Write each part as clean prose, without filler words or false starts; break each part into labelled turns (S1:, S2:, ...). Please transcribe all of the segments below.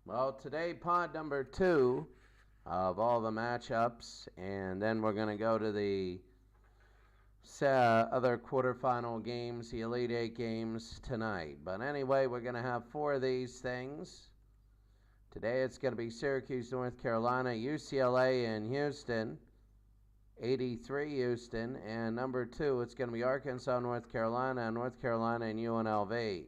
S1: Well, today pod number 2 of all the matchups, and then we're going to go to the other quarterfinal games, the Elite Eight games tonight. But anyway, we're going to have 4 of these things. Today it's going to be Syracuse, North Carolina, UCLA, and Houston, 83 Houston, and number 2 it's going to be Arkansas, North Carolina, and UNLV.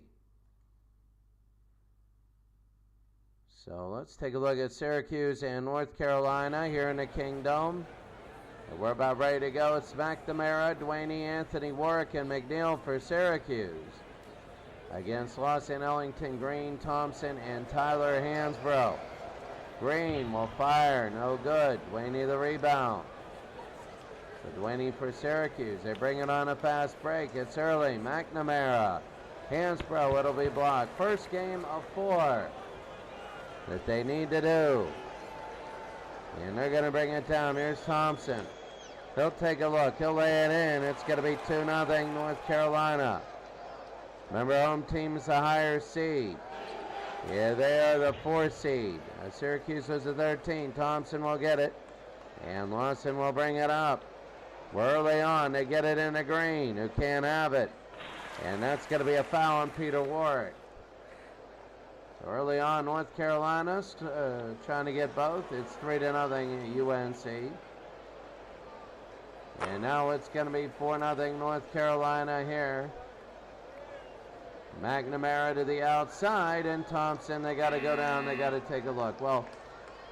S1: So let's take a look at Syracuse and North Carolina here in the Kingdom. And we're about ready to go. It's McNamara, Duaney, Anthony, Warwick, and McNeil for Syracuse. Against Lawson, Ellington, Green, Thompson, and Tyler Hansbrough. Green will fire, no good. Duaney the rebound. So Duaney for Syracuse. They bring it on a fast break. It's early. McNamara. Hansbrough, it'll be blocked. First game of 4 that they need to do. And they're going to bring it down. Here's Thompson. He'll take a look. He'll lay it in. It's going to be 2-0 North Carolina. Remember, home team's the higher seed. Yeah, they are the 4th seed. Syracuse was the 13. Thompson will get it. And Lawson will bring it up. Early on, they get it into Green, who can't have it. And that's going to be a foul on Peter Warwick. Early on, North Carolina's trying to get both. It's 3-0 UNC. And now it's going to be 4-0 North Carolina here. McNamara to the outside, and Thompson, they got to go down. They got to take a look. Well,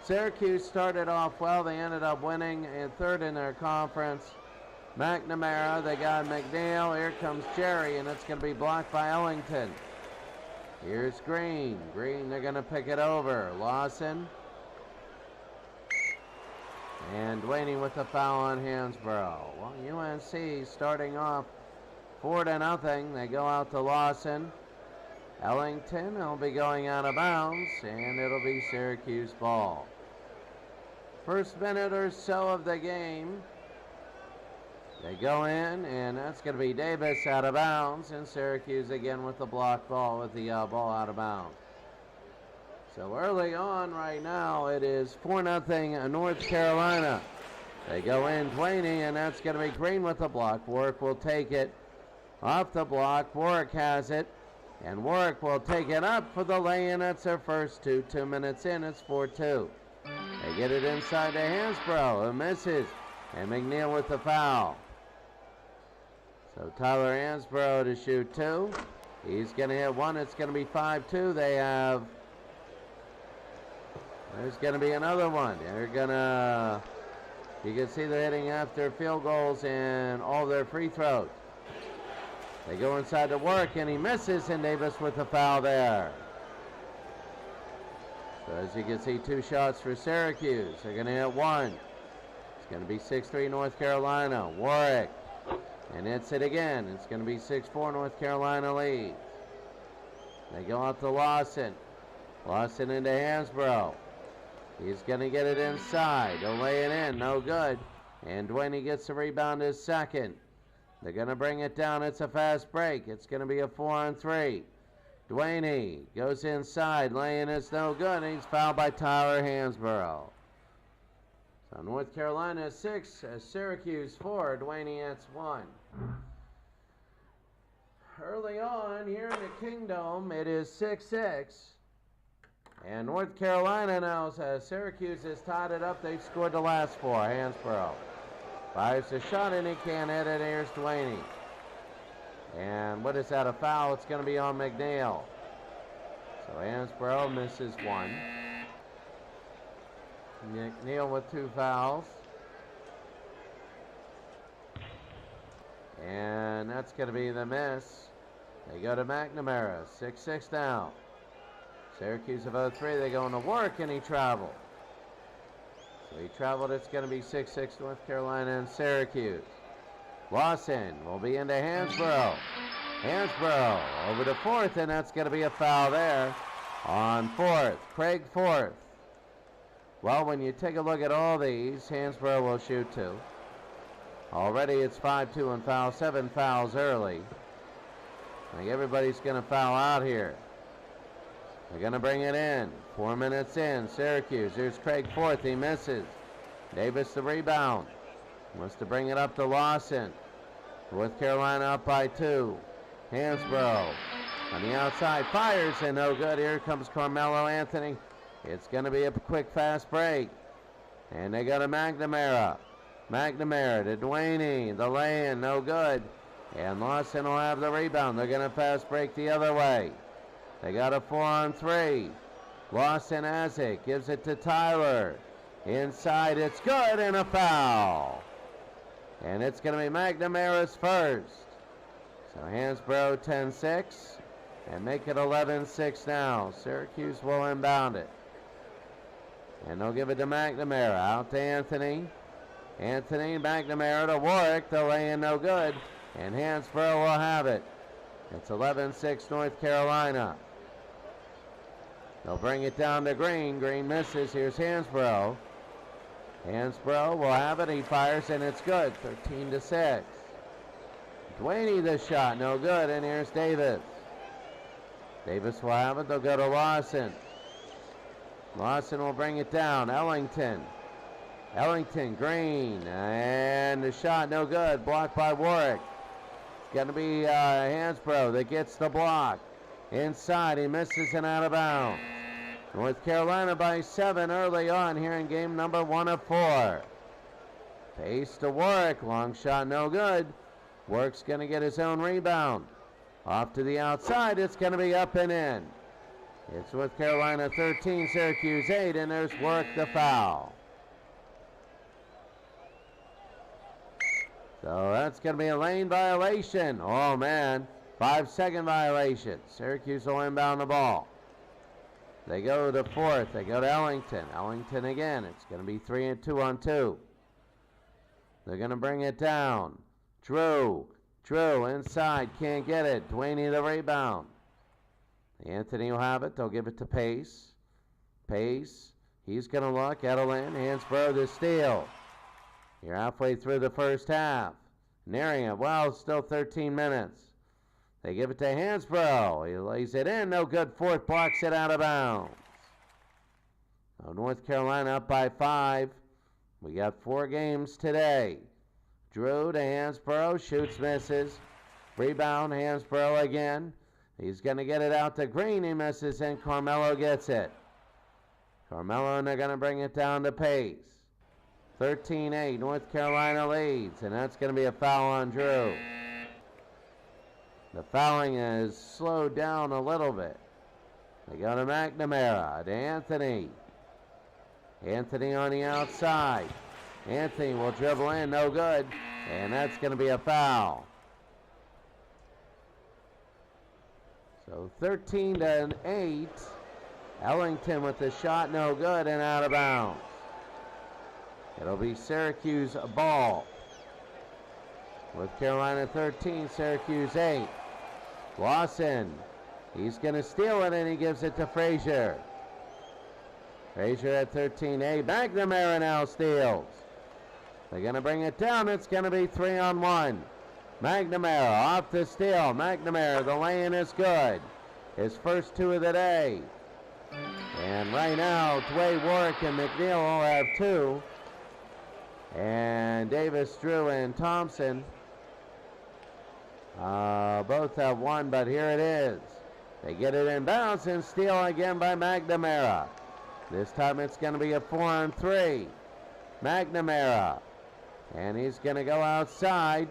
S1: Syracuse started off well. They ended up winning in 3rd in their conference. McNamara, they got McNeil. Here comes Jerry, and it's going to be blocked by Ellington. Here's Green. Green, they're going to pick it over. Lawson. And Duaney with the foul on Hansbrough. Well, UNC starting off 4-0. They go out to Lawson. Ellington will be going out of bounds, and it'll be Syracuse ball. First minute or so of the game. They go in, and that's going to be Davis out of bounds, and Syracuse again with the block ball with the ball out of bounds. So early on right now, it is 4-0 North Carolina. They go in, Duaney, and that's going to be Green with the block. Warwick will take it off the block. Warwick has it, and Warwick will take it up for the lay-in. That's their first 2 minutes in. It's 4-2. They get it inside to Hansbrough, who misses, and McNeil with the foul. So Tyler Hansbrough to shoot 2. He's going to hit 1. It's going to be 5-2. There's going to be another one. They're going to, you can see they're hitting after field goals and all their free throws. They go inside to work, and he misses, and Davis with the foul there. So as you can see, 2 shots for Syracuse. They're going to hit 1. It's going to be 6-3 North Carolina. Warwick. And hits it again. It's going to be 6-4 North Carolina leads. They go out to Lawson. Lawson into Hansbrough. He's going to get it inside. He'll lay it in. No good. And Duaney gets the rebound his second. They're going to bring it down. It's a fast break. It's going to be a 4-on-3. Duaney goes inside. Laying is no good. And he's fouled by Tyler Hansbrough. So North Carolina 6, Syracuse 4. Duaney hits 1. Early on here in the Kingdom, it is 6-6. And North Carolina now says Syracuse has tied it up. They've scored the last 4. Hansbrough fires a shot, and he can't hit it. Here's Duaney. And what is that, a foul? It's going to be on McNeil. So Hansbrough misses 1. McNeil with 2 fouls. And that's going to be the miss. They go to McNamara. 6-6 now. Syracuse of 03. They go into work, and he traveled. So he traveled. It's going to be 6-6 North Carolina and Syracuse. Lawson will be into Hansbrough. Hansbrough over to 4th, and that's going to be a foul there on 4th. Craig 4th. Well, when you take a look at all these, Hansbrough will shoot 2. Already it's 5-2 and foul, 7 fouls early. I think everybody's going to foul out here. They're going to bring it in. 4 minutes in. Syracuse. Here's Craig Forth. He misses. Davis the rebound. Wants to bring it up to Lawson. North Carolina up by 2. Hansbrough on the outside. Fires and no good. Here comes Carmelo Anthony. It's going to be a quick, fast break. And they go to McNamara. McNamara to Duaney. The lay-in. No good. And Lawson will have the rebound. They're going to fast break the other way. They got a 4-on-3. Lawson has it. Gives it to Tyler. Inside. It's good and a foul. And it's going to be McNamara's first. So Hansbrough 10-6. And make it 11-6 now. Syracuse will inbound it. And they'll give it to McNamara. Out to Anthony. Anthony, McNamara to Warwick. The lay-in no good. And Hansbrough will have it. It's 11-6 North Carolina. They'll bring it down to Green. Green misses. Here's Hansbrough. Hansbrough will have it. He fires and it's good. 13-6. Duaney the shot. No good. And here's Davis. Davis will have it. They'll go to Lawson. Lawson will bring it down. Ellington. Ellington, Green. And the shot no good. Blocked by Warwick. It's going to be Hansbrough that gets the block. Inside, he misses and out of bounds. North Carolina by 7 early on here in game number 1 of 4. Pace to Warwick. Long shot no good. Warwick's going to get his own rebound. Off to the outside. It's going to be up and in. It's North Carolina 13, Syracuse 8, and there's Warwick the foul. So that's going to be a lane violation. Oh, man. 5-second violation. Syracuse will inbound the ball. They go to Forth. They go to Ellington. Ellington again. It's going to be 3 and 2 on 2. They're going to bring it down. Drew inside. Can't get it. Duaney the rebound. Anthony will have it. They'll give it to Pace. Pace. He's going to look. Edelin. Hansbrough the steal. You're halfway through the first half. Nearing it. Well, still 13 minutes. They give it to Hansbrough. He lays it in. No good. Forth blocks it out of bounds. So North Carolina up by 5. We got 4 games today. Drew to Hansbrough. Shoots, misses. Rebound. Hansbrough again. He's going to get it out to Green. He misses, and Carmelo gets it. Carmelo, and they're going to bring it down to Pace. 13-8. North Carolina leads, and that's going to be a foul on Drew. The fouling is slowed down a little bit. They go to McNamara, to Anthony. Anthony on the outside. Anthony will dribble in, no good. And that's going to be a foul. So 13-8. Ellington with the shot, no good, and out of bounds. It'll be Syracuse ball. North Carolina 13, Syracuse 8. Lawson, he's going to steal it, and he gives it to Frazier. Frazier at 13-8. McNamara now steals. They're going to bring it down. It's going to be 3-on-1. McNamara off the steal. McNamara, the lay-in is good. His first 2 of the day. And right now, Dwayne Warwick and McNeil all have 2. And Davis, Drew, and Thompson both have 1, but here it is. They get it in bounds and steal again by McNamara. This time it's going to be a 4-on-3. McNamara. And he's going to go outside.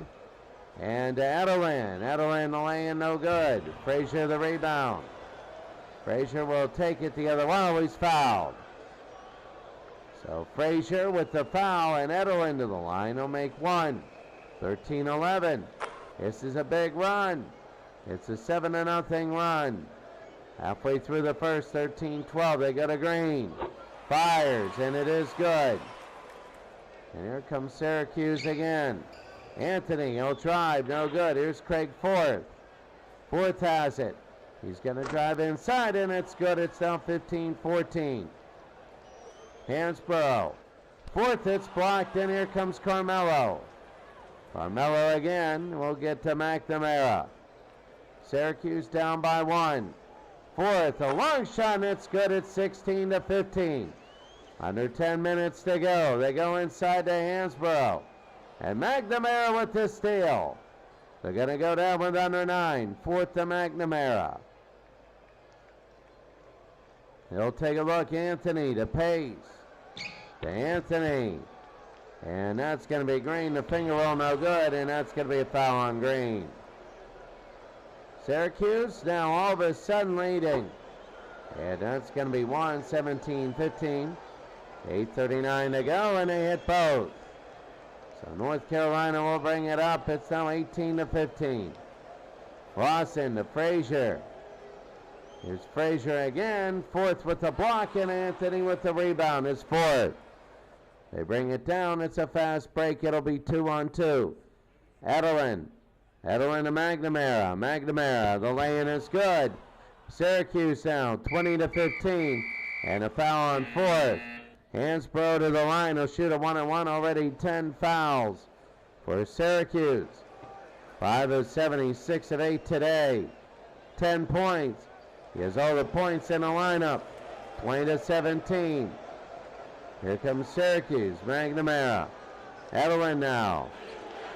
S1: And Edelin. Edelin the lay-in no good. Frazier the rebound. Frazier will take it the other way. He's fouled. So Frazier with the foul, and Edelin to the line will make 1. 13-11. This is a big run. It's a 7-0 run. Halfway through the first, 13-12. They go to Green. Fires, and it is good. And here comes Syracuse again. Anthony, he'll drive, no good. Here's Craig Forth. Forth has it. He's going to drive inside, and it's good. It's down 15-14. Hansbrough. Forth, it's blocked, and here comes Carmelo. Carmelo again. We'll get to McNamara. Syracuse down by 1. fourth. A long shot, and it's good at 16-15. Under 10 minutes to go. They go inside to Hansborough. And McNamara with the steal. They're going to go down with under 9. Fourth to McNamara. He'll take a look. Anthony to Pace. To Anthony. And that's going to be Green. The finger roll no good, and that's going to be a foul on Green. Syracuse now all of a sudden leading. And that's going to be 17-15. 8:39 to go, and they hit both. So North Carolina will bring it up. It's now 18-15. Lawson to Frazier. Here's Frazier again. Fourth with the block, and Anthony with the rebound is fourth. They bring it down. It's a fast break. It'll be 2-on-2. Edelin. Edelin to McNamara. McNamara. The lay-in is good. Syracuse now 20-15. And a foul on fourth. Hansborough to the line. He'll shoot a 1-on-1. Already 10 fouls for Syracuse. 5 of 7. He's 6 of 8 today. 10 points. He has all the points in the lineup. 20-17. Here comes Syracuse. McNamara. Edelin now.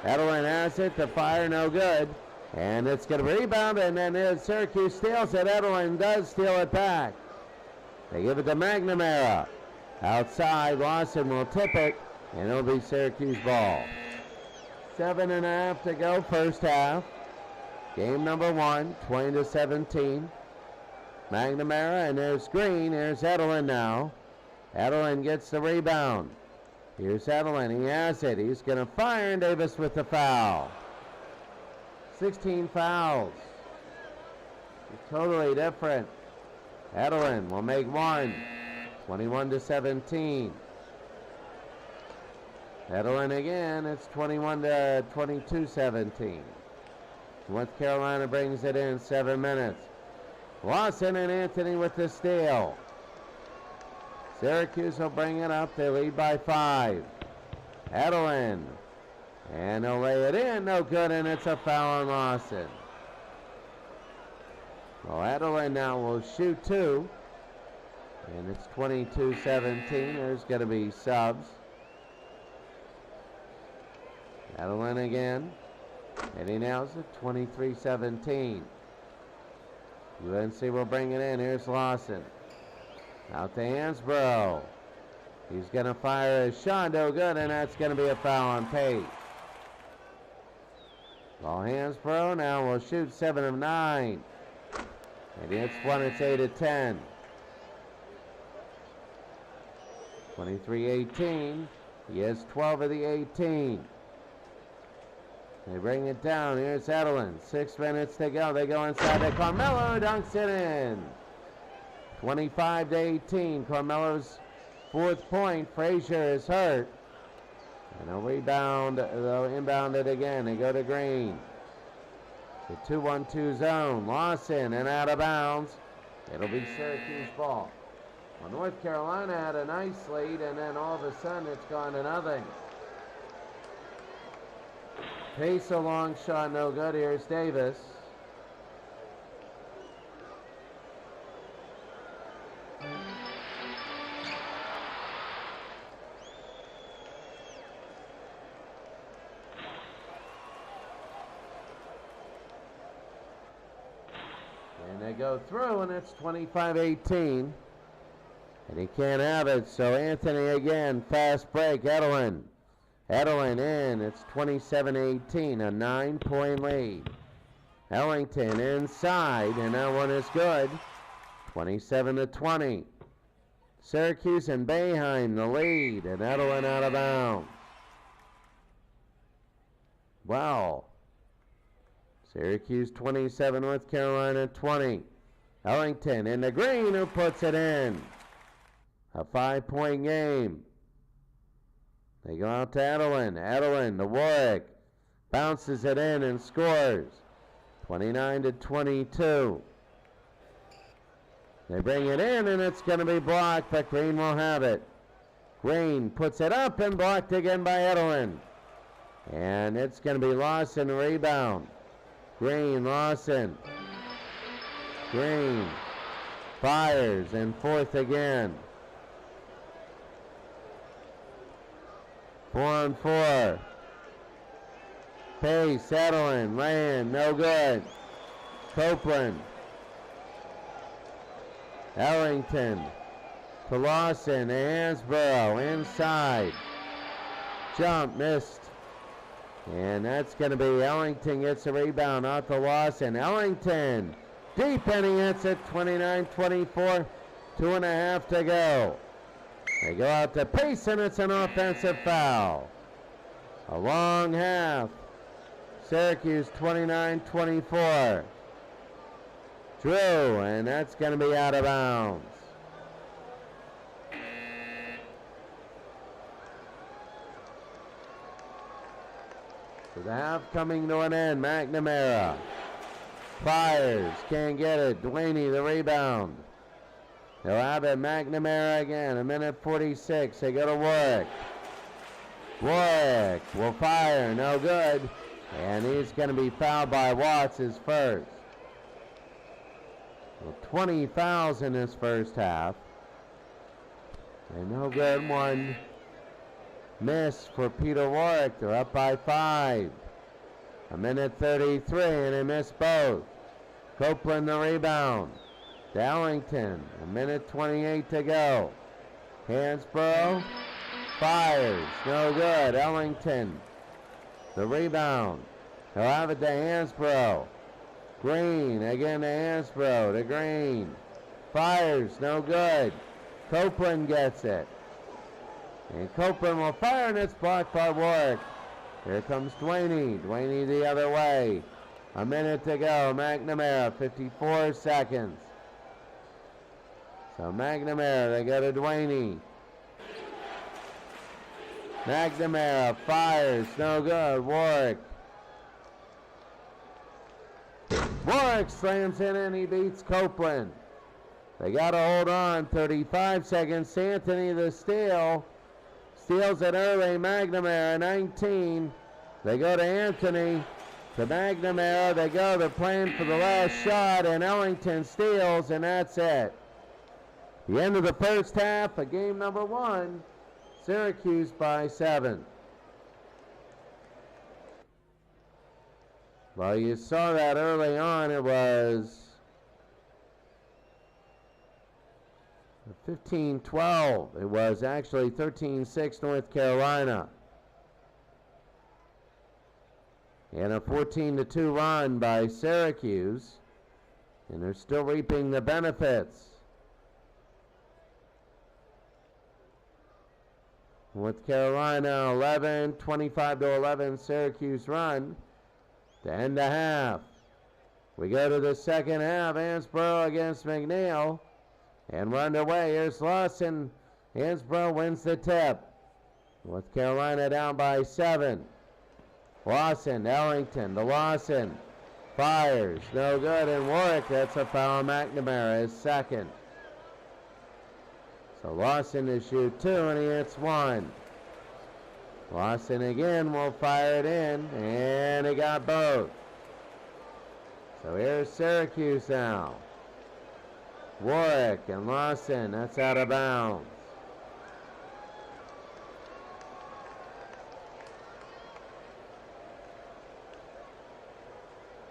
S1: Edelin has it. The fire no good. And it's going to rebound, and then Syracuse steals it. Edelin does steal it back. They give it to McNamara. Outside, Lawson will tip it, and it'll be Syracuse ball. 7.5 to go, first half. Game number 1, 20-17. McNamara, and there's Green. Here's Edelin now. Edelin gets the rebound. Here's Edelin. He has it. He's going to fire, and Davis with the foul. 16 fouls. It's totally different. Edelin will make one. 21-17. Edelin again. It's 22-17. North Carolina brings it in 7 minutes. Lawson and Anthony with the steal. Syracuse will bring it up. They lead by 5. Edelin. And they'll lay it in. No good, and it's a foul on Lawson. Well, Edelin now will shoot 2. And it's 22-17. There's going to be subs. Edelin again. And he nails it. 23-17. UNC will bring it in. Here's Lawson. Out to Hansborough. He's going to fire a shot. No good, and that's going to be a foul on Pace. Well, Hansborough now will shoot 7 of 9. And it's 8-10. 23-18. He has 12 of the 18. They bring it down. Here's Edelin. 6 minutes to go. They go inside to Carmelo. Dunks it in. 25-18. Carmelo's 4th point. Frazier is hurt. And a rebound. They'll inbound it again. They go to Green. It's a 2-1-2 zone. Lawson and out of bounds. It'll be Syracuse ball. Well, North Carolina had a nice lead, and then all of a sudden it's gone to nothing. Pace a long shot, no good. Here's Davis. And they go through, and it's 25-18. And he can't have it, so Anthony again, fast break. Edelin. Edelin in. It's 27-18, a 9-point lead. Ellington inside, and that one is good. 27-20. Syracuse and Boeheim the lead, and Edelin out of bounds. Wow. Syracuse 27, North Carolina 20. Ellington in the green, who puts it in. A 5-point game. They go out to Edelin. Edelin to Warwick. Bounces it in and scores. 29-22. They bring it in, and it's going to be blocked, but Green will have it. Green puts it up and blocked again by Edelin. And it's going to be Lawson rebound. Green, Lawson. Green. Fires, and fourth again. 4-on-4. Pace, settling, ran, no good. Copeland. Ellington to Lawson, to Hansborough, inside. Jump, missed. And that's going to be Ellington gets a rebound off to Lawson. Ellington, deep, and he hits it, 29-24, 2.5 to go. They go out to Pace, and it's an offensive foul. A long half. Syracuse 29-24. Drew, and that's going to be out of bounds. So the half coming to an end. McNamara fires, can't get it. Duaney the rebound. They'll have it. McNamara again. 1:46. They go to Warwick. Warwick will fire, no good. And he's going to be fouled by Watts, his first. Well, 20 fouls in this first half. And no good one. Miss for Peter Warwick. They're up by 5. 1:33, and they miss both. Copeland the rebound. Ellington. 1:28 to go. Hansborough fires. No good. Ellington. The rebound. He'll have it to Hansborough. Green again to Hansborough. To Green. Fires. No good. Copeland gets it. And Copeland will fire, and it's blocked by Warwick. Here comes Duaney. Duaney the other way. 1 minute to go. McNamara, 54 seconds. So McNamara, they go to Duaney. McNamara fires, no good. Warwick. Warwick slams in and he beats Copeland. They got to hold on. 35 seconds. Anthony the steal. Steals it early. McNamara, 19. They go to Anthony. To McNamara. They go. They're playing for the last shot. And Ellington steals, and that's it. The end of the first half of game number 1. Syracuse by 7. Well, you saw that early on. It was 15-12. It was actually 13-6 North Carolina. And a 14-2 run by Syracuse. And they're still reaping the benefits. North Carolina 11, 25-11 Syracuse run to end the half. We go to the second half. Hansborough against McNeil. And we're underway. Here's Lawson. Hansborough wins the tip. North Carolina down by 7. Lawson, Ellington to Lawson. Fires. No good. And Warwick, that's a foul. McNamara is second. So Lawson to shoot 2, and he hits 1. Lawson again will fire it in, and he got both. So here's Syracuse now. Warwick and Lawson, that's out of bounds.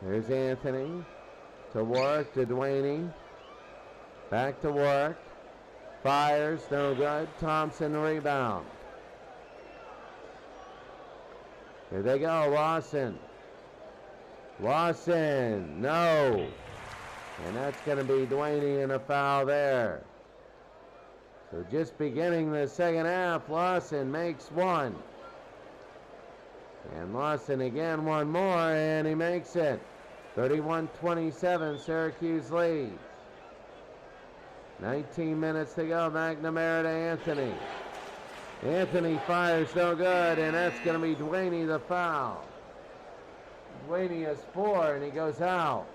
S1: Here's Anthony to Warwick, to Duaney. Back to Warwick. Fires, no good. Thompson the rebound. Here they go, Lawson. Lawson, no. And that's going to be Duaney and a foul there. So just beginning the second half, Lawson makes 1. And Lawson again one more, and he makes it. 31-27, Syracuse leads. 19 minutes to go. McNamara to Anthony. Anthony fires, no good, and that's going to be Duaney the foul. Duaney has 4, and he goes out.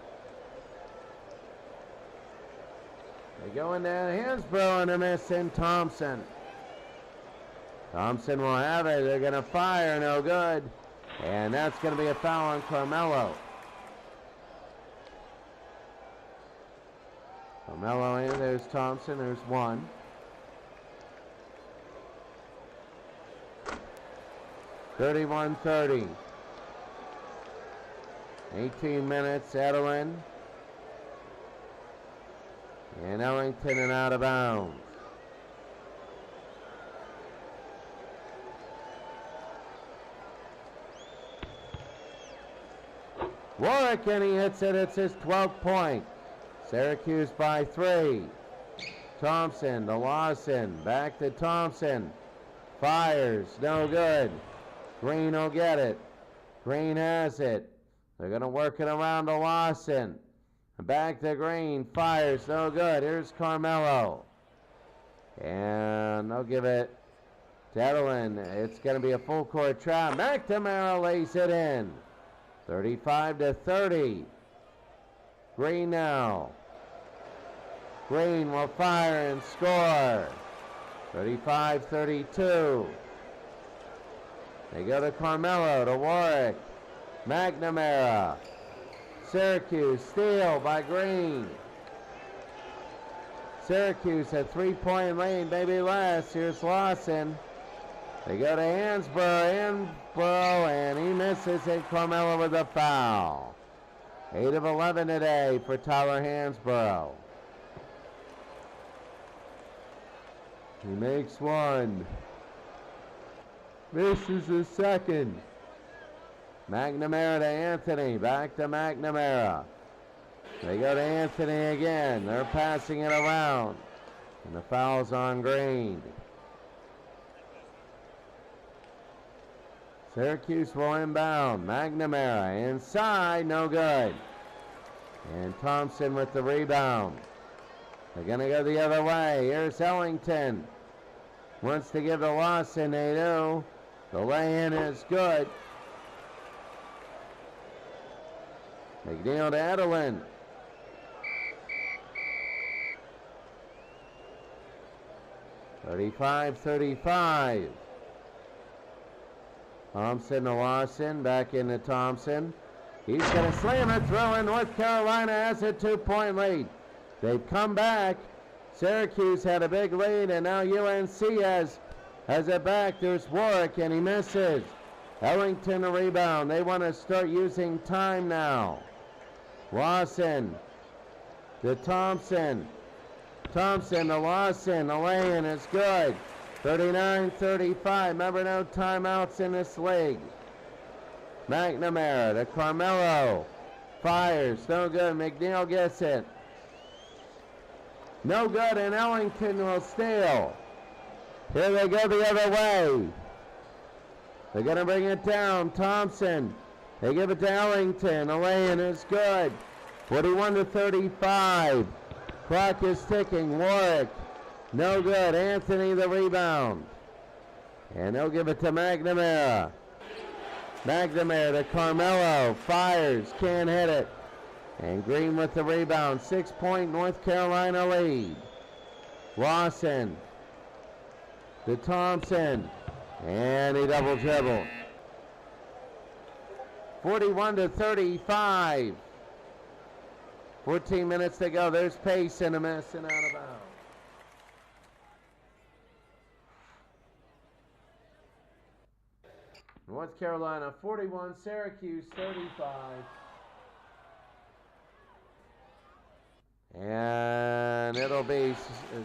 S1: They go in there. Hansborough and a miss in Thompson. Thompson will have it. They're going to fire, no good. And that's going to be a foul on Carmelo. Carmelo in, there's Thompson, there's one. (31-30). 18 minutes, Edelin. And Ellington and out of bounds. Warwick, and he hits it. It's his 12th point. Syracuse by 3. Thompson to Lawson. Back to Thompson. Fires. No good. Green will get it. Green has it. They're going to work it around to Lawson. Back to Green. Fires. No good. Here's Carmelo. And they'll give it to Edelin. It's going to be a full court trap. McNamara lays it in. 35-30. Green now. Green will fire and score. 35-32. They go to Carmelo, to Warwick. McNamara. Syracuse, steal by Green. Syracuse at 3-point lead, maybe less. Here's Lawson. They go to Hansborough, and he misses it. Carmelo with a foul. 8 of 11 today for Tyler Hansborough. He makes one. Misses the second. McNamara to Anthony. Back to McNamara. They go to Anthony again. They're passing it around. And the foul's on Green. Syracuse will inbound. McNamara inside, no good. And Thompson with the rebound. They're going to go the other way. Here's Ellington. Wants to give to Lawson, they do. The lay-in is good. McNeil to Edelin. (35-35). Thompson to Lawson, back into Thompson. He's going to slam it through, and North Carolina has a 2-point lead. They've come back. Syracuse had a big lead, and now UNC has it back. There's Warwick, and he misses. Ellington a rebound. They want to start using time now. Lawson to Thompson. Thompson to Lawson. The lay-in is good. 39-35. Remember, no timeouts in this league. McNamara to Carmelo. Fires. No good. McNeil gets it. No good, and Ellington will steal. Here they go the other way. They're going to bring it down. Thompson. They give it to Ellington. The lay-in is good. 41-35. Clock is ticking. Warwick. No good. Anthony the rebound. And they'll give it to McNamara. McNamara to Carmelo. Fires. Can't hit it. And Green with the rebound. 6-point North Carolina lead. Lawson to Thompson. And he double dribbled. 41-35. 14 minutes to go. There's pace and a miss and out of bounds. North Carolina 41, Syracuse 35. And it'll be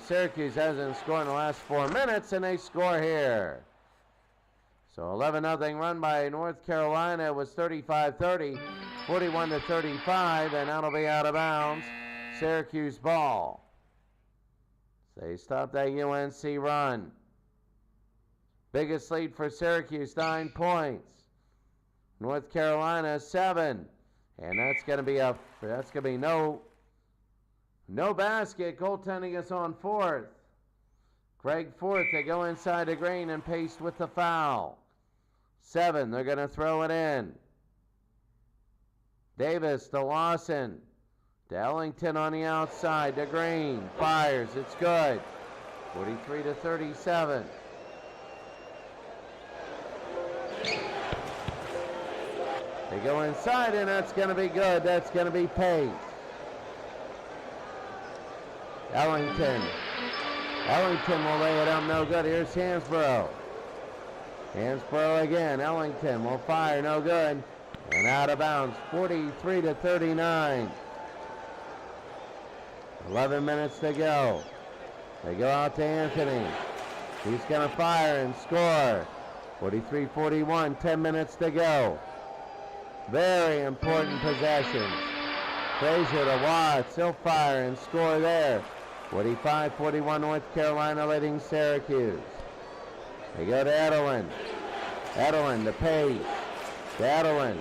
S1: Syracuse hasn't scored in the last 4 minutes, and they score here. So 11-0 run by North Carolina. It was 35-30, 41-35, and that'll be out of bounds. Syracuse ball. So they stop that UNC run. Biggest lead for Syracuse, 9 points. North Carolina 7, and that's going to be no basket. Goaltending is on 4th. Craig 4th. They go inside to Green and Pace with the foul. 7. They're going to throw it in. Davis to Lawson. To Ellington on the outside. To Green. Fires. It's good. 43-37. They go inside, and that's going to be good. That's going to be Pace. Ellington. Ellington will lay it up, no good. Here's Hansborough. Hansborough again. Ellington will fire, no good. And out of bounds, 43-39. 11 minutes to go. They go out to Anthony. He's going to fire and score. 43-41, 10 minutes to go. Very important possessions. Frazier to Watts. He'll fire and score there. 45-41, North Carolina leading Syracuse. They go to Edelin. Edelin to Pace. To Edelin.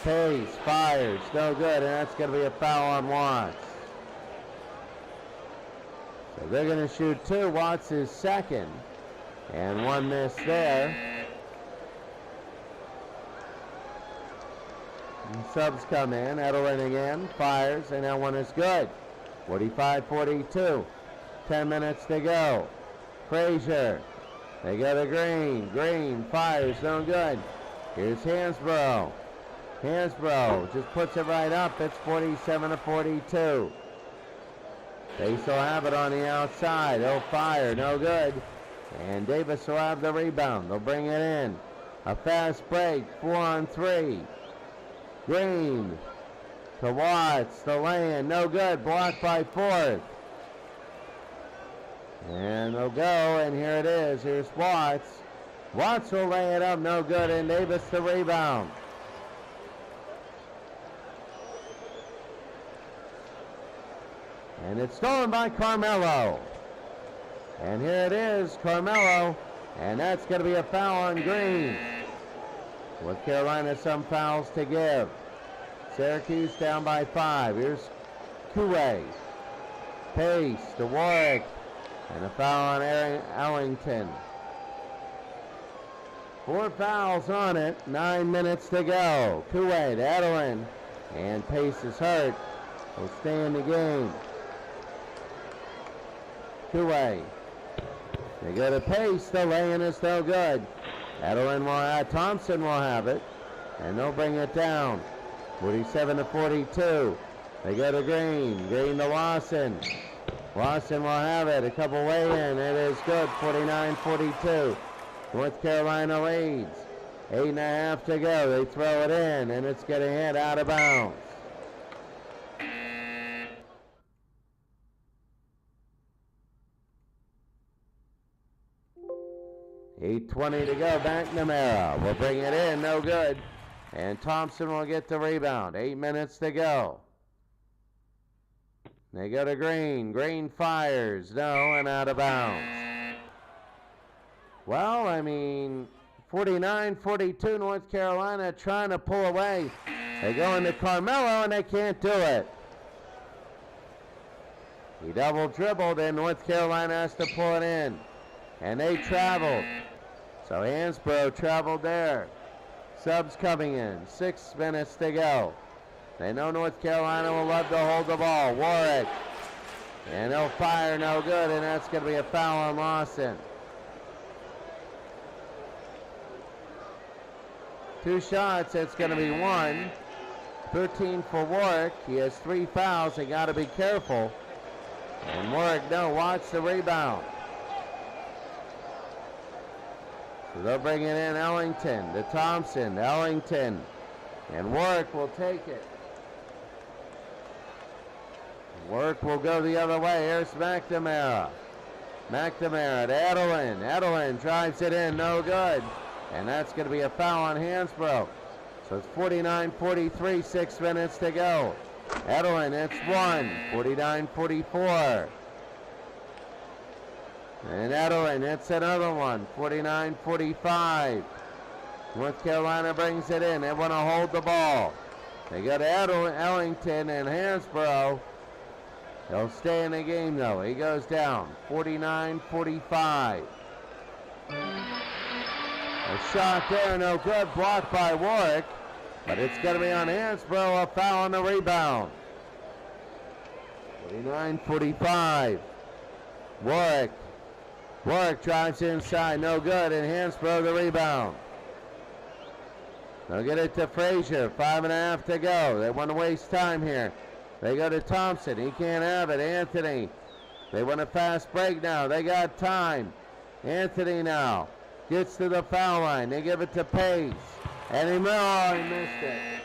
S1: Pace fires. No good, and that's going to be a foul on Watts. So they're going to shoot two. Watts is second. And one miss there. And subs come in. Edelin again. Fires, and that one is good. 45-42. 10 minutes to go. Frazier. They go to Green. Green fires. No good. Here's Hansborough. Hansborough just puts it right up. It's 47-42. They still have it on the outside. They'll fire. No good. And Davis will have the rebound. They'll bring it in. A fast break. 4-on-3. Green to Watts. The lay-in. No good. Blocked by Ford. And they'll go. And here it is. Here's Watts. Watts will lay it up. No good. And Davis the rebound. And it's stolen by Carmelo. And here it is, Carmelo. And that's going to be a foul on Green. With Carolina some fouls to give. Syracuse down by 5. Here's Kuwait. Pace to Warwick. And a foul on Ellington. 4 fouls on it. 9 minutes to go. Kuwait, Edelin. And Pace is hurt. Will stay in the game. Kuwait. They go to Pace. The lay-in is no good. Edelin will have, Thompson will have it. And they'll bring it down. 47-42. They go to Green. Green to Lawson. Lawson will have it. A couple weigh in. It is good. 49-42. North Carolina leads. 8.5 to go. They throw it in, and it's going to hit out of bounds. $8:20 to go. McNamara will bring it in. No good. And Thompson will get the rebound. 8 minutes to go. They go to Green. Green fires. No, and out of bounds. Well, I mean, 49-42, North Carolina trying to pull away. They go into Carmelo, and they can't do it. He double dribbled, and North Carolina has to pull it in. And they traveled. So Hansborough traveled there. Subs coming in. 6 minutes to go. They know North Carolina will love to hold the ball. Warwick. And they'll fire, no good, and that's going to be a foul on Lawson. 2 shots, it's going to be 1. 13 for Warwick. He has 3 fouls. They got to be careful. And Warwick, no, watch the rebound. So they'll bring it in. Ellington to Thompson. Ellington. And Warwick will take it. Warwick will go the other way. Here's McNamara. McNamara to Edelin. Edelin drives it in. No good. And that's going to be a foul on Hansborough. So it's 49-43. 6 minutes to go. Edelin, it's 1. 49-44. And Edelin, it's another one. 49-45. North Carolina brings it in. They want to hold the ball. They go to Ellington and Hansborough. He'll stay in the game, though. He goes down. 49-45. A shot there, no good. Blocked by Warwick. But it's going to be on Hansborough. A foul on the rebound. 49-45. Warwick. Warwick drives inside. No good. And Hansborough the rebound. They'll get it to Frazier. 5.5 to go. They want to waste time here. They go to Thompson. He can't have it. Anthony They want a fast break now. They got time. Anthony now gets to the foul line. They give it to Pace. And he missed it.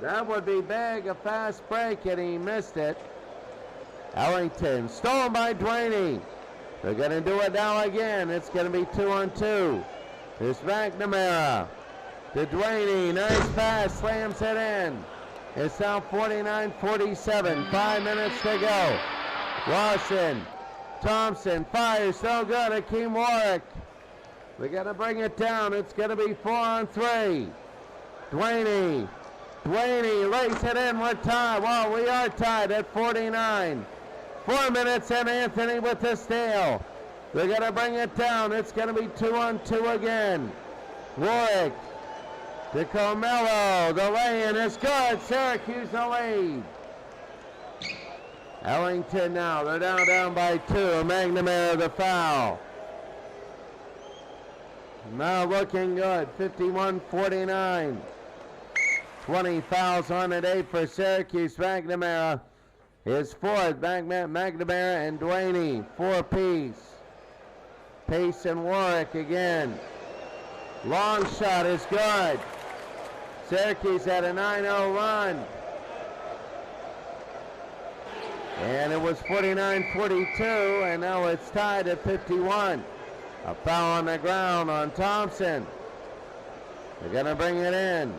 S1: That would be big, a fast break, and he missed it. Ellington, stolen by Duaney. They're going to do it now again. It's going to be 2-on-2. Here's McNamara to Duaney. Nice pass, slams it in. It's now 49-47. 5 minutes to go. Lawson, Thompson fires, no good. Akeem Warwick. We're going to bring it down. It's going to be 4-on-3. Duaney lays it in. We're tied. Well, we are tied at 49. 4 minutes and Anthony with the steal. They're going to bring it down. It's going to be 2-on-2 again. Warwick to Comello. The lay-in is good. Syracuse the lead. Ellington now. They're down by 2. McNamara the foul. Now looking good. 51-49. 20 fouls on today for Syracuse. McNamara is fourth. McNamara and Duaney, 4-piece. Pace and Warwick again. Long shot is good. Syracuse had a 9-0 run. And it was 49-42, and now it's tied at 51. A foul on the ground on Thompson. They're going to bring it in.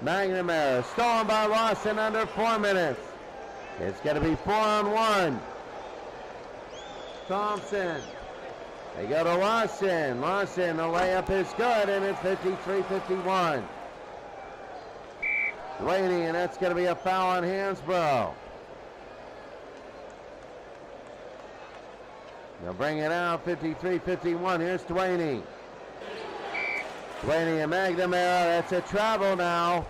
S1: McNamara, stolen by Lawson under 4 minutes. It's going to be 4-on-1. Thompson. They go to Lawson. Lawson, the layup is good, and it's 53-51. Duaney, and that's going to be a foul on Hansbrough. They'll bring it out, 53-51. Here's Duaney. Duaney and McNamara, that's a travel now.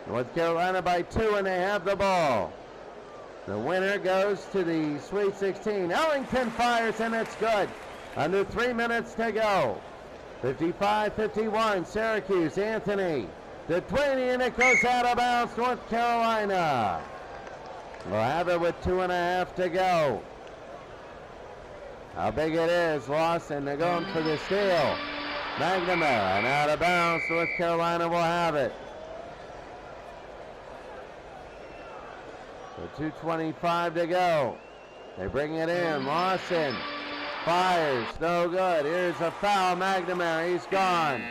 S1: North Carolina by 2, and they have the ball. The winner goes to the Sweet 16. Ellington fires, and it's good. Under 3 minutes to go. 55-51, Syracuse, Anthony. To Duaney, and it goes out of bounds, North Carolina. We'll have it with 2.5 to go. How big it is, Lawson, they're going for the steal. McNamara, and out of bounds, North Carolina will have it. So 2:25 to go. They bring it in, Lawson fires, no good. Here's a foul, McNamara, he's gone.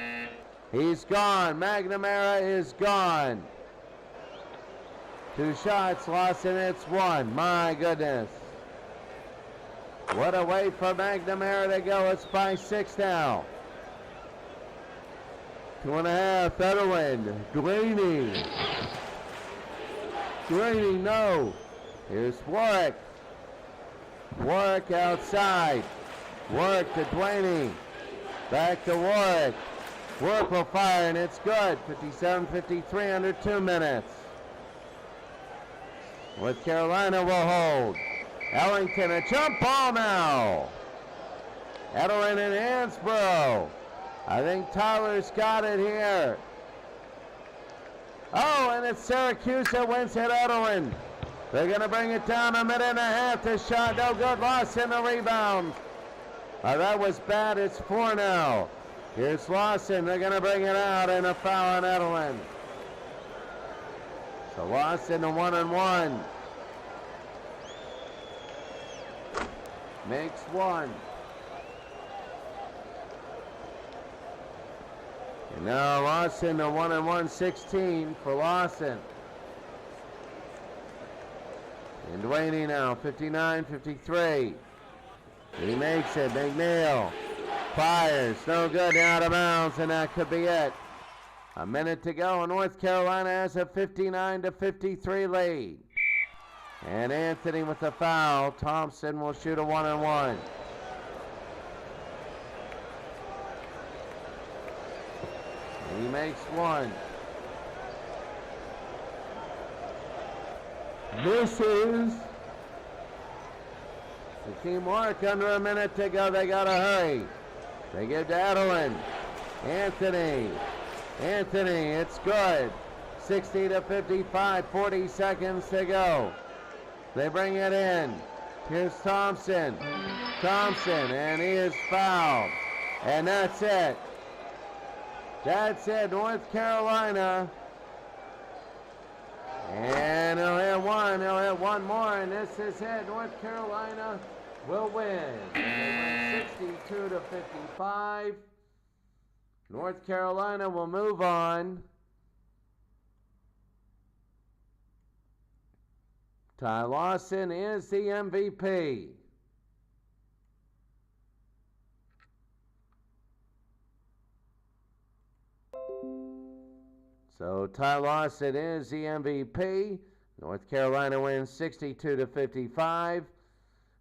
S1: He's gone, McNamara is gone. 2 shots, Lawson, it's 1, my goodness. What a way for McNamara to go, it's by 6 now. 2.5, Edwin, Duaney. Duaney, no. Here's Warwick. Warwick outside. Warwick to Duaney. Back to Warwick. Warwick will fire, and it's good. 57-53 under 2 minutes. North Carolina will hold. Ellington, a jump ball now. Edelin and Hansbrough. I think Tyler's got it here. Oh, and it's Syracuse that wins at Edelin. They're going to bring it down 1.5 minutes. The shot, no good. Lawson, the rebound. That was bad. It's 4 now. Here's Lawson. They're going to bring it out, and a foul on Edelin. So Lawson, a 1-on-1. Makes 1. And now Lawson, a 1-on-1, 16 for Lawson. And Duaney now, 59-53. He makes it. McNeil fires, no good, out of bounds, and that could be it. 1 minute to go, and North Carolina has a 59-53 lead. And Anthony with the foul. Thompson will shoot a 1-on-1. He makes 1. Misses. The teamwork under 1 minute to go. They got to hurry. They give to Edelin. Anthony, it's good. 60-55, 40 seconds to go. They bring it in. Here's Thompson. Thompson, and he is fouled. And that's it. That's it, North Carolina. And he'll hit one more, and this is it. North Carolina will win. They win 62-55. North Carolina will move on. Ty Lawson is the MVP. So Ty Lawson is the MVP. North Carolina wins 62-55.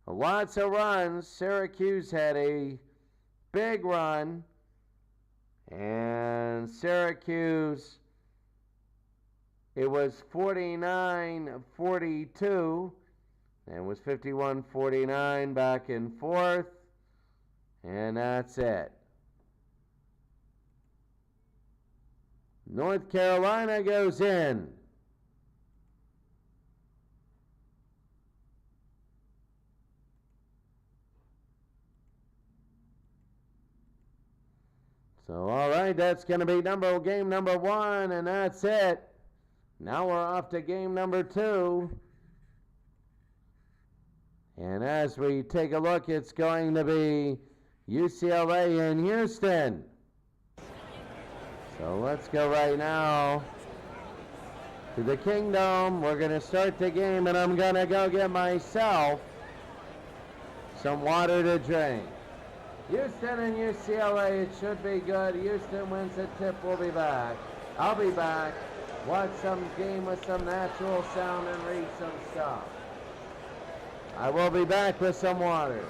S1: Lots of runs. Syracuse had a big run. And Syracuse, it was 49-42. And it was 51-49 back and forth. And that's it. North Carolina goes in. So, all right, that's going to be game number 1, and that's it. Now we're off to game number 2. And as we take a look, it's going to be UCLA in Houston. So let's go right now to the Kingdom. We're going to start the game, and I'm going to go get myself some water to drink. Houston and UCLA, it should be good. Houston wins the tip, we'll be back. I'll be back. Watch some game with some natural sound and read some stuff. I will be back with some water.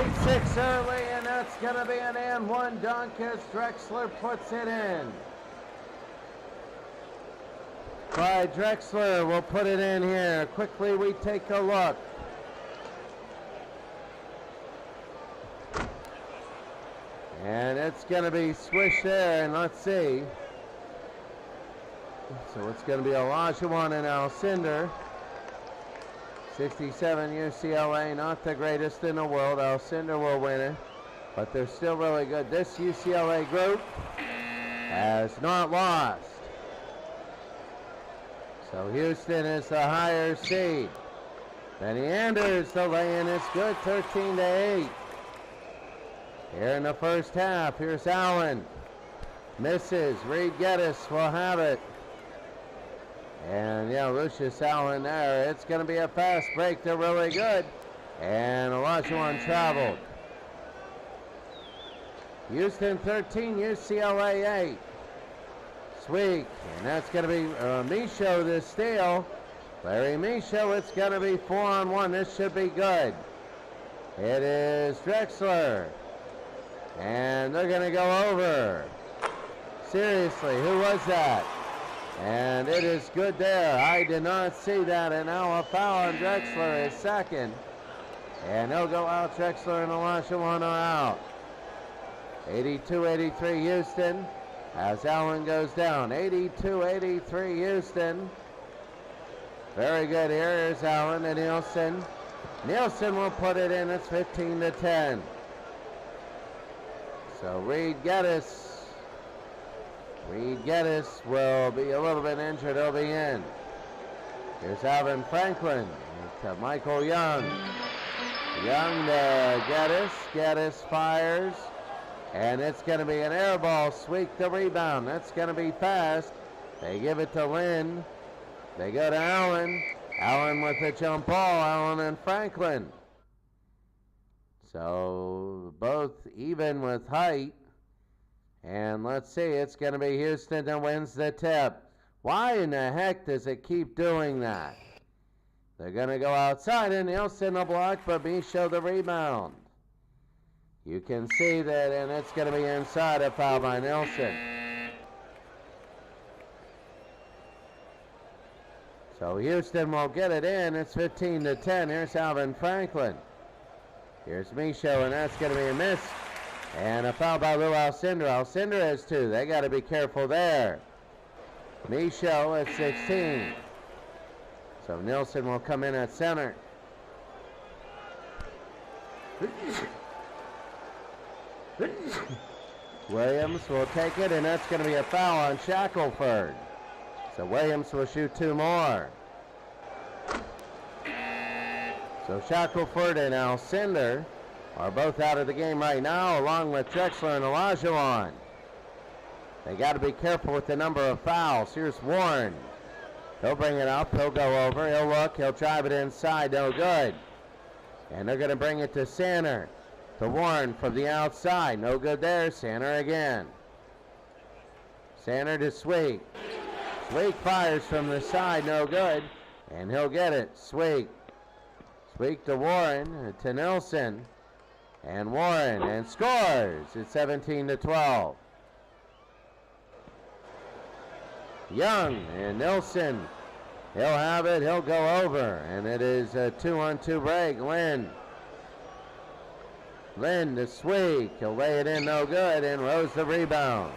S1: 8-6 early, and that's going to be an and one dunk as Drexler puts it in. Clyde Drexler will put it in here. Quickly we take a look. And it's going to be swished there, and let's see. So it's going to be Olajuwon and Alcindor. 67 UCLA, not the greatest in the world. Alcindor will win it, but they're still really good. This UCLA group has not lost. So Houston is the higher seed. Benny Anders, the lay-in is good, 13-8. Here in the first half, here's Allen. Misses, Reed Geddes will have it. And yeah, Lucius Allen there. It's going to be a fast break. They're really good. And Olajuwon traveled. Houston 13, UCLA 8. Sweet. And that's going to be Michaud the steal. Larry Michaud, it's going to be 4-on-1. This should be good. It is Drexler. And they're going to go over. Seriously, who was that? And it is good there. I did not see that. And now a foul on Drexler is second. And he'll go out. Drexler and Olajuwon are out. 82-83 Houston as Allen goes down. 82-83 Houston. Very good here. Here's Allen and Nielsen. Nielsen will put it in. It's 15-10. So Reed Geddes will be a little bit injured. He'll be in. Here's Alvin Franklin to Michael Young. Young to Geddes. Geddes fires. And it's going to be an air ball. Sweep the rebound. That's going to be fast. They give it to Lynn. They go to Allen. Allen with a jump ball. Allen and Franklin. So both even with height. And let's see, it's going to be Houston that wins the tip. Why in the heck does it keep doing that? They're going to go outside, and Nielsen the block, but Michaud the rebound. You can see that, and it's going to be inside, a foul by Nielsen. So Houston will get it in. It's 15-10. Here's Alvin Franklin. Here's Michaud, and that's going to be a miss. And a foul by Lou Alcindor. Alcindor has two. They got to be careful there. Michaud at 16. So Nielsen will come in at center. Williams will take it, and that's going to be a foul on Shackelford. So Williams will shoot two more. So Shackelford and Alcindor are both out of the game right now, along with Drexler and Olajuwon. They got to be careful with the number of fouls. Here's Warren. He'll bring it up. He'll go over. He'll look. He'll drive it inside. No good. And they're going to bring it to Sander. To Warren from the outside. No good there. Sander again. Sander to Sweek. Sweek fires from the side. No good. And he'll get it. Sweek. Sweek to Warren. To Nelson. And Warren, and scores. It's 17-12. Young and Nilsson. He'll have it. He'll go over. And it is a 2-on-2 break. Lynn to Sweek. He'll lay it in. No good. And Rose the rebound.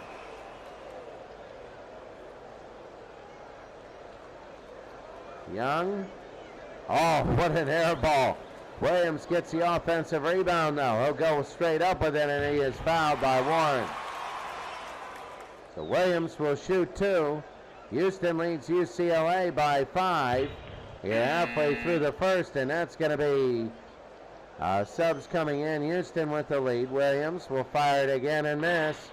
S1: Young. Oh, what an air ball. Williams gets the offensive rebound now. He'll go straight up with it, and he is fouled by Warren. So Williams will shoot two. Houston leads UCLA by 5. Here halfway through the first, and that's going to be subs coming in. Houston with the lead. Williams will fire it again and miss.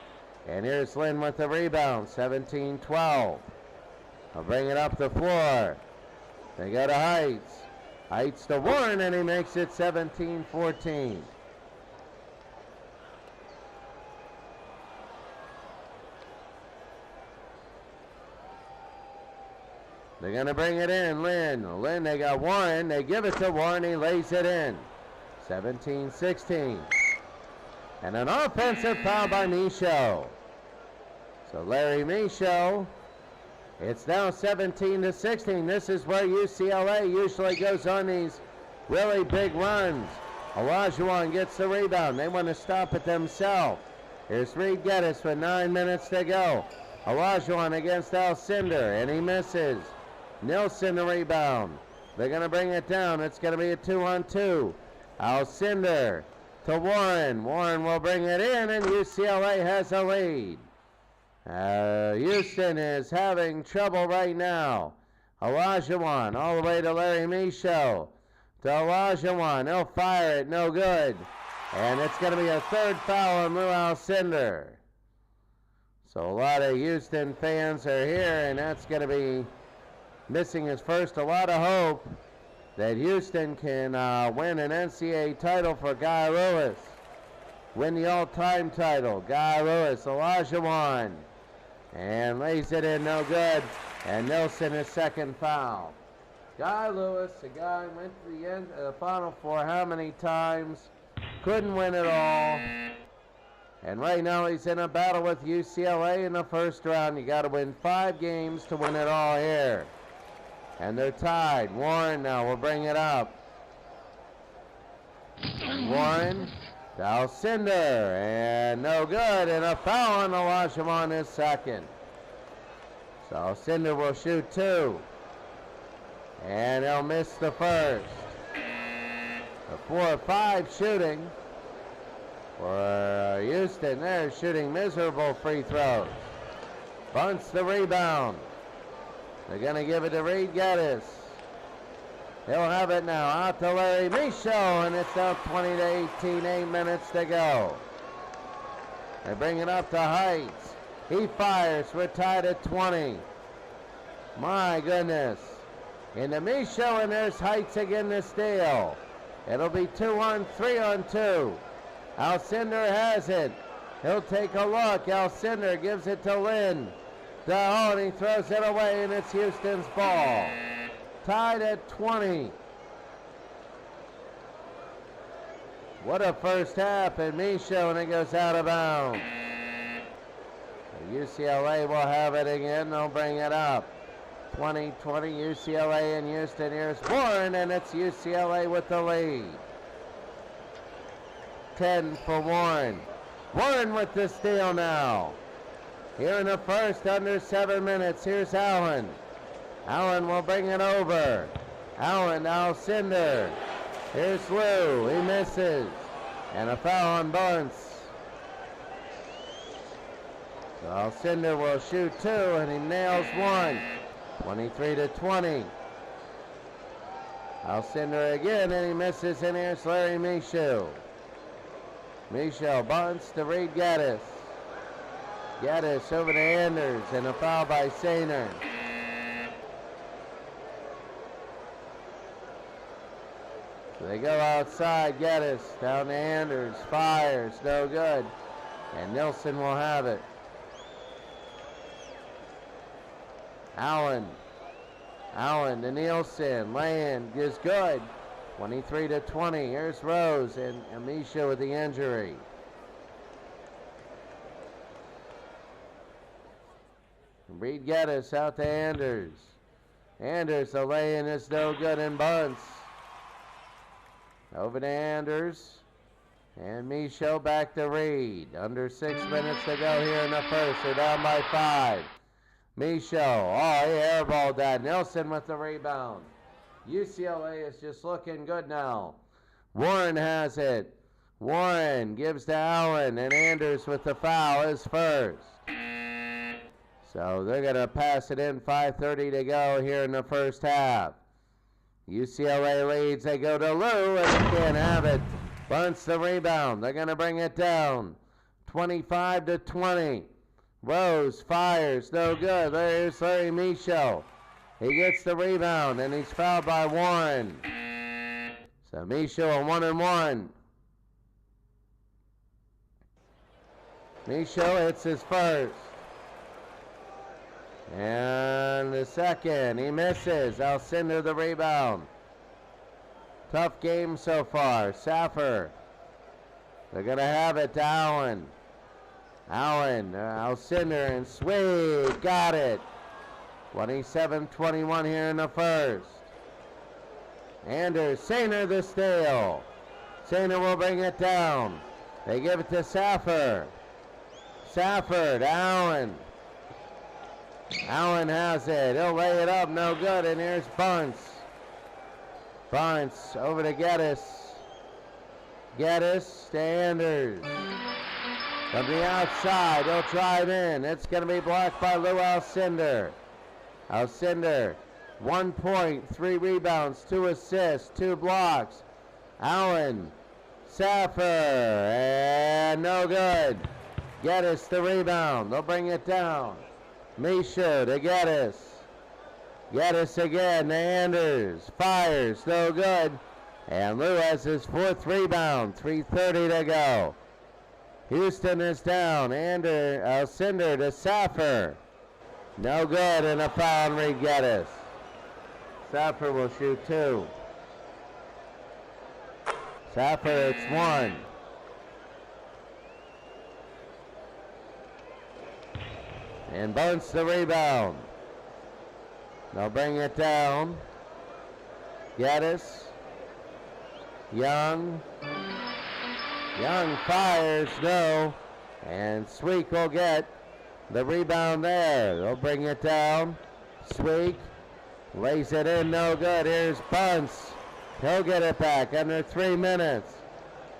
S1: And here's Lynn with the rebound, 17-12. He'll bring it up the floor. They go to Heights. Heights to Warren, and he makes it 17-14. They're going to bring it in, Lynn. Lynn, they got Warren. They give it to Warren. He lays it in. 17-16. And an offensive foul by Michaud. So Larry Michaud, it's now 17-16. This is where UCLA usually goes on these really big runs. Olajuwon gets the rebound. They want to stop it themselves. Here's Reed Geddes with 9 minutes to go. Olajuwon against Alcindor, and he misses. Nilsson the rebound. They're going to bring it down. It's going to be a 2-on-2. Alcindor to Warren. Warren will bring it in, and UCLA has a lead. Houston is having trouble right now. Olajuwon all the way to Larry Michaud. To Olajuwon. He'll fire it. No good. And it's going to be a third foul on Lou Alcindor. So a lot of Houston fans are here, and that's going to be missing his first. A lot of hope that Houston can win an NCAA title for Guy Lewis. Win the all-time title. Guy Lewis, Olajuwon. And lays it in, no good. And Nilsson, his second foul. Guy Lewis, the guy went to the end of the Final Four how many times? Couldn't win it all. And right now he's in a battle with UCLA in the first round. You got to win 5 games to win it all here. And they're tied. Warren now will bring it up. Warren to Alcindor, and no good. And a foul on Olajuwon is second. So Alcindor will shoot 2. And he'll miss the first. A 4-5 shooting for Houston. They're shooting miserable free throws. Bunts the rebound. They're going to give it to Reed Geddes. He'll have it now. Out to Larry Michaud, and it's now 20-18, 8 minutes to go. They bring it up to Heights. He fires. We're tied at 20. My goodness. Into Michaud, and there's Heights again to steal. It'll be 3-on-2. Alcindor has it. He'll take a look. Alcindor gives it to Lynn. And he throws it away, and it's Houston's ball. Tied at 20. What a first half, and Michaud, and it goes out of bounds. UCLA will have it again. They'll bring it up. 20-20, UCLA and Houston. Here's Warren, and it's UCLA with the lead. 10 for Warren. Warren with the steal now. Here in the first, under 7 minutes. Here's Allen. Allen will bring it over. Allen, Alcindor. Here's Lou. He misses. And a foul on Bunce. So Alcindor will shoot 2, and he nails 1. 23-20. Alcindor again, and he misses, and here's Larry Michaud. Michaud bunts to Reed Geddes. Geddes over to Anders, and a foul by Sainer. So they go outside. Geddes down to Anders. Fires. No good. And Nilsson will have it. Allen to Nielsen. Land is good. 23-20. Here's Rose and Amisha with the injury. Reed Geddes out to Anders. Anders, the lay-in is no good, and Bunce. Over to Anders. And Michaud back to Reed. Under 6 minutes to go here in the first. They're down by 5. Michaud, he airballed that. Nilsson with the rebound. UCLA is just looking good now. Warren has it. Warren gives to Allen, and Anders with the foul is first. So they're going to pass it in. 5:30 to go here in the first half. UCLA leads. They go to Lou, and they can't have it. Bunts the rebound. They're going to bring it down. 25-20. Rose fires. No good. There's Larry Michaud. He gets the rebound, and he's fouled by Warren. So Michaud a 1-and-1. Michaud hits his first. And the second, he misses. Alcindor the rebound. Tough game so far. Saffer. They're going to have it to Allen. Allen, Alcindor, and Sweet. Got it. 27-21 here in the first. Anders, Sainer the steal. Sainer will bring it down. They give it to Saffer. Safford, Allen. Allen has it. He'll lay it up, no good. And here's Bunce. Bunce over to Geddes. Geddes to Anders. From the outside, he'll drive in. It's going to be blocked by Lou Alcindor. Alcindor, 1 point, 3 rebounds, 2 assists, 2 blocks. Allen, Saffer, and no good. Geddes the rebound. They'll bring it down. Misha to Geddes. Geddes again to Anders. Fires, no good. And Lou has his 4th rebound. 3:30 to go. Houston is down. Alcindor to Saffer. No good, and a foul on Reed Geddes. Saffer will shoot 2. Saffer, it's 1. And Bunce the rebound. They'll bring it down. Geddes. Young. Young fires, no. And Sweek will get the rebound there. They'll bring it down. Sweek lays it in, no good. Here's Bunce. He'll get it back under 3 minutes.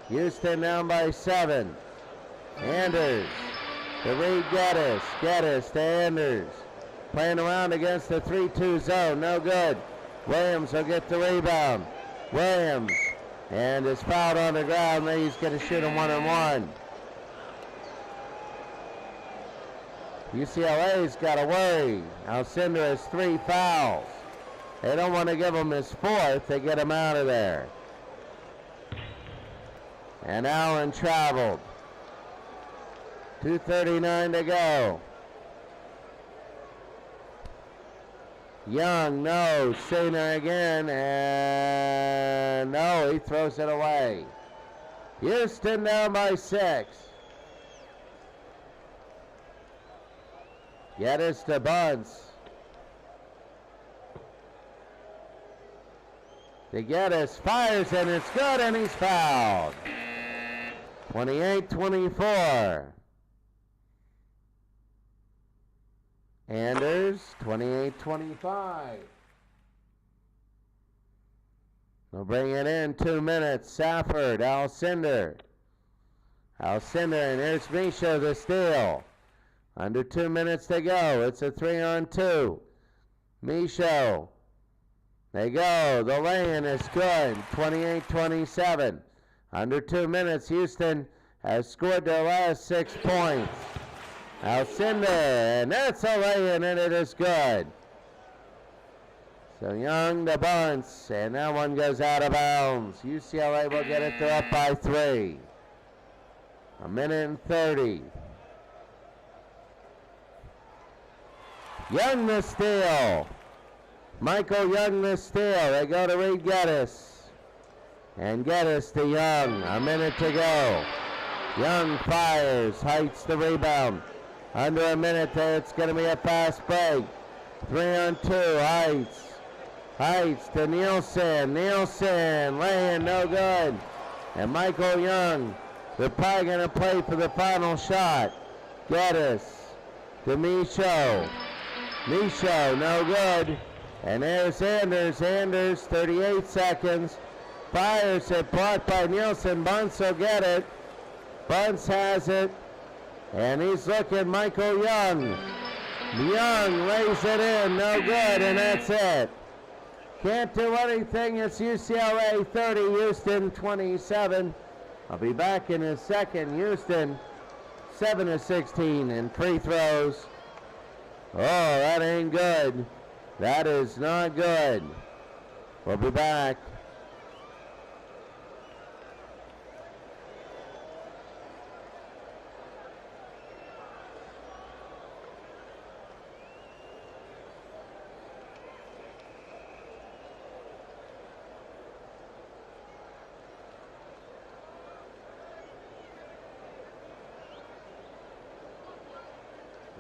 S1: Houston down by 7. Anders to Reed Geddes. Geddes to Anders. Playing around against the 3-2 zone. No good. Williams will get the rebound. Williams. And is fouled on the ground. He's going to shoot him 1-on-1. UCLA's got to worry. Alcindor has 3 fouls. They don't want to give him his 4th. They get him out of there. And Allen traveled. 2:39 to go. Young, no. Sainer again, and no, he throws it away. Houston down by 6. Geddes to Bunce. To Geddes, fires, and it's good, and he's fouled. 28-24. Anders, 28-25. They'll bring it in 2 minutes. Safford, Alcindor. Alcindor, and here's Misha the steal. Under 2 minutes to go. It's a 3-on-2. Misha. They go. The lay-in is good. 28-27. Under 2 minutes, Houston has scored their last 6 points. Alcindor, and that's a lay-in, and it is good. So Young to Bunce, and that one goes out of bounds. UCLA will get it. They're up by 3. 1:30. Young the steal. Michael Young the steal. They go to Reed Geddes. And Geddes to Young. 1 minute to go. Young fires. Heights the rebound. Under 1 minute there. It's going to be a fast break. 3-on-2. Heights. Heights to Nielsen. Nielsen. Laying no good. And Michael Young. They're probably going to play for the final shot. Geddes to Michaud. Michaud, no good. And there's Anders. Anders, 38 seconds. Fires it, blocked by Nielsen. Bunce will get it. Bunce has it. And he's looking, Michael Young. Young lays it in, no good, and that's it. Can't do anything. It's UCLA 30, Houston 27. I'll be back in a second. Houston 7-16 in free throws. Oh, that ain't good. That is not good. We'll be back.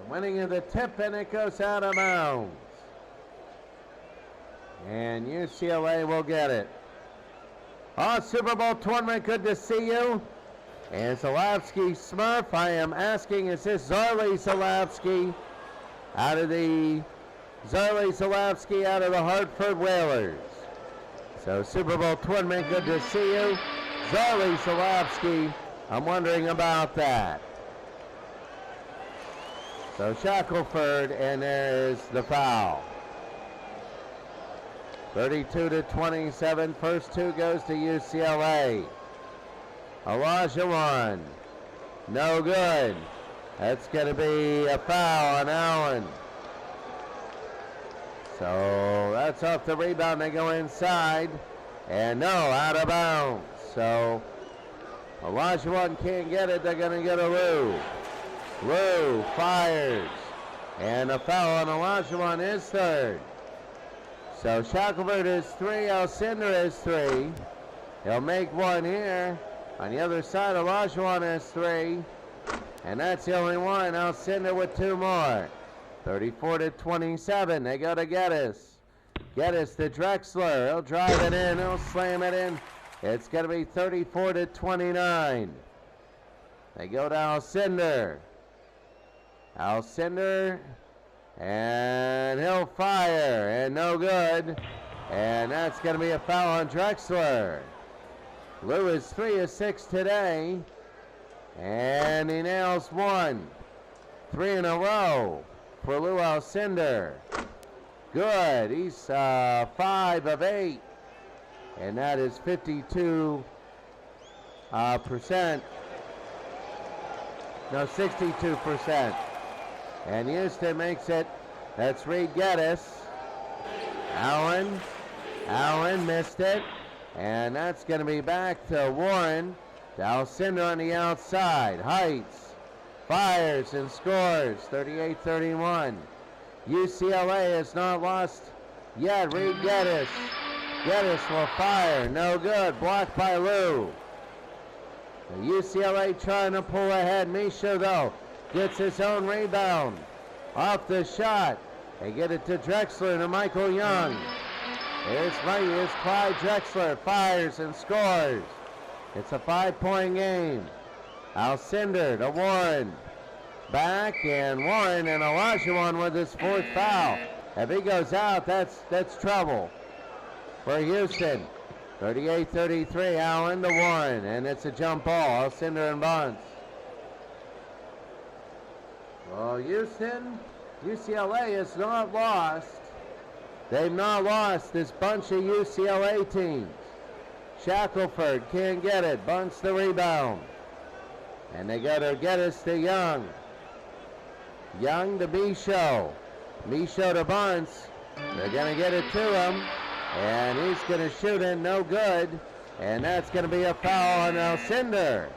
S1: Winning of the tip, and it goes out of bounds. And UCLA will get it. Oh, Super Bowl tournament, good to see you. And Zalapski Smurf, I am asking, is this Zarley Zalapski out of the Hartford Whalers? So Super Bowl tournament, good to see you. Zarley Zalapski, I'm wondering about that. So Shackelford, and there's the foul. 32-27, first two goes to UCLA. Olajuwon, no good. That's going to be a foul on Allen. So that's off the rebound. They go inside, and no, out of bounds. So Olajuwon can't get it. They're going to get a Lou. Lou fires, and a foul on Olajuwon is third. So Shackelford is three, Alcindor is three. He'll make one here. On the other side, Olajuwon has three. And that's the only one. Alcindor with two more. 34-27. They go to Geddes. Geddes to Drexler. He'll drive it in. He'll slam it in. It's going to be 34-29. They go to Alcindor. Alcindor. And he'll fire, and no good. And that's going to be a foul on Drexler. Lou is 3 of 6 today. And he nails one. 3 in a row for Lou Alcindor. Good. He's 5 of 8. And that is 52%. No, 62%. And Houston makes it. That's Reed Geddes. Allen missed it. And that's going to be back to Warren. To Alcindor on the outside. Heights fires and scores. 38-31. UCLA has not lost yet. Reed Geddes. Geddes will fire. No good. Blocked by Lou. The UCLA trying to pull ahead. Misha, though, gets his own rebound. Off the shot. They get it to Drexler, to Michael Young. Here's Clyde Drexler. Fires and scores. It's a 5-point game. Alcindor to Warren. Back, and Warren and Olajuwon with his 4th foul. If he goes out, that's trouble for Houston. 38-33, Allen to Warren, and it's a jump ball. Alcindor and Bonds. Well, Houston, UCLA is not lost. They've not lost, this bunch of UCLA teams. Shackelford can't get it. Bunts the rebound. And they got to get us to Young. Young to Michaud. Michaud to Bunts. They're going to get it to him. And he's going to shoot it. No good. And that's going to be a foul on Alcindor.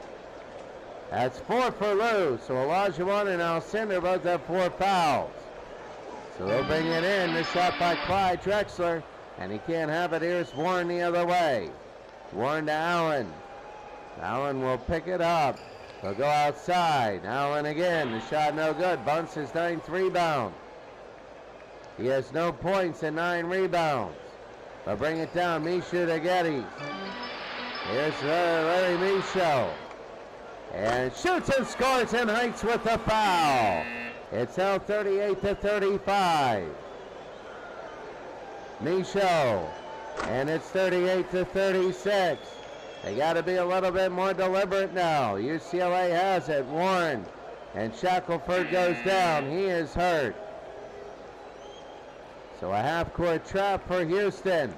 S1: That's 4 for Lou. So Olajuwon and Alcindor both have 4 fouls. So they'll bring it in. The shot by Clyde Drexler. And he can't have it. Here's Warren the other way. Warren to Allen. Allen will pick it up. They'll go outside. Allen again. The shot no good. Bunts his 9th rebound. He has no points and 9 rebounds. They'll bring it down. Michaud to Geddes. Here's Larry Michaud. And shoots and scores, and Heights with the foul. It's now 38-35. Michaud. And it's 38-36. They got to be a little bit more deliberate now. UCLA has it. Warren. And Shackelford goes down. He is hurt. So a half-court trap for Houston.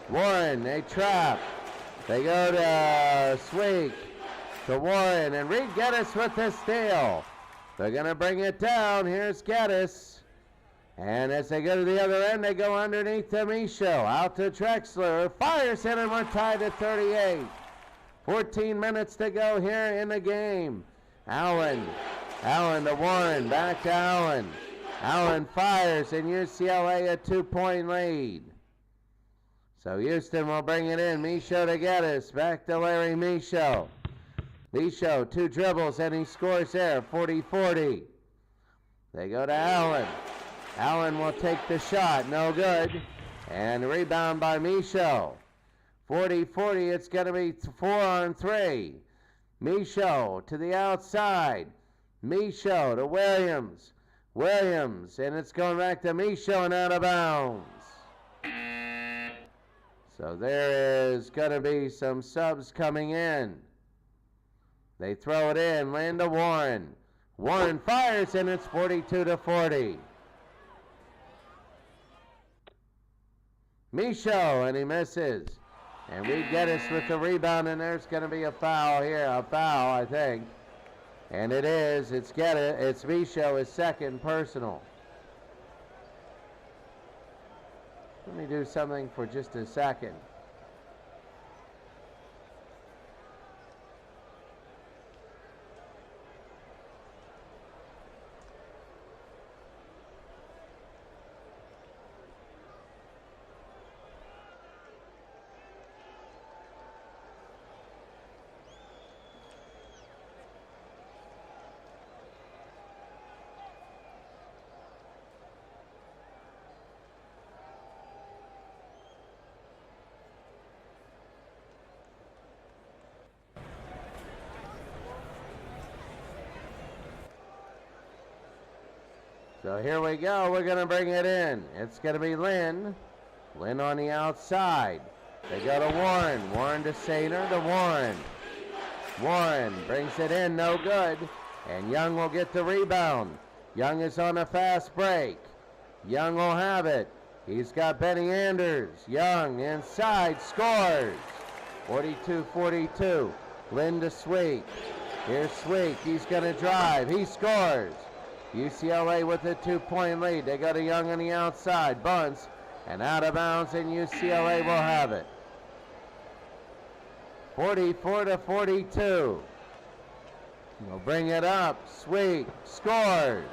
S1: Warren, they trap. They go to Sweek. To Warren. And Reed Geddes with the steal. They're going to bring it down. Here's Geddes. And as they go to the other end, they go underneath to Michaud. Out to Drexler. Fires in, and we're tied at 38. 14 minutes to go here in the game. Allen to Warren. Back to Allen. Allen fires, and UCLA a 2-point lead. So Houston will bring it in. Michaud to Geddes. Back to Larry Michaud. Michaud, 2 dribbles, and he scores there. 40-40. They go to Allen. Allen will take the shot. No good. And rebound by Michaud. 40-40. It's going to be 4-on-3. Michaud to the outside. Michaud to Williams. Williams. And it's going back to Michaud and out of bounds. So there is going to be some subs coming in. They throw it in. Lynn to Warren. Warren fires, and it's 42-40. Michaud, and he misses. And Reed Geddes with the rebound, and there's going to be a foul here. A foul, I think. And it is. It's Geddes. It's Michaud, his second personal. Let me do something for just a second. So here we go. We're going to bring it in. It's going to be Lynn. Lynn on the outside. They go to Warren. Warren to Sainer to Warren. Warren brings it in. No good. And Young will get the rebound. Young is on a fast break. Young will have it. He's got Benny Anders. Young inside. Scores. 42-42. Lynn to Sweet. Here's Sweet. He's going to drive. He scores. UCLA with a 2-point lead. They go to Young on the outside. Bunts and out of bounds, and UCLA will have it. 44-42. We'll bring it up. Sweet scores.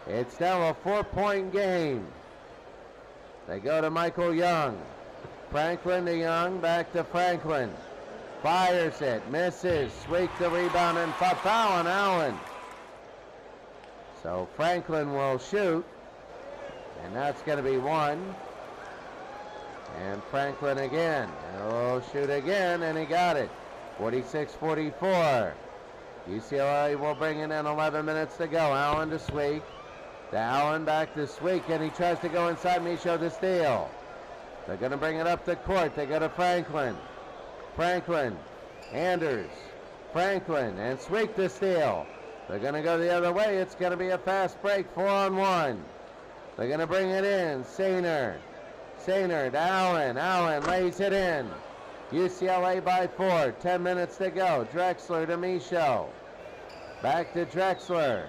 S1: It's now a 4-point game. They go to Michael Young. Franklin to Young. Back to Franklin. Fires it. Misses. Sweet the rebound and foul on Allen. So Franklin will shoot, and that's going to be one. And Franklin again. He'll shoot again, and he got it. 46-44. UCLA will bring it in 11 minutes to go. Allen to Sweet. To Allen, back to Sweet, and he tries to go inside. Michaud to steal. They're going to bring it up the court. They go to Franklin. Franklin. Anders. Franklin, and Sweet to steal. They're going to go the other way. It's going to be a fast break, 4-on-1. They're going to bring it in. Sainer. Sainer to Allen. Allen lays it in. UCLA by 4. 10 minutes to go. Drexler to Michaud. Back to Drexler.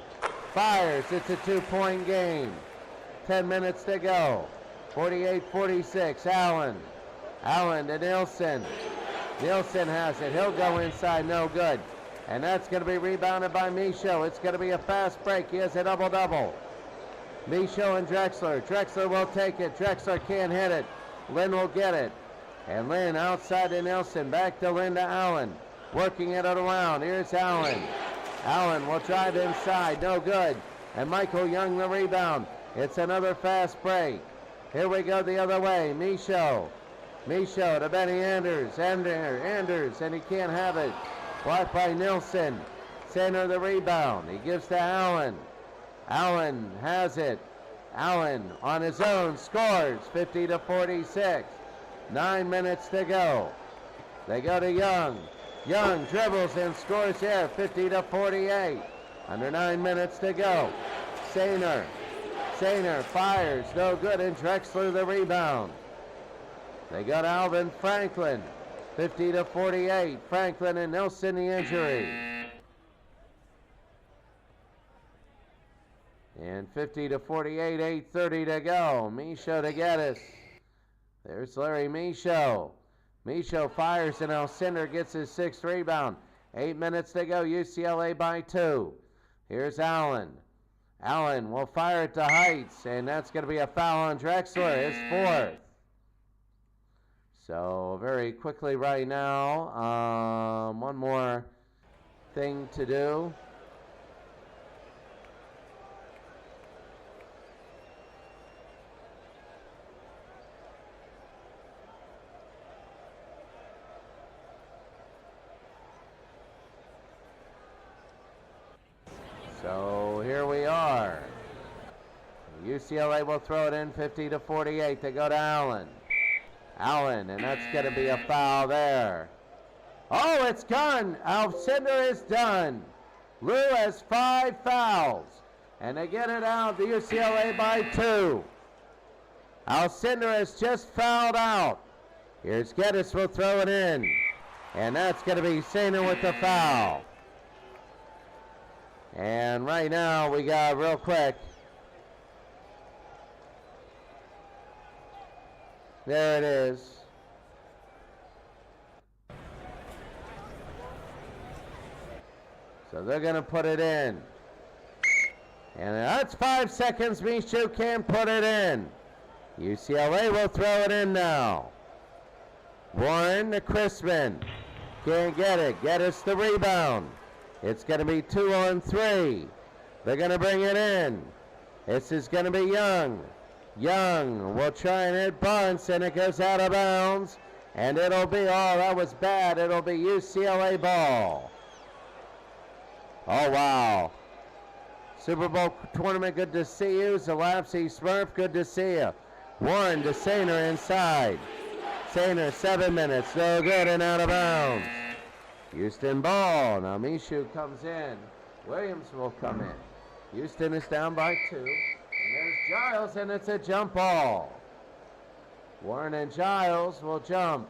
S1: Fires. It's a 2-point game. 10 minutes to go. 48-46. Allen. Allen to Nielsen. Nielsen has it. He'll go inside. No good. And that's going to be rebounded by Michaud. It's going to be a fast break. He has a double-double. Michaud and Drexler. Drexler will take it. Drexler can't hit it. Lynn will get it. And Lynn outside to Nielsen. Back to Lynn to Allen. Working it around. Here's Allen. Allen will drive inside. No good. And Michael Young the rebound. It's another fast break. Here we go the other way. Michaud. Michaud to Benny Anders. Anders. And he can't have it. Blocked by Nielsen. Center the rebound. He gives to Allen. Allen has it. Allen on his own scores. 50-46. 9 minutes to go. They go to Young. Young dribbles and scores here. 50-48. Under 9 minutes to go. Sainer. Sainer fires. No good. And Drexler the rebound. They got Alvin Franklin. 50-48. Franklin and Nielsen the injury. And 50-48, 8:30 to go. Michaud to Geddes. There's Larry Michaud. Michaud fires and Alcindor gets his 6th rebound. 8 minutes to go. UCLA by 2. Here's Allen. Allen will fire it to Heights, and that's going to be a foul on Drexler, his 4th. So very quickly right now, one more thing to do. So here we are. UCLA will throw it in 50-48. They go to Allen. Allen, and that's going to be a foul there. Oh, it's gone. Alcindor is done. Lou has 5 fouls. And they get it out, the UCLA by 2. Alcindor has just fouled out. Here's Geddes will throw it in. And that's going to be Sainer with the foul. And right now we got real quick. There it is. So they're going to put it in. And that's 5 seconds. Minshew can't put it in. UCLA will throw it in now. Warren to Crispin. Can't get it. Geddes the rebound. It's going to be 2 on 3. They're going to bring it in. This is going to be Young. Young will try and hit bunts, and it goes out of bounds. And it'll be, oh, that was bad. It'll be UCLA ball. Oh, wow. Super Bowl tournament, good to see you. Zalapsy Smurf, good to see you. Warren to Sainer inside. Sainer, 7 minutes, no good and out of bounds. Houston ball. Now Minshew comes in. Williams will come in. Houston is down by 2. And there's Giles, and it's a jump ball. Warren and Giles will jump.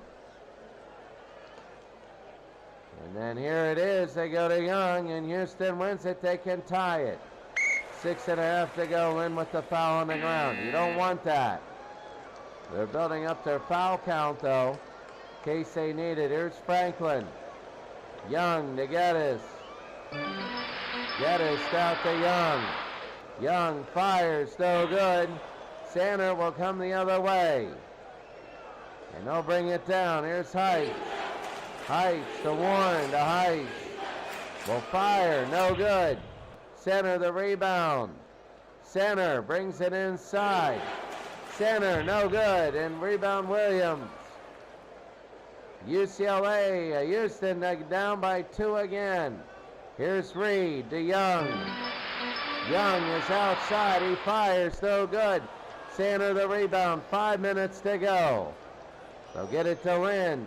S1: And then here it is. They go to Young, and Houston wins it. They can tie it. 6.5 to go. Lynn with the foul on the ground. You don't want that. They're building up their foul count, though, in case they need it. Here's Franklin. Young to Geddes. Geddes out to Young. Young fires, no good. Sander will come the other way. And they'll bring it down. Here's Heights. Heights to Warren to Heights. Will fire, no good. Center the rebound. Center brings it inside. Center, no good. And rebound Williams. UCLA, Houston down by 2 again. Here's Reed to Young. Young is outside. He fires, no good. Center the rebound. 5 minutes to go. They'll get it to Lynn.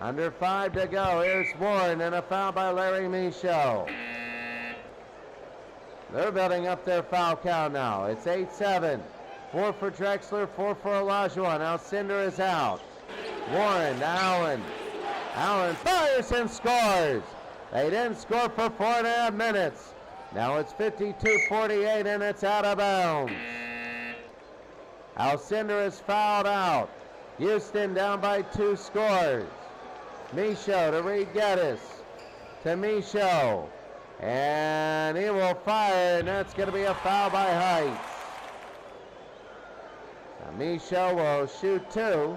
S1: Under 5 to go. Here's Warren and a foul by Larry Minshew. They're building up their foul count now. It's 8-7. 4 for Drexler, 4 for Olajuwon. Now Cinder is out. Warren to Allen. Allen fires and scores. They didn't score for 4.5 minutes. Now it's 52-48 and it's out of bounds. Alcindor is fouled out. Houston down by 2 scores. Minshew to Reed Geddes. To Minshew. And he will fire, and that's going to be a foul by Heights. Now Minshew will shoot 2.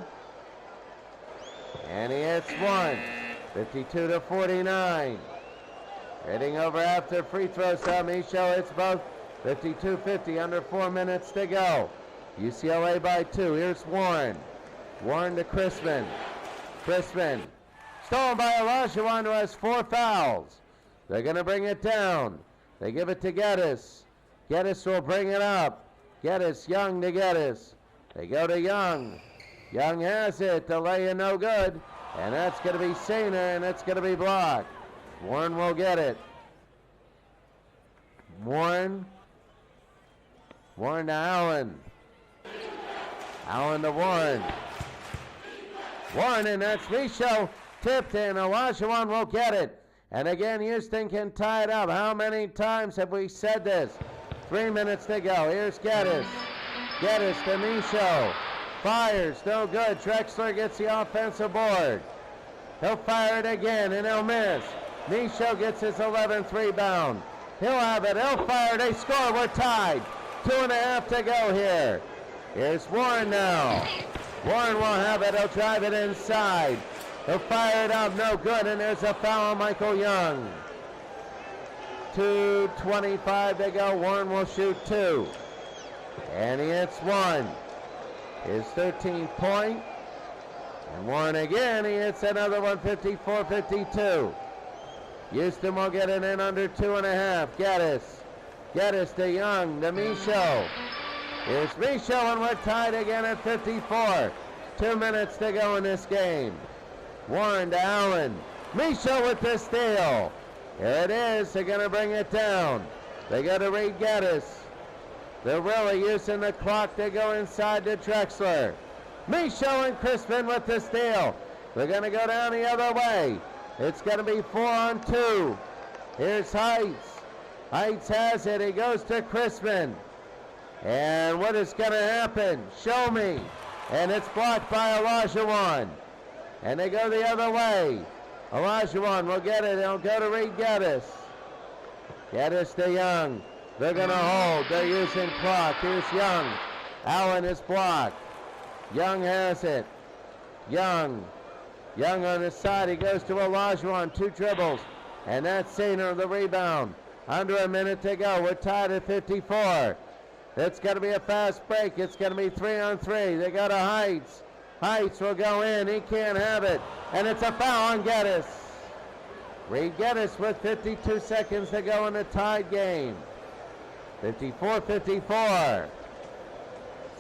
S1: And he hits 1. 52-49. Heading over after free throws now. Minshew hits both. 52-50, under 4 minutes to go. UCLA by 2. Here's Warren. Warren to Crispin. Crispin. Stolen by Olajuwon, who has 4 fouls. They're going to bring it down. They give it to Geddes. Geddes will bring it up. Geddes, Young to Geddes. They go to Young. Young has it. The lay-in no good. And that's going to be Sainer, and it's going to be blocked. Warren will get it. Warren. Warren to Allen. Allen to Warren. Warren, and that's Minshew. Tipped in. Olajuwon will get it. And again, Houston can tie it up. How many times have we said this? 3 minutes to go. Here's Geddes. Geddes to Minshew. Fires, no good. Drexler gets the offensive board. He'll fire it again, and he'll miss. Minshew gets his 11th rebound. He'll have it. He'll fire. They score. We're tied. 2.5 to go here. Here's Warren now. Warren will have it. He'll drive it inside. He'll fire it up. No good. And there's a foul on Michael Young. 2:25 to go. Warren will shoot 2. And he hits 1. His 13th point. And Warren again. He hits another one. 54-52. Houston will get it in under 2.5. Geddes to Young to Michaud. Here's Michaud, and we're tied again at 54. 2 minutes to go in this game. Warren to Allen. Michaud with the steal. Here it is. They're going to bring it down. They got to read Geddes. They're really using the clock to go inside to Drexler. Michaud and Crispin with the steal. They're going to go down the other way. It's going to be 4-on-2. Here's Heights. Heights has it. He goes to Crispin. And what is going to happen? Show me. And it's blocked by Olajuwon. And they go the other way. Olajuwon will get it. He'll go to Reed Geddes. Geddes to Young. They're going to hold. They're using clock. Here's Young. Allen is blocked. Young has it. Young on the side. He goes to Olajuwon. 2 dribbles. And that's Sainer the rebound. Under a minute to go. We're tied at 54. It's going to be a fast break. It's going to be 3-on-3. They go to Heights. Heights will go in. He can't have it. And it's a foul on Geddes. Reed Geddes with 52 seconds to go in a tied game. 54-54.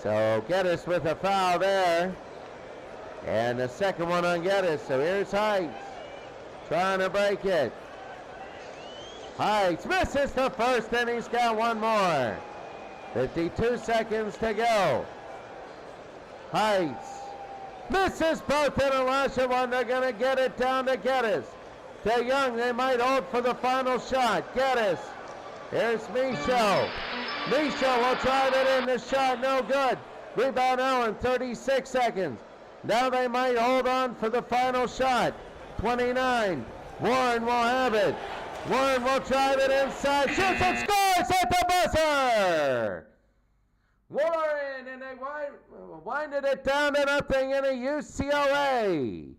S1: So Geddes with a foul there. And the second one on Geddes. So here's Heights trying to break it. Heights misses the first, and he's got one more. 52 seconds to go. Heights misses both, and Olajuwon, they're going to get it down to Geddes. To Young, they might hold for the final shot. Geddes. Here's Michaud. Michaud will drive it in. The shot no good. Rebound Allen, 36 seconds. Now they might hold on for the final shot. 29. Warren will have it. Warren will drive it inside. Shoots and scores at the buzzer. Warren, and they winded it down to nothing in a UCLA.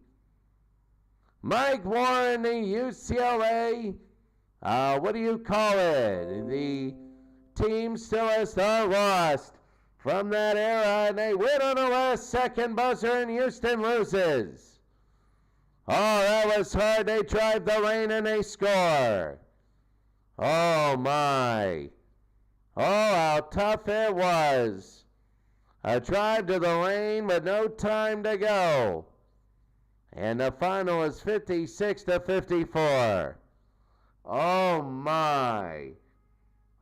S1: Mike Warren, the UCLA, what do you call it? The team still has not lost from that era, and they win on the last second buzzer, and Houston loses. Oh, that was hard. They drive the lane and they score. Oh, my. Oh, how tough it was. A drive to the lane, but no time to go. And the final is 56-54. Oh, my.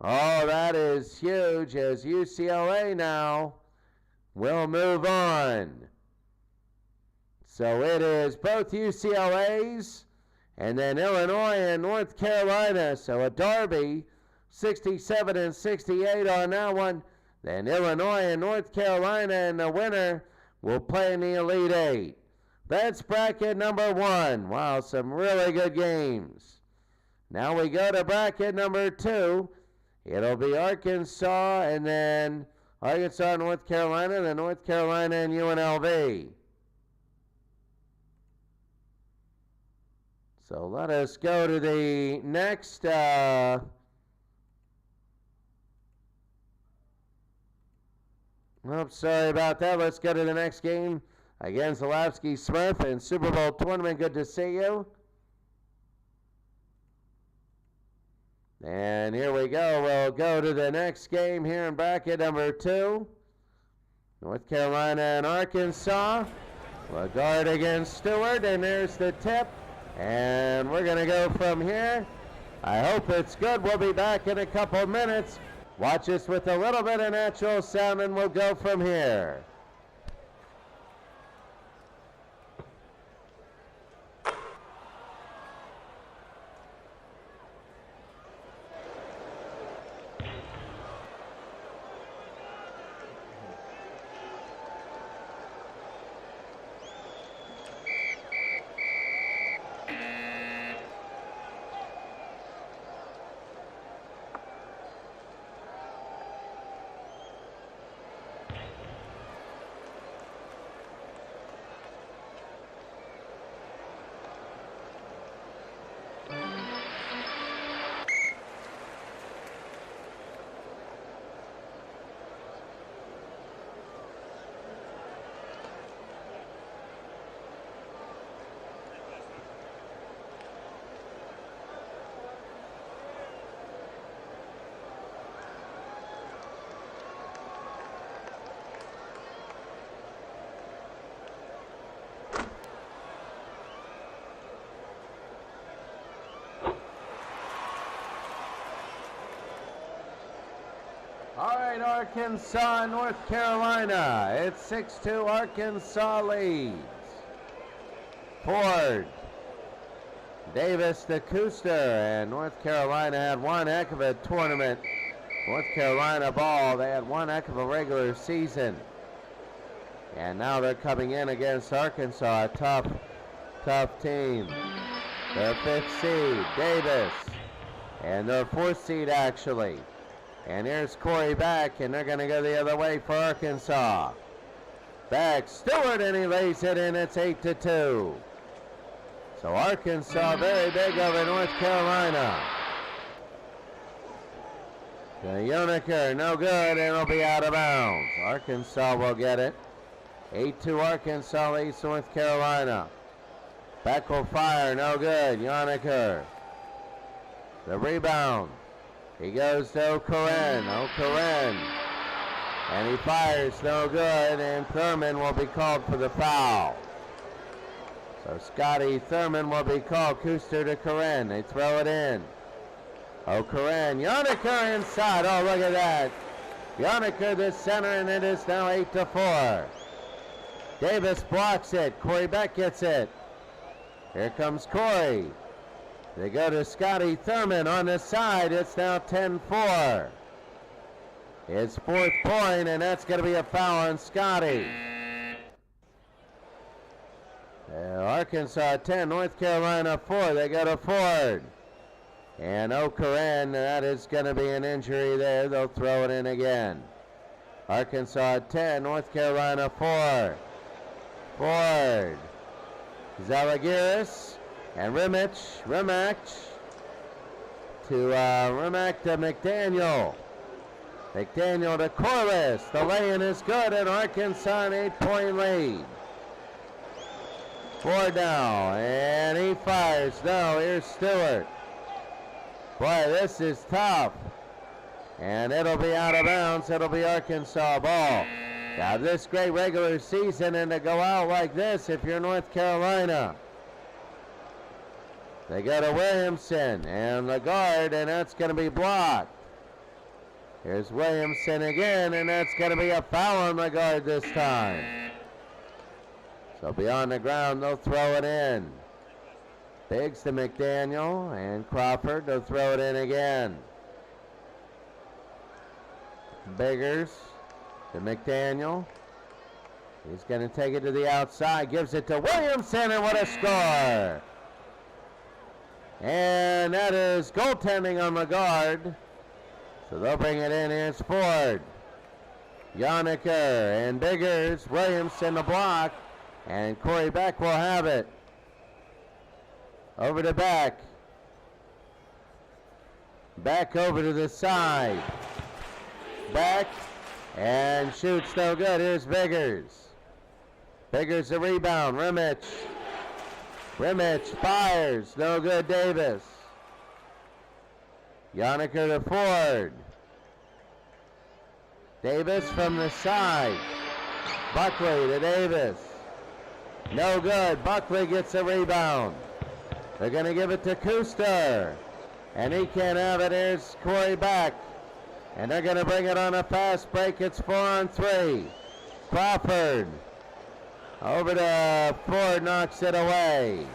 S1: Oh, that is huge, as UCLA now will move on. So it is both UCLA's and then Illinois and North Carolina. So a derby, 67-68 on that one. Then Illinois and North Carolina, and the winner will play in the Elite Eight. That's bracket number 1. Wow, some really good games. Now we go to bracket number 2. It'll be Arkansas, and then Arkansas, North Carolina, then North Carolina and UNLV. So let us go to the next oops, sorry about that. Let's go to the next game against Zalewski Smith in Super Bowl tournament. Good to see you. And here we go. We'll go to the next game here in bracket number 2. North Carolina and Arkansas. We'll guard against Stewart, and there's the tip. And we're going to go from here. I hope it's good. We'll be back in a couple minutes. Watch us with a little bit of natural sound, and we'll go from here. right, Arkansas and North Carolina. It's 6-2, Arkansas leads. Ford, Davis to Kuster, and North Carolina had one heck of a tournament. North Carolina ball, they had one heck of a regular season. And now they're coming in against Arkansas, a tough team. Their 5th seed, Davis, and their 4th seed actually. And here's Corey back, and they're going to go the other way for Arkansas. Back, Stewart, and he lays it in. It's 8-2. So Arkansas very big over North Carolina. The Uniker, no good, and it'll be out of bounds. Arkansas will get it. 8-2 Arkansas leads North Carolina. Back will fire, no good. Yoniker. The rebound. He goes to O'Coren. And he fires, no good, and Thurman will be called for the foul. So Scotty Thurman will be called. Kuster to Coren. They throw it in. O'Coren. Yoniker inside. Oh, look at that. Yoniker the center, and it is now 8-4. Davis blocks it. Corey Beck gets it. Here comes Corey. They go to Scotty Thurman on the side. It's now 10-4. His 4th point, and that's going to be a foul on Scotty. Arkansas 10, North Carolina 4. They go to Ford. And O'Coren, that is going to be an injury there. They'll throw it in again. Arkansas 10, North Carolina 4. Ford. Zalagiris and Rimac to McDaniel. McDaniel to Corliss. The lay-in is good, and Arkansas an 8-point lead. Ford now, and he fires. No, here's Stewart. Boy, this is tough. And it'll be out of bounds. It'll be Arkansas ball. Now, this great regular season, and to go out like this if you're North Carolina. They go to Williamson and the guard, and that's going to be blocked. Here's Williamson again, and that's going to be a foul on the guard this time. So beyond the ground, they'll throw it in. Biggs to McDaniel, and Crawford, they'll throw it in again. Biggers to McDaniel. He's going to take it to the outside, gives it to Williamson, and what a score! And that is goaltending on the guard. So they'll bring it in. Here's Ford. Yoniker and Biggers. Williamson the block. And Corey Beck will have it. Over to Beck. Beck over to the side. Beck. And shoots no good. Here's Biggers. Biggers the rebound. Rimmich fires. No good. Davis. Yoniker to Ford. Davis from the side. Buckley to Davis. No good. Buckley gets a rebound. They're going to give it to Kuster. And he can't have it. Here's Corey Beck. And they're going to bring it on a fast break. It's 4-on-3. Crawford. Over to Ford, knocks it away.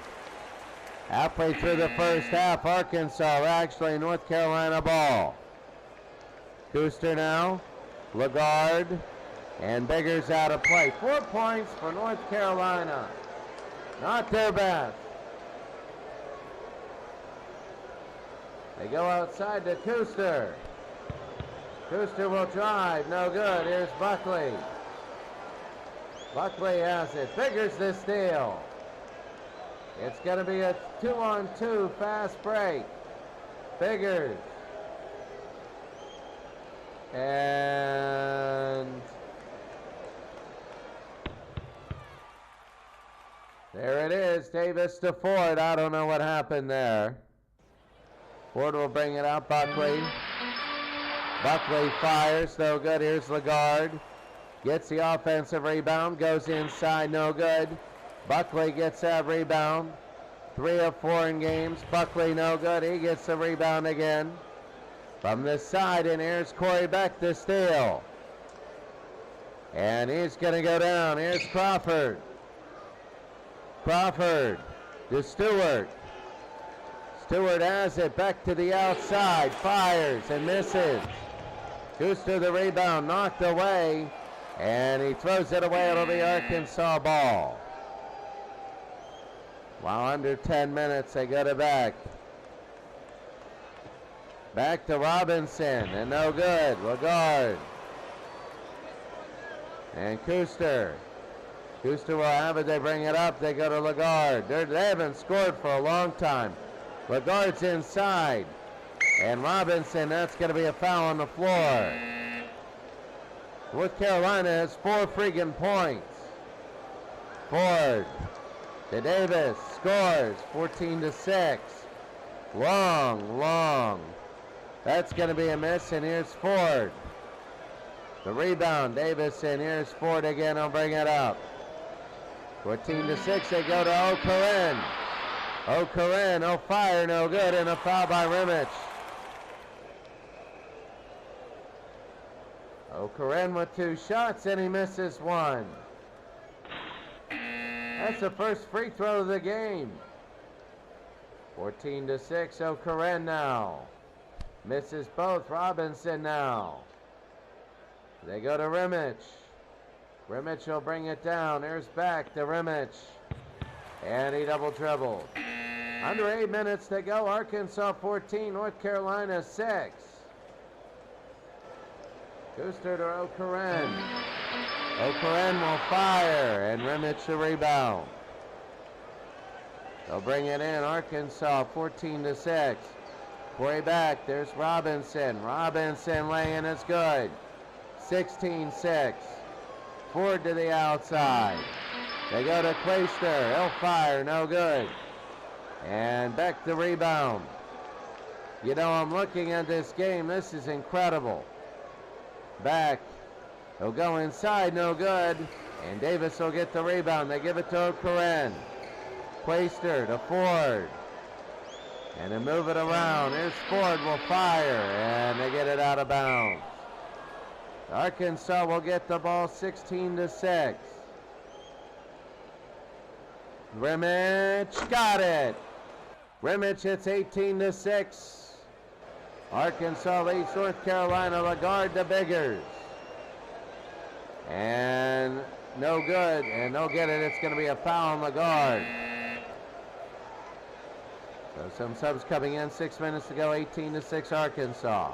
S1: Halfway through the first half, Arkansas, actually North Carolina ball. Kuster now, Lagarde, and Biggers out of play. 4 points for North Carolina. Not their best. They go outside to Kuster. Kuster will drive, no good. Here's Buckley. Buckley has it. Biggers the steal. It's going to be a 2-on-2 fast break. Biggers. And there it is. Davis to Ford. I don't know what happened there. Ford will bring it out. Buckley. Buckley fires. No good. Here's Lagarde. Gets the offensive rebound, goes inside, no good. Buckley gets that rebound. 3 of 4 in games. Buckley no good. He gets the rebound again. From this side, and here's Corey Beck to steal. And he's going to go down. Here's Crawford. Crawford to Stewart. Stewart has it back to the outside. Fires and misses. Kuster the rebound, knocked away. And he throws it away. It'll be Arkansas ball. While under 10 minutes, they go to Beck. Back to Robinson, and no good. Lagarde. And Kuster. Kuster will have it. They bring it up. They go to Lagarde. They haven't scored for a long time. Lagarde's inside. And Robinson, that's going to be a foul on the floor. North Carolina has 4 freaking points. Ford to Davis. Scores 14-6. Long. That's going to be a miss, and here's Ford. The rebound, Davis, and here's Ford again. I'll bring it up. 14-6, they go to O'Corin. O'Corin, no fire, no good, and a foul by Rimich. O'Corin with 2 shots, and he misses 1. That's the first free throw of the game. 14-6, O'Corin now. Misses both. Robinson now. They go to Rimich. Rimich will bring it down. There's back to Rimich. And he double dribbled. Under 8 minutes to go. Arkansas 14, North Carolina 6. Kuster to O'Corin. O'Corin will fire, and Rimich the rebound. They'll bring it in. Arkansas 14-6. Way back, there's Robinson. Robinson laying is good. 16-6. Ford to the outside. They go to Quaister. He'll fire, no good. And Beck the rebound. You know, I'm looking at this game. This is incredible. Beck. He'll go inside, no good. And Davis will get the rebound. They give it to O'Corin. Quaister to Ford. And they move it around. Here's Ford will fire, and they get it out of bounds. Arkansas will get the ball 16-6. Rimich got it. Rimich hits 18-6. Arkansas leads North Carolina. Lagarde to Biggers. And no good, and they'll get it. It's going to be a foul on Lagarde. So some subs coming in. 6 minutes to go. 18-6 Arkansas.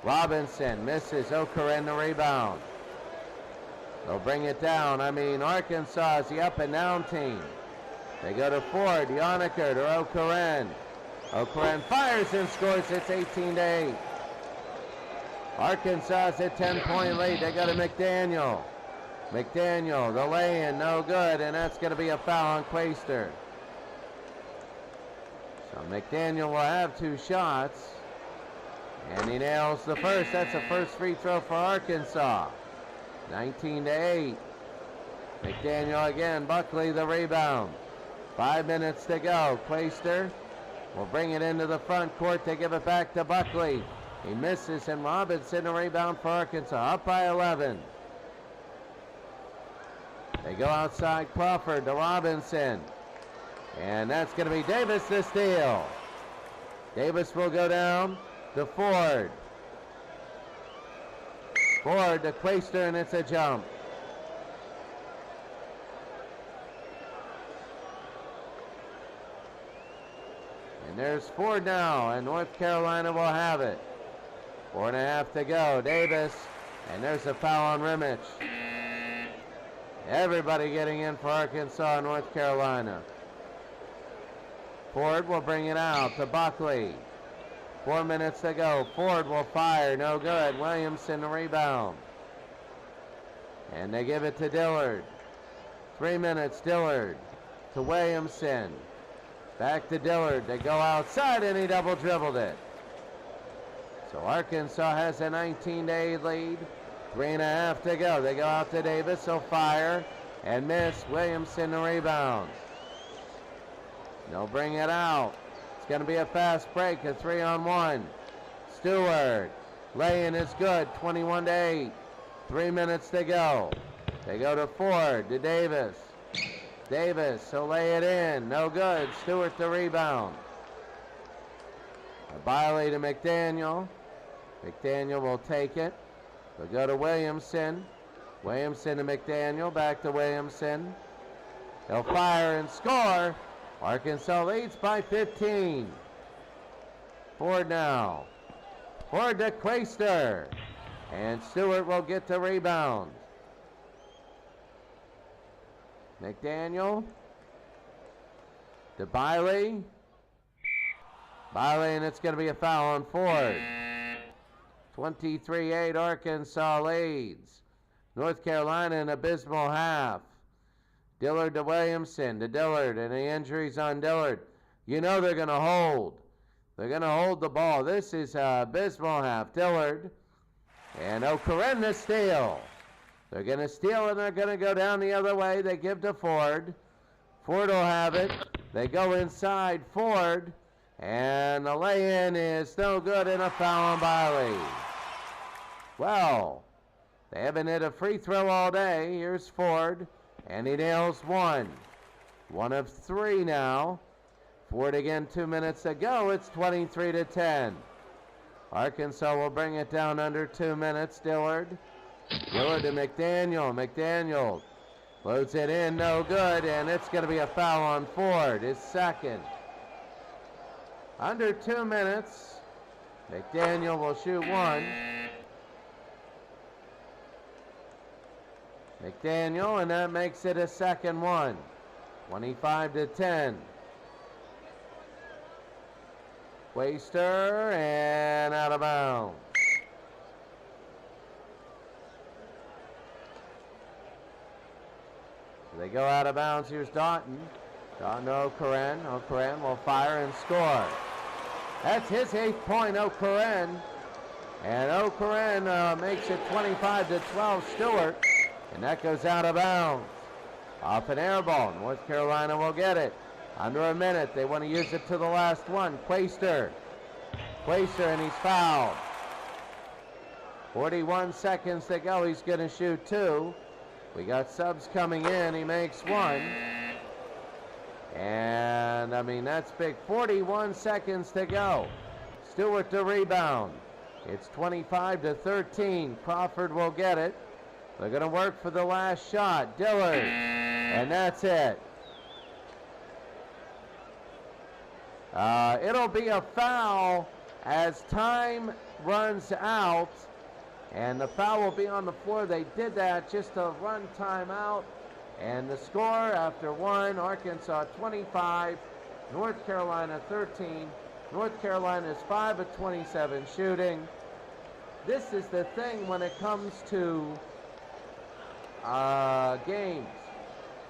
S1: Robinson misses. O'Corin the rebound. They'll bring it down. Arkansas is the up and down team. They go to Ford. Yoniker to O'Corin. O'Corin fires and scores. It's 18-8. Arkansas is a 10-point lead. They go to McDaniel. McDaniel, the lay-in, no good, and that's going to be a foul on Quaister. So McDaniel will have 2 shots, and he nails the first. That's the first free throw for Arkansas. 19-8. McDaniel again. Buckley the rebound. 5 minutes to go. Quaister will bring it into the front court. They give it back to Buckley. He misses, and Robinson a rebound for Arkansas. Up by 11. They go outside. Crawford to Robinson. And that's going to be Davis to steal. Davis will go down to Ford. Ford to Quaister, and it's a jump. And there's Ford now, and North Carolina will have it. 4.5 to go. Davis, and there's a foul on Rimich. Everybody getting in for Arkansas and North Carolina. Ford will bring it out to Buckley. 4 minutes to go. Ford will fire, no good. Williamson the rebound. And they give it to Dillard. 3 minutes, Dillard to Williamson. Back to Dillard. They go outside, and he double dribbled it. So Arkansas has a 19-8 lead. 3.5 to go. They go out to Davis. He'll fire and miss. Williamson the rebound. They'll bring it out. It's going to be a fast break, a 3-on-1. Stewart. Lay-in is good, 21-8. 3 minutes to go. They go to Ford, to Davis. Davis, he'll lay it in. No good. Stewart the rebound. Biley to McDaniel. McDaniel will take it. They'll go to Williamson. Williamson to McDaniel. Back to Williamson. He'll fire and score. Arkansas leads by 15. Ford now. Ford to Quaster. And Stewart will get the rebound. McDaniel to Biley. Biley, and it's going to be a foul on Ford. 23-8, Arkansas leads. North Carolina an abysmal half. Dillard to Williamson, to Dillard, and the injuries on Dillard. You know they're going to hold. They're going to hold the ball. This is an abysmal half. Dillard and O'Coren to steal. They're going to steal and they're going to go down the other way. They give to Ford. Ford will have it. They go inside Ford. And the lay-in is no good and a foul on Biley. Well, they haven't hit a free throw all day. Here's Ford. And he nails one. 1 of 3 now. Ford again, 2 minutes to go. It's 23-10. Arkansas will bring it down under 2 minutes. Dillard. Dillard to McDaniel. McDaniel loads it in, no good, and it's going to be a foul on Ford, his second. Under 2 minutes. McDaniel will shoot one. McDaniel, and that makes it a second one. 25-10. Waster, and out of bounds. So they go out of bounds. Here's Daughton. Daughton to O'Coren. O'Coren will fire and score. That's his 8th point, O'Coren. And O'Coren makes it 25-12 Stewart. And that goes out of bounds. Off an air ball. North Carolina will get it. Under a minute. They want to use it to the last one. Quaster. Quaster, and he's fouled. 41 seconds to go. He's going to shoot 2. We got subs coming in. He makes 1. And, I mean, that's big. 41 seconds to go. Stewart to rebound. It's 25-13. Crawford will get it. They're going to work for the last shot. Dillard. And that's it. It'll be a foul as time runs out. And the foul will be on the floor. They did that just to run time out. And the score after 1, Arkansas 25, North Carolina 13. North Carolina is 5 of 27 shooting. This is the thing when it comes to games.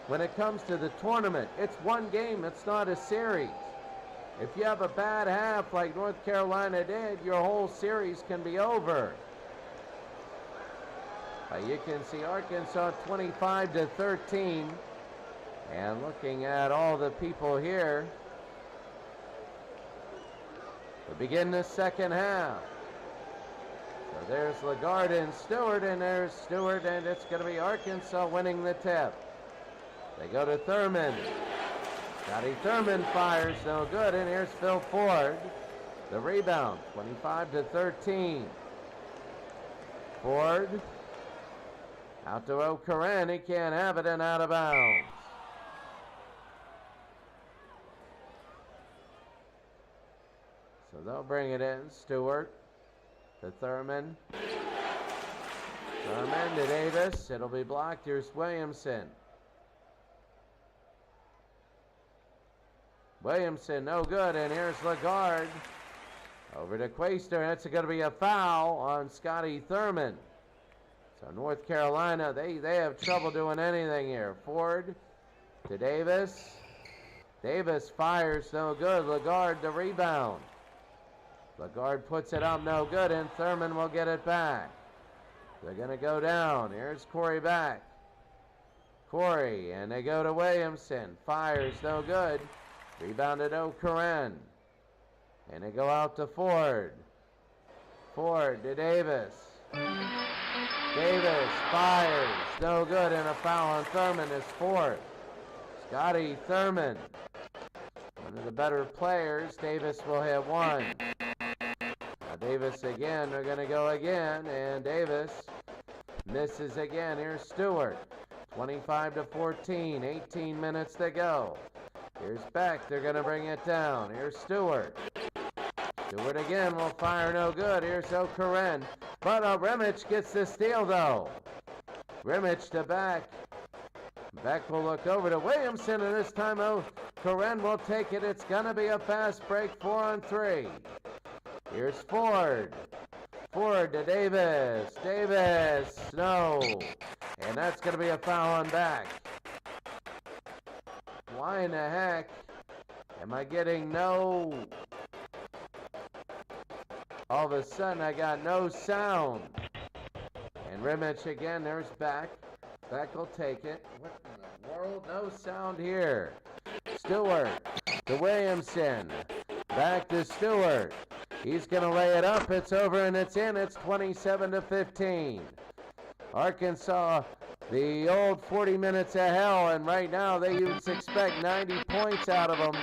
S1: When it comes to the tournament, it's one game, it's not a series. If you have a bad half like North Carolina did, your whole series can be over. You can see Arkansas 25-13. And looking at all the people here, to begin the second half. So there's Lagarde and Stewart, and there's Stewart, and it's going to be Arkansas winning the tip. They go to Thurman. Scotty Thurman fires, no good, and here's Phil Ford. The rebound, 25-13. Ford. Out to O'Coren, he can't have it, and out of bounds. So they'll bring it in. Stewart to Thurman. Thurman to Davis. It'll be blocked. Here's Williamson. Williamson, no good, and here's Lagarde. Over to Quaster. That's going to be a foul on Scotty Thurman. So North Carolina, they have trouble doing anything here. Ford to Davis. Davis fires, no good. Lagarde the rebound. Lagarde puts it up, no good, and Thurman will get it back. They're going to go down. Here's Corey back. Corey, and they go to Williamson. Fires, no good. Rebounded O'Coren. And they go out to Ford. Ford to Davis. Davis fires. No good, and a foul on Thurman is fourth. Scotty Thurman, one of the better players. Davis will hit one. Now Davis again. They're going to go again, and Davis misses again. Here's Stewart. 25-14. 18 minutes to go. Here's Beck. They're going to bring it down. Here's Stewart. Stewart again will fire, no good. Here's O'Coren. But Remich gets the steal, though. Remich to Beck. Beck will look over to Williamson, and this time O'Coren will take it. It's going to be a fast break, 4-on-3. Here's Ford. Ford to Davis. Davis, no. And that's going to be a foul on Beck. Why in the heck am I getting no... All of a sudden, I got no sound. And Remich again, there's Beck. Beck will take it. What in the world? No sound here. Stewart to Williamson. Back to Stewart. He's going to lay it up. It's over and it's in. It's 27-15. Arkansas, the old 40 minutes of hell, and right now they used to expect 90 points out of them,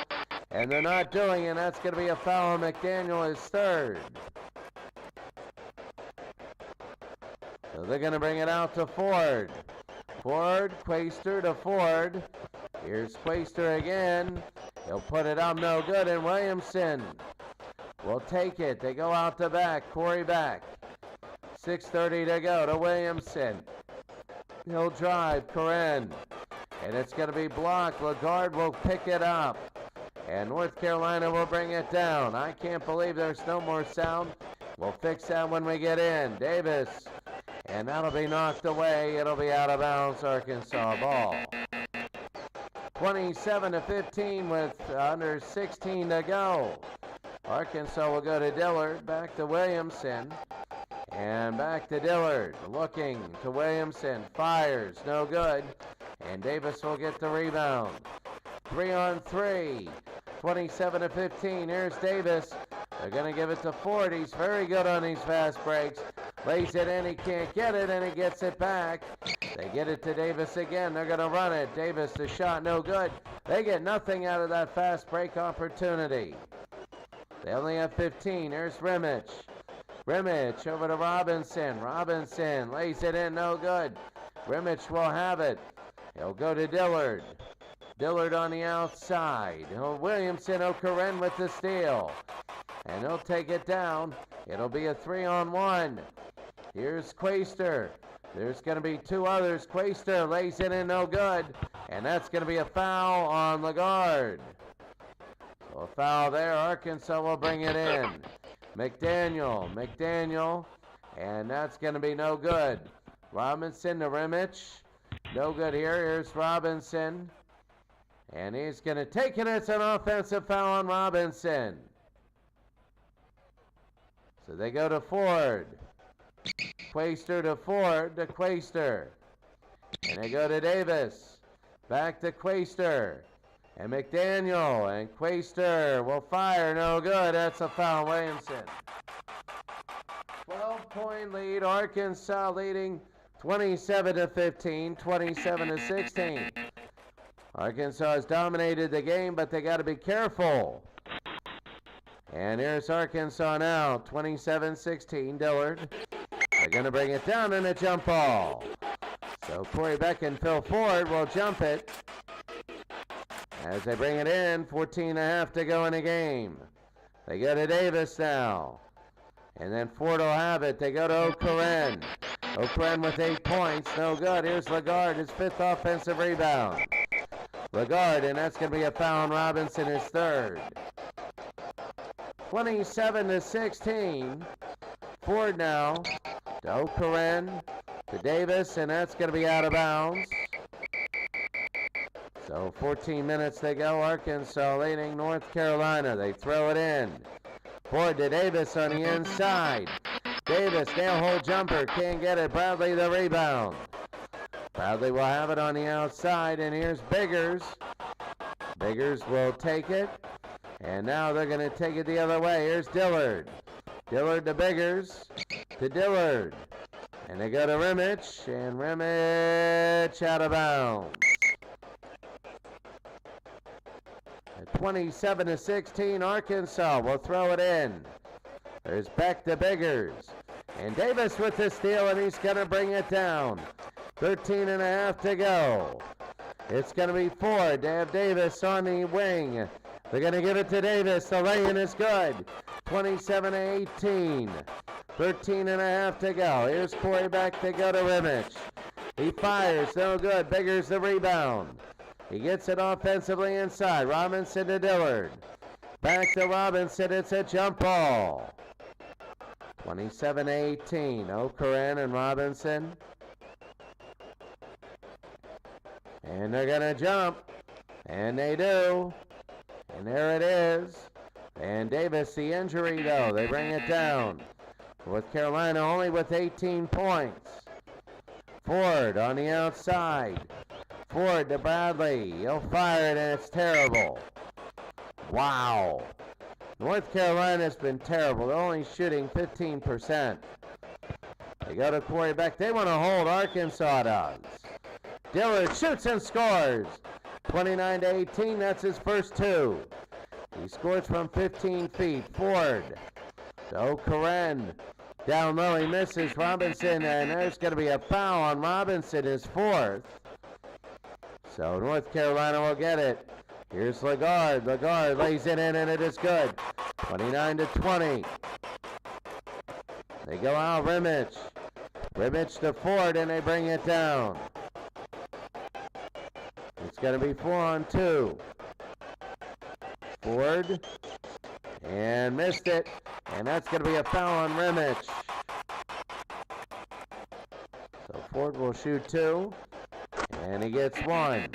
S1: and they're not doing it, and that's going to be a foul on McDaniel, his third. So they're going to bring it out to Ford. Ford, Quaister to Ford. Here's Quaister again. He'll put it up, no good, and Williamson will take it. They go out to Beck. Corey Beck. 6:30 to go to Williamson. He'll drive, Coren. And it's going to be blocked. Lagarde will pick it up. And North Carolina will bring it down. I can't believe there's no more sound. We'll fix that when we get in. Davis. And that'll be knocked away. It'll be out of bounds, Arkansas ball. 27-15 with under 16 to go. Arkansas will go to Dillard. Back to Williamson. And back to Dillard. Looking to Williamson. Fires. No good. And Davis will get the rebound. 3-on-3. 27-15. Here's Davis. They're going to give it to Ford. He's very good on these fast breaks. Lays it in. He can't get it, and he gets it back. They get it to Davis again. They're going to run it. Davis, the shot, no good. They get nothing out of that fast break opportunity. They only have 15. Here's Remich. Remich over to Robinson. Robinson lays it in, no good. Remich will have it. He'll go to Dillard. Dillard on the outside. Williamson, O'Coren with the steal. And he'll take it down. It'll be a 3-on-1. Here's Quaister. There's going to be two others. Quaister lays it in, no good. And that's going to be a foul on Lagarde. So a foul there. Arkansas will bring it in. McDaniel, and that's going to be no good. Robinson to Remich. No good here. Here's Robinson. And he's going to take it. It's an offensive foul on Robinson. So they go to Ford. Quaister to Ford to Quaister. And they go to Davis. Back to Quaister. And McDaniel and Quaister will fire. No good. That's a foul, Williamson. 12-point lead. Arkansas leading 27-15, 27-16. Arkansas has dominated the game, but they got to be careful. And here's Arkansas now. 27-16. Dillard. They're going to bring it down in a jump ball. So Corey Beck and Phil Ford will jump it. As they bring it in, 14.5 to go in the game. They go to Davis now. And then Ford will have it. They go to O'Coren. O'Coren with 8 points. No good. Here's Lagarde, his fifth offensive rebound. Lagarde, and that's going to be a foul on Robinson, his third. 27-16. Ford now to O'Coren, to Davis, and that's going to be out of bounds. So 14 minutes to go. Arkansas leading North Carolina. They throw it in. Ford to Davis on the inside. Davis, nail hole jumper. Can't get it. Bradley the rebound. Bradley will have it on the outside. And here's Biggers. Biggers will take it. And now they're going to take it the other way. Here's Dillard. Dillard to Biggers, to Dillard. And they go to Rimmich, and Rimmich out of bounds. At 27-16, Arkansas will throw it in. There's Beck to Biggers. And Davis with the steal, and he's going to bring it down. 13.5 to go. It's going to be Ford. They have Davis on the wing. They're going to give it to Davis. The lay-in is good. 27-18. 13.5 to go. Here's Corey Beck to go to Rimmich. He fires. No good. Biggers the rebound. He gets it offensively inside. Robinson to Dillard. Back to Robinson. It's a jump ball. 27-18. O'Coren and Robinson. And they're going to jump. And they do. And there it is. And Davis, the injury, though. They bring it down. North Carolina only with 18 points. Ford on the outside. Ford to Bradley. He'll fire it, and it's terrible. Wow. North Carolina's been terrible. They're only shooting 15%. They go to Corey Beck. They want to hold. Arkansas does. Dillard shoots and scores. 29-18. That's his first two. He scores from 15 feet. Ford to O'Coren. Down low, he misses Robinson, and there's going to be a foul on Robinson, his fourth. So North Carolina will get it. Here's Lagarde. Lagarde lays it in, and it is good. 29-20. They go out, Rimmich. Rimmich to Ford, and they bring it down. It's going to be 4-on-2. Ford, and missed it, and that's going to be a foul on Rimmich. So Ford will shoot two, and he gets one.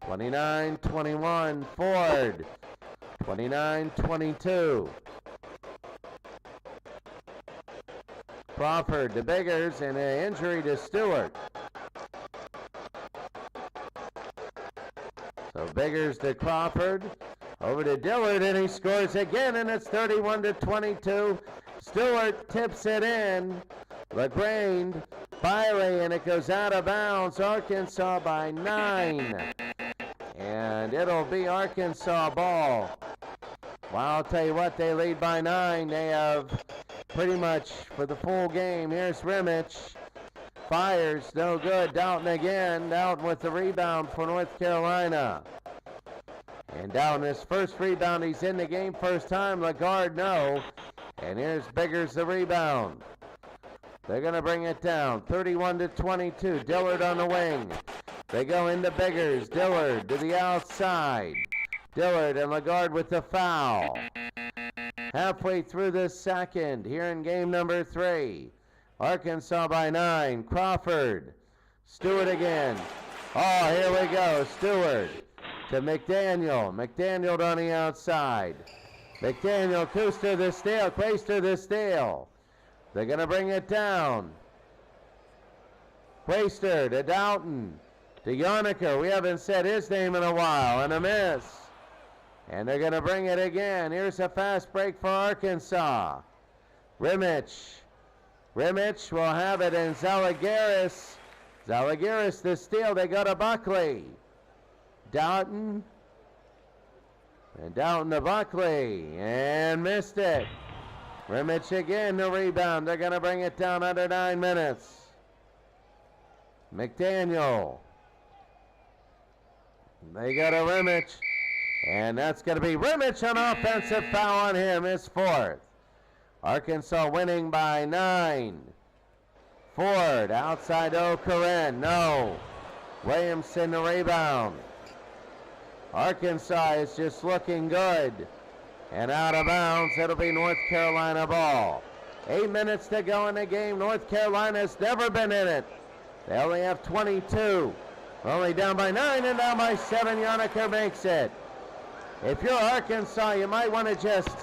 S1: 29-21, Ford. 29-22. Crawford to Biggers, and an injury to Stewart. So Biggers to Crawford, over to Dillard, and he scores again, and it's 31-22. Stewart tips it in. LaGrange, Biley, and it goes out of bounds. Arkansas by 9. And it'll be Arkansas ball. Well, I'll tell you what, they lead by 9. They have pretty much for the full game. Here's Rimmich. Fires, no good. Doughton again. Doughton with the rebound for North Carolina. And Doughton, his first rebound. He's in the game first time. Lagarde, no. And here's Biggers, the rebound. They're going to bring it down. 31-22. Dillard on the wing. They go into Biggers. Dillard to the outside. Dillard and Lagarde with the foul. Halfway through the second here in game number 3. Arkansas by 9. Crawford. Stewart again. Oh, here we go. Stewart to McDaniel. McDaniel on the outside. McDaniel, Kuster the steal. Quaister the steal. They're going to bring it down. Quaister to Doughton. To Yoniker. We haven't said his name in a while. And a miss. And they're going to bring it again. Here's a fast break for Arkansas. Rimmich. Rimmich will have it, and Zalgiris. Zalgiris the steal. They go to Buckley. Doughton. And Doughton to Buckley. And missed it. Rimmich again, the rebound. They're going to bring it down under 9 minutes. McDaniel. They go to Rimmich. And that's going to be Rimmich, an offensive foul on him, his fourth. Arkansas winning by 9. Ford outside O'Coren. No. Williamson the rebound. Arkansas is just looking good. And out of bounds. It'll be North Carolina ball. 8 minutes to go in the game. North Carolina's never been in it. They only have 22. We're only down by 9 and down by 7. Yoniker makes it. If you're Arkansas, you might want to just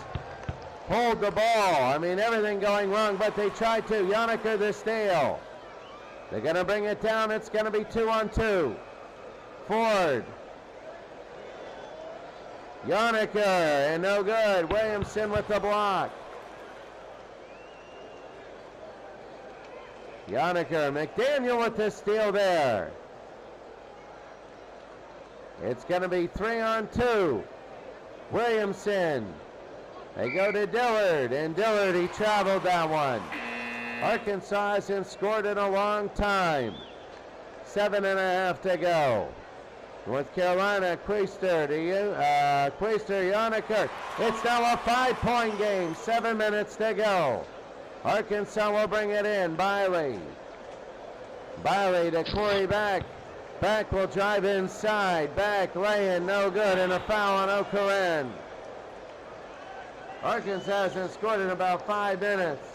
S1: hold the ball. I mean, everything going wrong, but they tried to. Yoniker the steal. They're going to bring it down. It's going to be 2-on-2. Ford. Yoniker, and no good. Williamson with the block. Yoniker, McDaniel with the steal there. It's going to be 3-on-2. Williamson. They go to Dillard, and Dillard, he traveled that one. Arkansas hasn't scored in a long time. 7.5 to go. North Carolina, Quaister Yoniker. It's now a 5-point game. 7 minutes to go. Arkansas will bring it in. Biley to Corey Back. Back will drive inside. Back laying, no good, and a foul on O'Coren. Arkansas hasn't scored in about 5 minutes.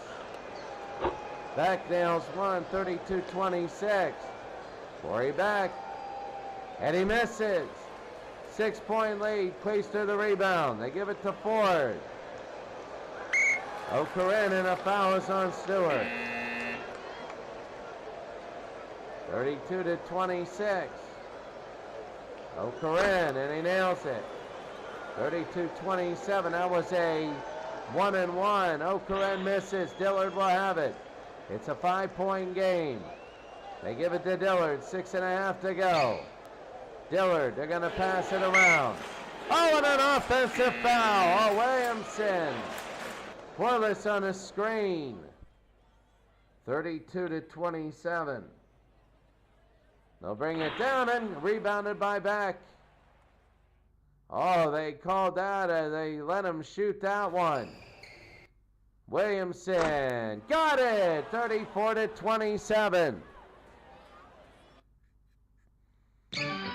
S1: Back nails one, 32-26. Corey Back, and he misses. 6-point lead. Quaister the rebound. They give it to Ford. O'Coren, and a foul is on Stewart. 32-26. O'Coren, and he nails it. 32-27. That was a 1-and-1. O'Coren misses. Dillard will have it. It's a 5-point game. They give it to Dillard. 6.5 to go. Dillard, they're going to pass it around. Oh, and an offensive foul. Oh, Williamson. Corliss on the screen. 32-27. They'll bring it down, and rebounded by Beck. Oh, they called that. They let him shoot that one. Williamson got it. 34-27.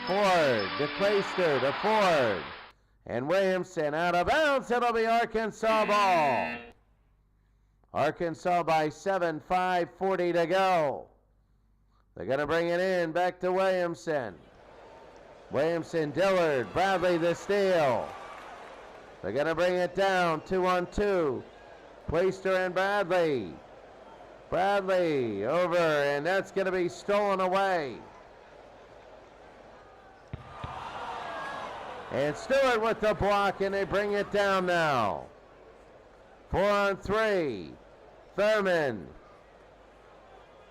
S1: Ford to Quaister to Ford. And Williamson out of bounds. It'll be Arkansas ball. Arkansas by 7, 5:40 to go. They're going to bring it in. Back to Williamson. Williamson, Dillard, Bradley the steal. They're going to bring it down. 2-on-2. Quaister and Bradley. Bradley over, and that's going to be stolen away. And Stewart with the block, and they bring it down now. 4-on-3. Thurman,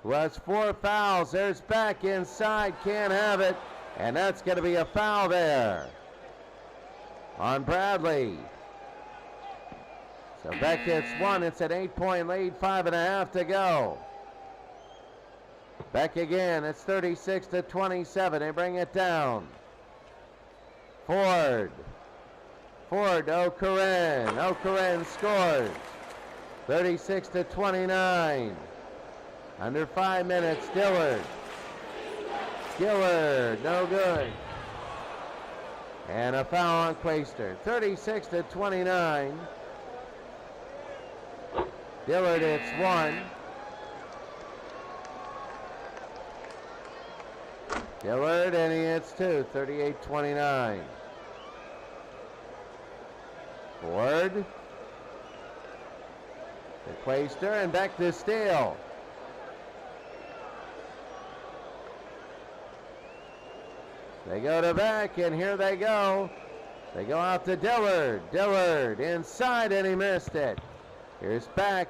S1: who has 4 fouls. There's Back inside, can't have it. And that's going to be a foul there on Bradley. So Beck gets 1. It's an 8-point lead, 5.5 to go. Beck again. It's 36-27. They bring it down. Ford to O'Coren. O'Coren scores. 36-29. Under 5 minutes, Dillard, no good. And a foul on Quaister. 36-29. Dillard hits 1. Dillard, and he hits 2. 38-29. Ford to Quaister, and back to steal. They go to Beck, and here they go. They go out to Dillard. Dillard inside, and he missed it. Here's Beck.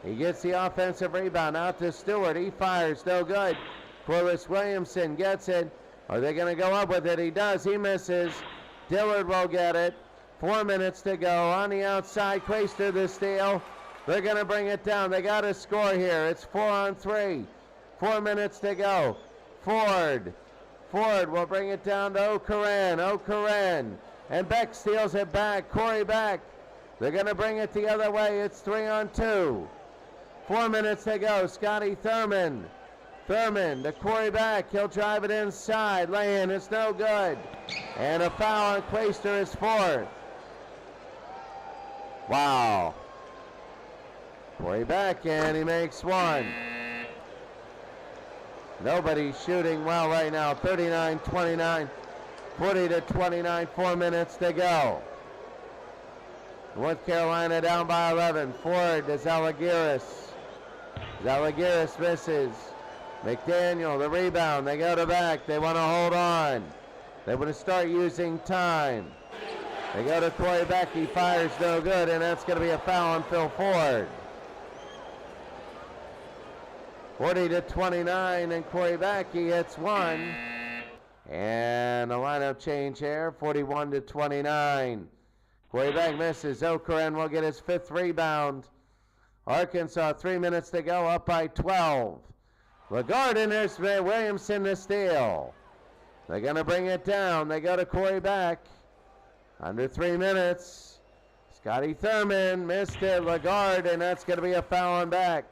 S1: He gets the offensive rebound out to Stewart. He fires, no good. Corliss Williamson gets it. Are they going to go up with it? He does. He misses. Dillard will get it. 4 minutes to go. On the outside, Quaister the steal. They're going to bring it down. They got to score here. It's 4-on-3. 4 minutes to go. Ford will bring it down to O'Coren. And Beck steals it back. Corey Beck. They're going to bring it the other way. It's 3-on-2. 4 minutes to go. Scotty Thurman to Corey Beck. He'll drive it inside. Lay-in. It's no good. And a foul on Quaister is 4th. Wow. Corey Beck, and he makes 1. Nobody's shooting well right now. 39-29, 40-29, 4 minutes to go. North Carolina down by 11. Ford to Zalagiris. Zalagiris misses. McDaniel, the rebound. They go to Beck. They want to hold on. They want to start using time. They go to Corey Beck. He fires no good, and that's going to be a foul on Phil Ford. 40-29, and Corey Beck, he hits one. And a lineup change here, 41-29. Corey Beck misses. Okeren will get his 5th rebound. Arkansas, 3 minutes to go, up by 12. Lagarde, and there's Williamson to steal. They're going to bring it down. They go to Corey Beck. Under 3 minutes. Scotty Thurman missed it. Lagarde, and that's going to be a foul on Beck.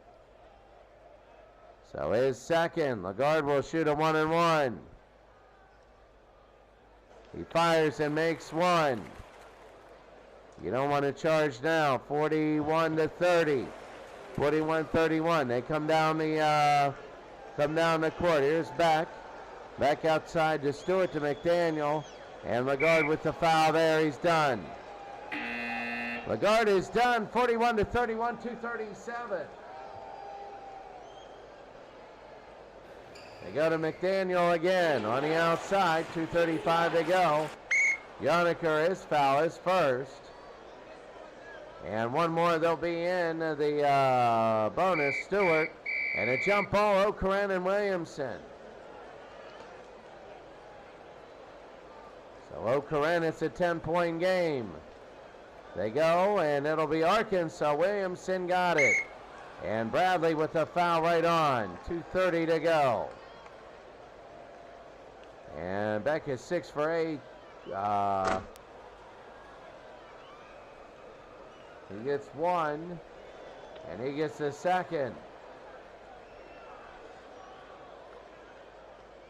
S1: So his second. Lagarde will shoot a 1-and-1. He fires and makes one. You don't want to charge now. 41-30. 41-31. They come down the court. Here's Beck. Beck outside to Stewart to McDaniel. And Lagarde with the foul there. He's done. Lagarde is done. 41-31, 2:37. They go to McDaniel again on the outside. 2:35 to go. Yoniker, his foul is first. And one more, they'll be in the bonus. Stewart. And a jump ball, Okeren and Williamson. So Okeren, it's a 10-point game. They go, and it'll be Arkansas. Williamson got it. And Bradley with the foul right on. 2:30 to go. And Beck is 6 for 8. He gets one, and he gets the second.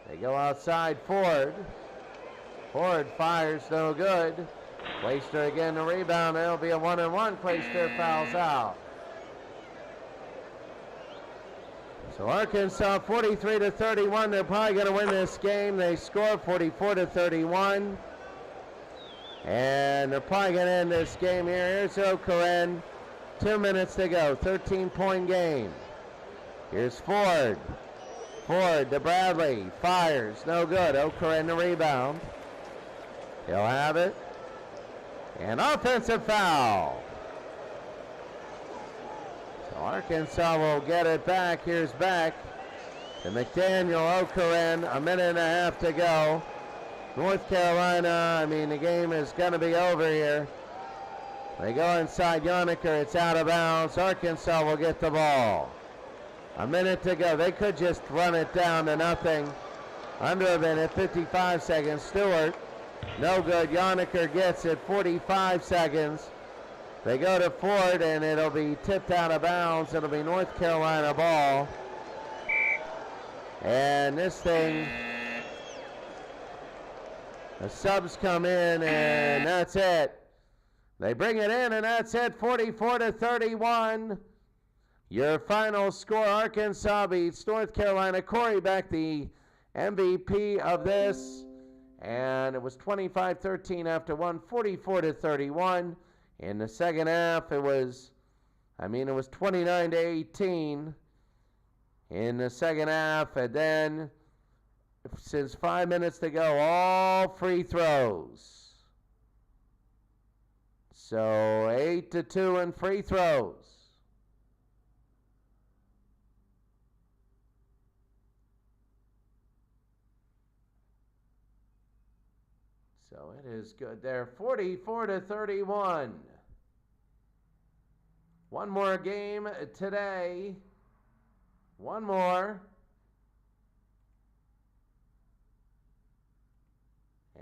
S1: They go outside. Ford. Ford fires, no good. Clayster again to rebound. It'll be a 1-and-1. Clayster fouls out. So Arkansas 43-31. They're probably going to win this game. They score 44-31. And they're probably going to end this game here. Here's Okeren. 2 minutes to go. 13-point game. Here's Ford. Ford to Bradley. Fires. No good. Okeren the rebound. He'll have it. And offensive foul. So Arkansas will get it back. Here's Beck. To McDaniel. Okeren. A minute and a half to go. North Carolina, the game is going to be over here. They go inside Yoniker. It's out of bounds. Arkansas will get the ball. A minute to go. They could just run it down to nothing. Under a minute, 55 seconds. Stewart, no good. Yoniker gets it, 45 seconds. They go to Ford, and it'll be tipped out of bounds. It'll be North Carolina ball. And this thing, the subs come in, and that's it. They bring it in, and that's it, 44-31. Your final score, Arkansas beats North Carolina. Corey Beck, the MVP of this. And it was 25-13 after one, 44-31. In the second half, it was 29-18 in the second half. And then, since 5 minutes to go, all free throws. So 8-2 in free throws. So it is good there, 44-31. One more game today. One more.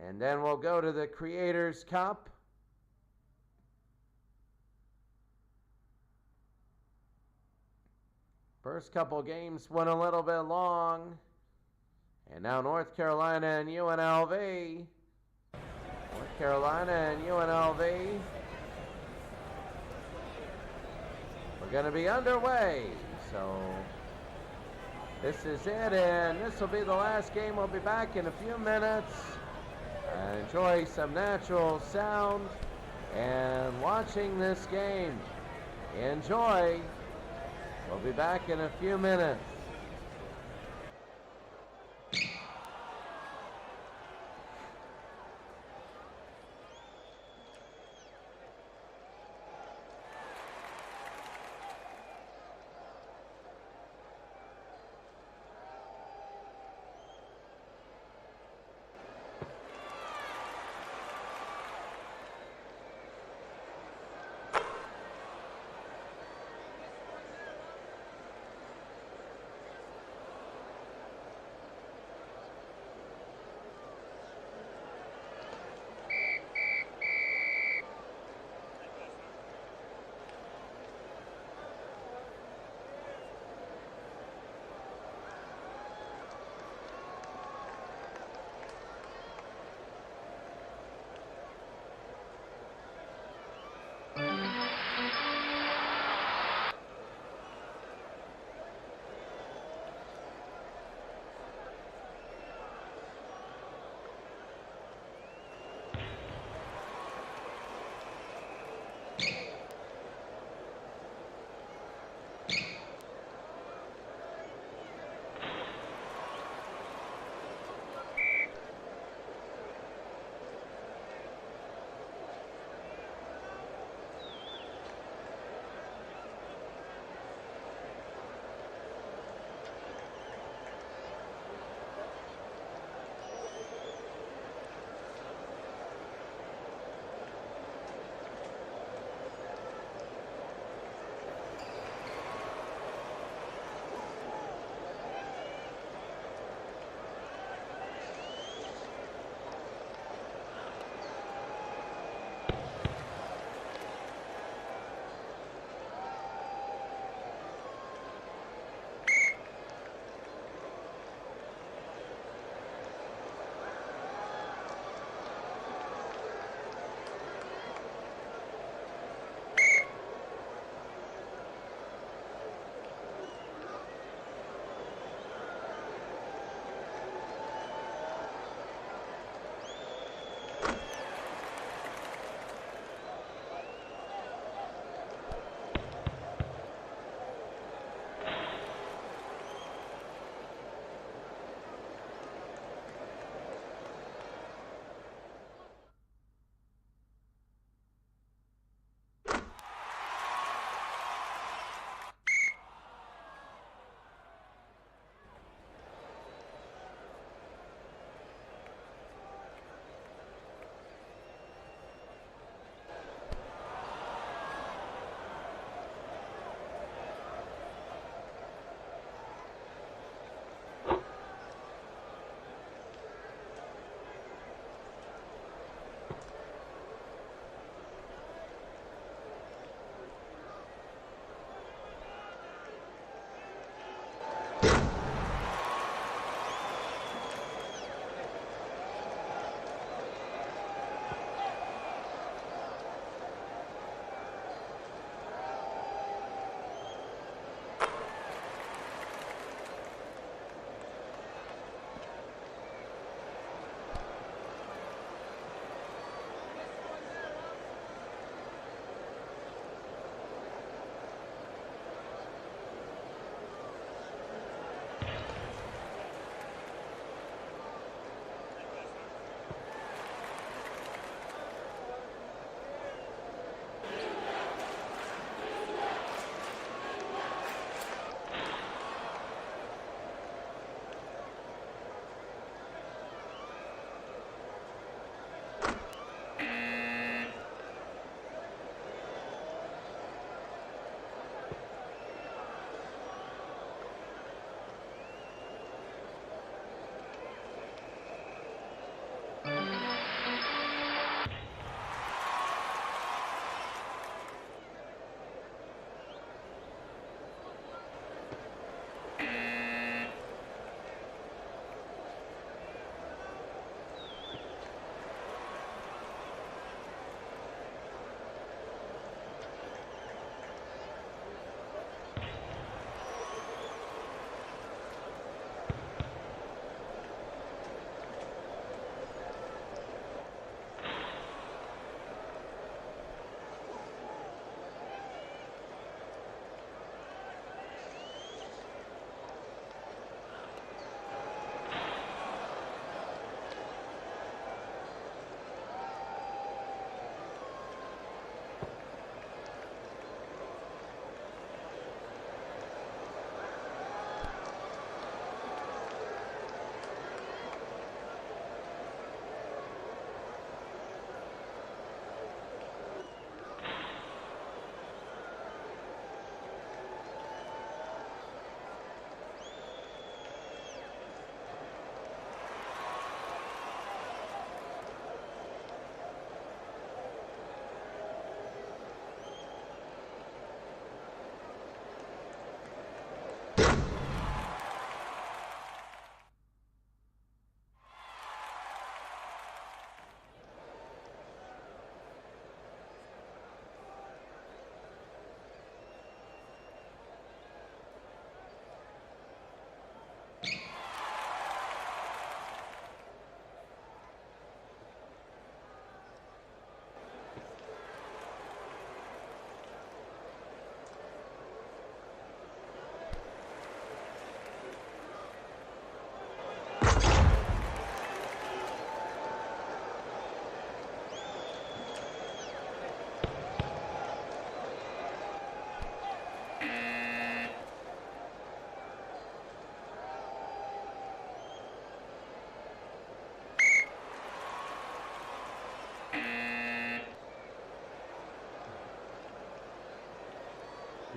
S1: And then we'll go to the Creators Cup. First couple games went a little bit long. And now North Carolina and UNLV. North Carolina and UNLV. We're going to be underway. So this is it, and this will be the last game. We'll be back in a few minutes. Enjoy some natural sound and watching this game. Enjoy. We'll be back in a few minutes.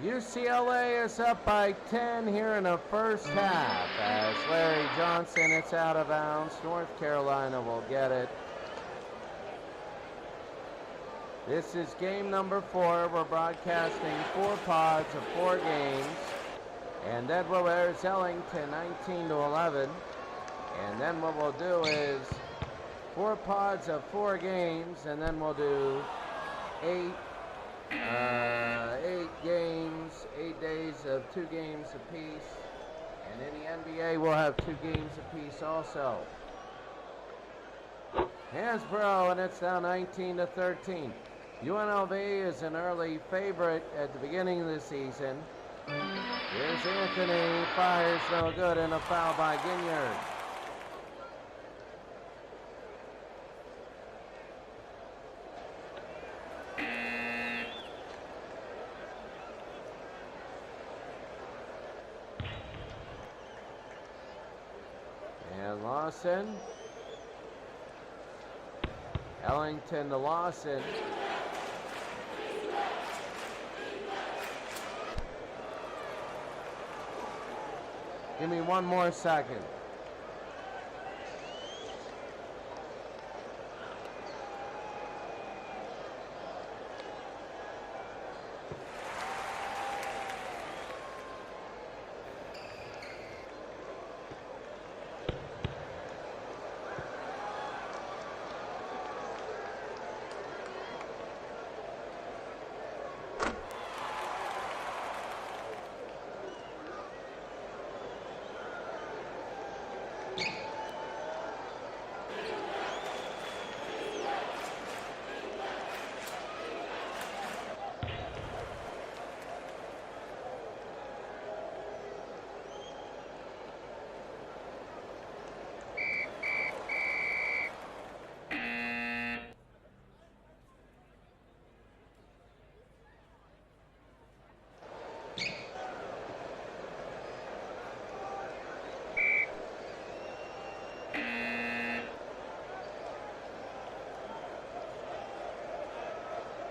S1: UCLA is up by 10 here in the first half as Larry Johnson, it's out of bounds. North Carolina will get it. This is game number 4. We're broadcasting 4 pods of 4 games. And then we'll there's Ellington 19-11. And then what we'll do is 4 pods of 4 games, and then we'll do 8 games, 8 days of 2 games apiece. And in the NBA, we'll have 2 games apiece also. Hansborough, and it's now 19-13. UNLV is an early favorite at the beginning of the season. Here's Anthony, fires no good, and a foul by Ginyard. And Lawson. Ellington to Lawson. Give me 1 more second.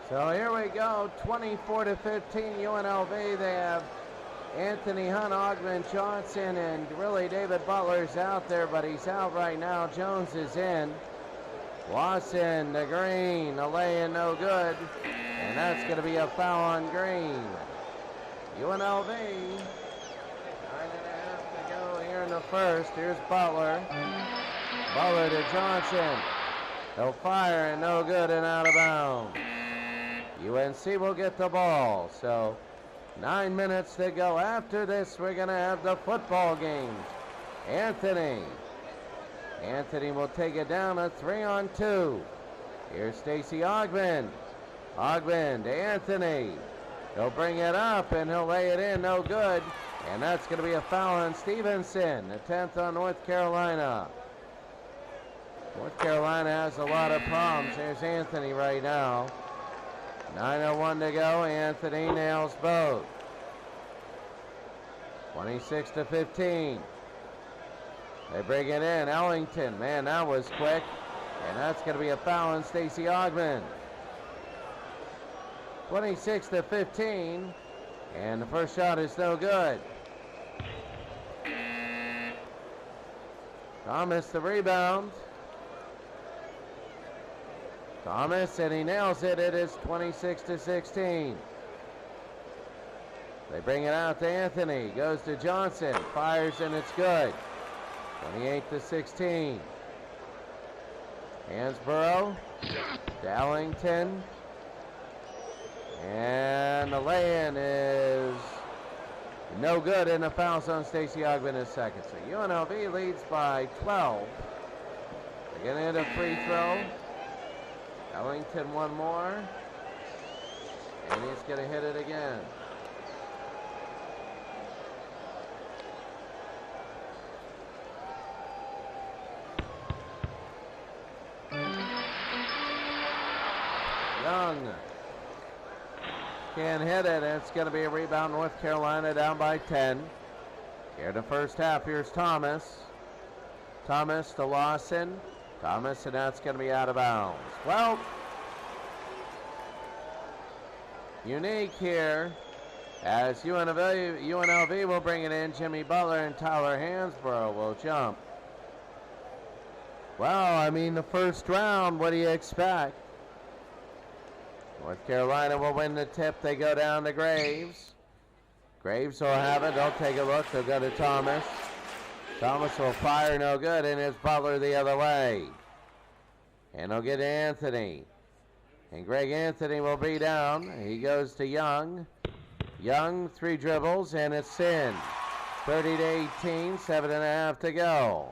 S1: So here we go, 24-15 UNLV. They have Anthony Hunt, Augment Johnson, and really David Butler's out there, but he's out right now. Jones is in. Lawson to Green, a lay-in no good, and that's going to be a foul on Green. UNLV, 9.5 to go here in the first. Here's Butler. Butler to Johnson. He'll fire and no good and out of bounds. UNC will get the ball. So 9 minutes to go. After this, we're going to have the football game. Anthony will take it down a 3-on-2. Here's Stacy Ogman. Ogman to Anthony. He'll bring it up and he'll lay it in, no good. And that's going to be a foul on Stevenson, the 10th on North Carolina. North Carolina has a lot of problems. Here's Anthony right now. 9:01 to go. Anthony nails both. 26-15. They bring it in. Ellington, man, that was quick. And that's going to be a foul on Stacy Ogman. 26-15. And the first shot is no good. Thomas the rebound. Thomas, and he nails it. It is 26-16. They bring it out to Anthony. Goes to Johnson. Fires, and it's good. 28-16. Hansborough. Dallington. And the lay-in is no good, and the foul on Stacy Ogman is second. So UNLV leads by 12. They're going to hit a free throw. Ellington one more, and he's going to hit it again. Young can't hit it, and it's going to be a rebound. North Carolina down by 10. Here in the first half, here's Thomas. Thomas to Lawson. Thomas, and that's going to be out of bounds. Well, unique here. As UNLV will bring it in, Jimmy Butler and Tyler Hansbrough will jump. Well, I mean, the first round, what do you expect? North Carolina will win the tip. They go down to Graves. Graves will have it. They'll take a look. They'll go to Thomas. Thomas will fire, no good, and it's Butler the other way. And they'll get Anthony. And Greg Anthony will be down. He goes to Young. Young, 3 dribbles, and it's in. 30-18, 7.5 to go.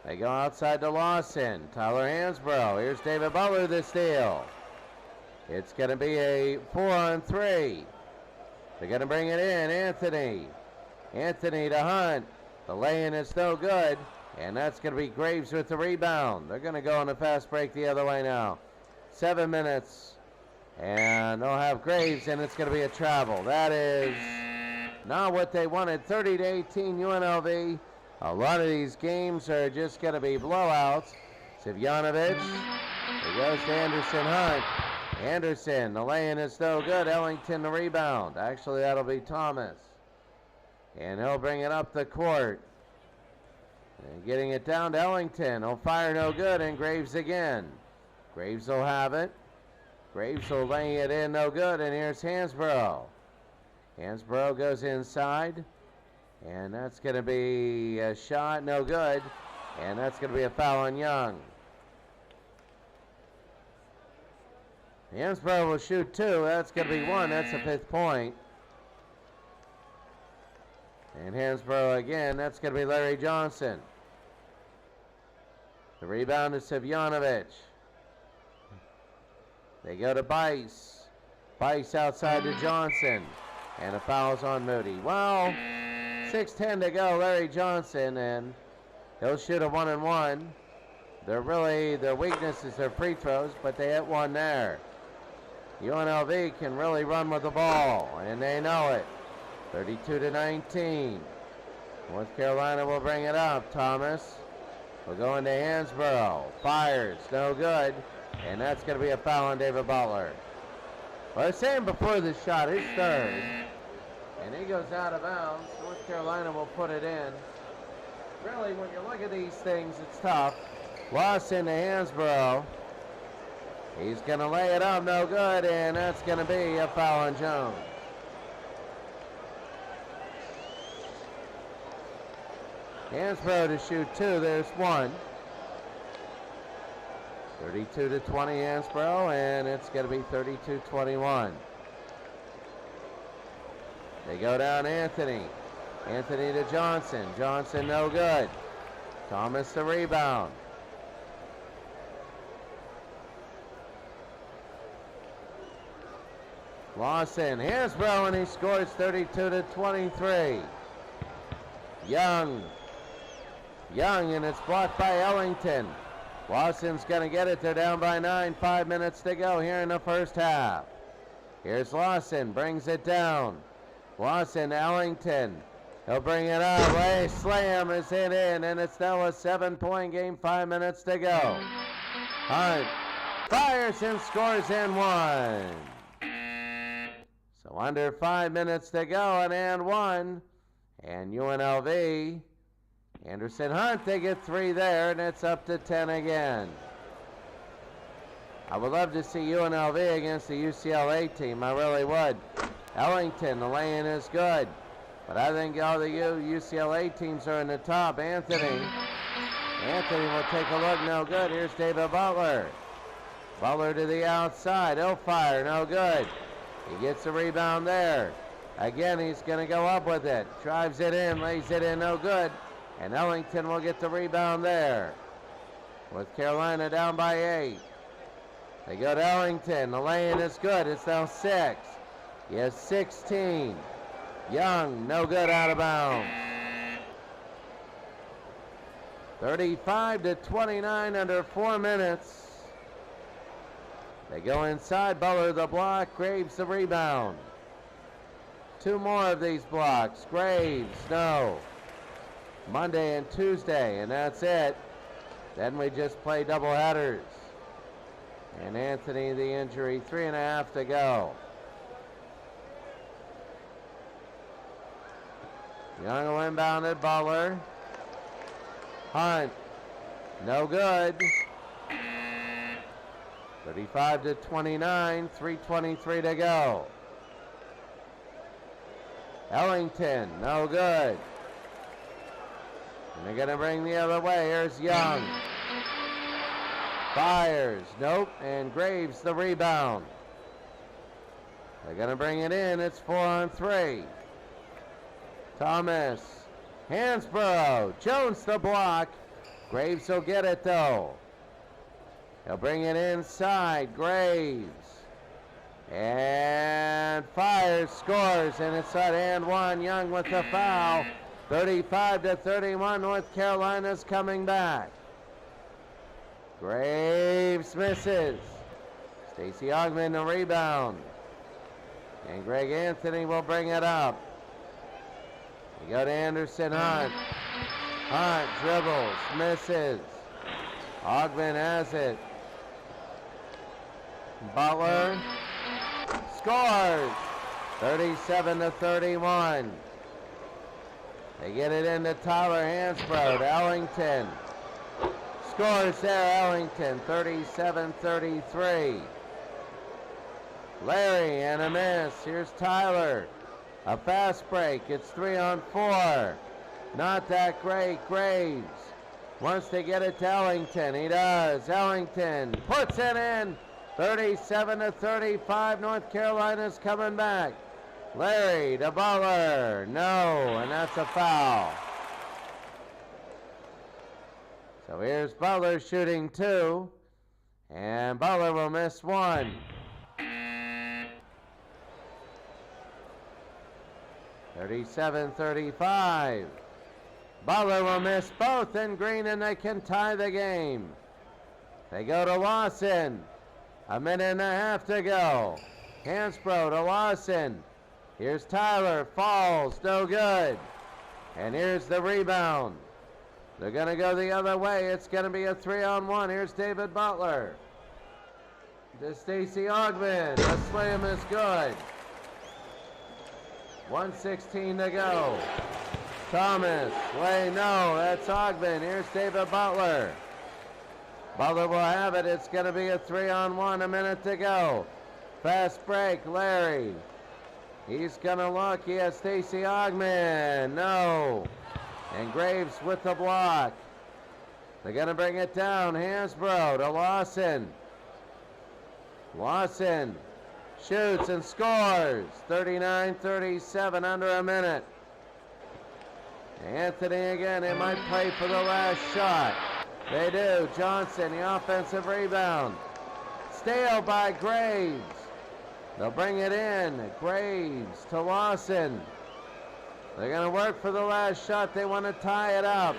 S1: They go outside to Lawson. Tyler Hansbrough. Here's David Butler, the steal. It's going to be a 4-on-3. They're going to bring it in. Anthony. Anthony to Hunt. The lay-in is no good, and that's going to be Graves with the rebound. They're going to go on a fast break the other way now. 7 minutes, and they'll have Graves, and it's going to be a travel. That is not what they wanted. 30-18 UNLV. A lot of these games are just going to be blowouts. Sivjanovic. He goes to Anderson Hunt. Anderson, the lay-in is no good. Ellington the rebound. Actually, that'll be Thomas. And he'll bring it up the court. And getting it down to Ellington. He'll fire, no good, and Graves again. Graves will have it. Graves will lay it in, no good, and here's Hansbrough. Hansbrough goes inside, and that's going to be a shot, no good, and that's going to be a foul on Young. Hansbrough will shoot 2. That's going to be 1. That's the 5th point. And Hansbrough again. That's going to be Larry Johnson. The rebound is Sivjanovic. They go to Bice. Bice outside to Johnson. And a foul's on Moody. Well, 6:10 to go. Larry Johnson, and he'll shoot a 1-and-1. Their weakness is their free throws, but they hit one there. UNLV can really run with the ball, and they know it. 32-19. North Carolina will bring it up. Thomas will go into Hansbrough. Fires, no good. And that's going to be a foul on David Butler. Well, I was saying before this shot, his third. And he goes out of bounds. North Carolina will put it in. Really, when you look at these things, it's tough. Loss into Hansbrough. He's going to lay it up, no good, and that's going to be a foul on Jones. Hansbrough to shoot 2, there's 1. 32-20 Hansbrough, and it's going to be 32-21. They go down Anthony. Anthony to Johnson. Johnson no good. Thomas the rebound. Lawson, Hansbrough, and he scores 32-23. Young, and it's blocked by Ellington. Lawson's going to get it. They're down by 9. 5 minutes to go here in the first half. Here's Lawson, brings it down. Lawson, Ellington. He'll bring it up. Way slam is hit in, and it's now a 7-point game. 5 minutes to go. Hunt fires and scores in 1. So under 5 minutes to go, and 1. And UNLV, Anderson Hunt, they get 3 there, and it's up to 10 again. I would love to see UNLV against the UCLA team. I really would. Ellington, the lay-in is good. But I think all the UCLA teams are in the top. Anthony will take a look, no good. Here's David Butler. Butler to the outside. He'll fire, no good. He gets the rebound there. Again, he's going to go up with it. Drives it in, lays it in, no good. And Ellington will get the rebound there. With Carolina down by 8. They go to Ellington. The lay-in is good. It's now 6. He has 16. Young, no good, out of bounds. 35-29 under 4 minutes. They go inside. Butler the block. Graves the rebound. 2 more of these blocks. Graves, no. Monday and Tuesday, and that's it. Then we just play double headers. And Anthony, the injury, 3.5 to go. Young will inbound at Butler. Hunt. No good. 35-29, 3:23 to go. Ellington, no good. And they're going to bring the other way. Here's Young. Fires, nope, and Graves the rebound. They're going to bring it in. It's 4-on-3. Thomas, Hansborough, Jones the block. Graves will get it though. He'll bring it inside. Graves. And fires, scores, and it's at and one. Young with the foul. 35-31, North Carolina's coming back. Graves misses. Stacey Ogman the rebound. And Greg Anthony will bring it up. We go to Anderson Hunt. Hunt dribbles, misses. Ogman has it. Butler scores. 37-31. They get it into Tyler Hansbrough to Ellington. Scores there, Ellington, 37-33. Larry and a miss. Here's Tyler. A fast break. It's 3-on-4. Not that great. Graves wants to get it to Ellington. He does. Ellington puts it in. 37-35. North Carolina's coming back. Larry to Butler. No, and that's a foul. So here's Butler shooting two. And Butler will miss one. 37-35. Butler will miss both in green, and they can tie the game. They go to Lawson. A minute and a half to go. Hansbrough to Lawson. Here's Tyler. Falls. No good. And here's the rebound. They're going to go the other way. It's going to be a 3-on-1. Here's David Butler. To Stacey Ogman. The slam is good. 1:16 to go. Thomas. Wait, no. That's Ogman. Here's David Butler. Butler will have it. It's going to be a 3-on-1. A minute to go. Fast break. Larry. He's going to look. He has Stacey Ogman. No. And Graves with the block. They're going to bring it down. Hansbrough to Lawson. Lawson shoots and scores. 39-37, under a minute. Anthony again. They might play for the last shot. They do. Johnson, the offensive rebound. Stale by Graves. They'll bring it in. Graves to Lawson. They're going to work for the last shot. They want to tie it up.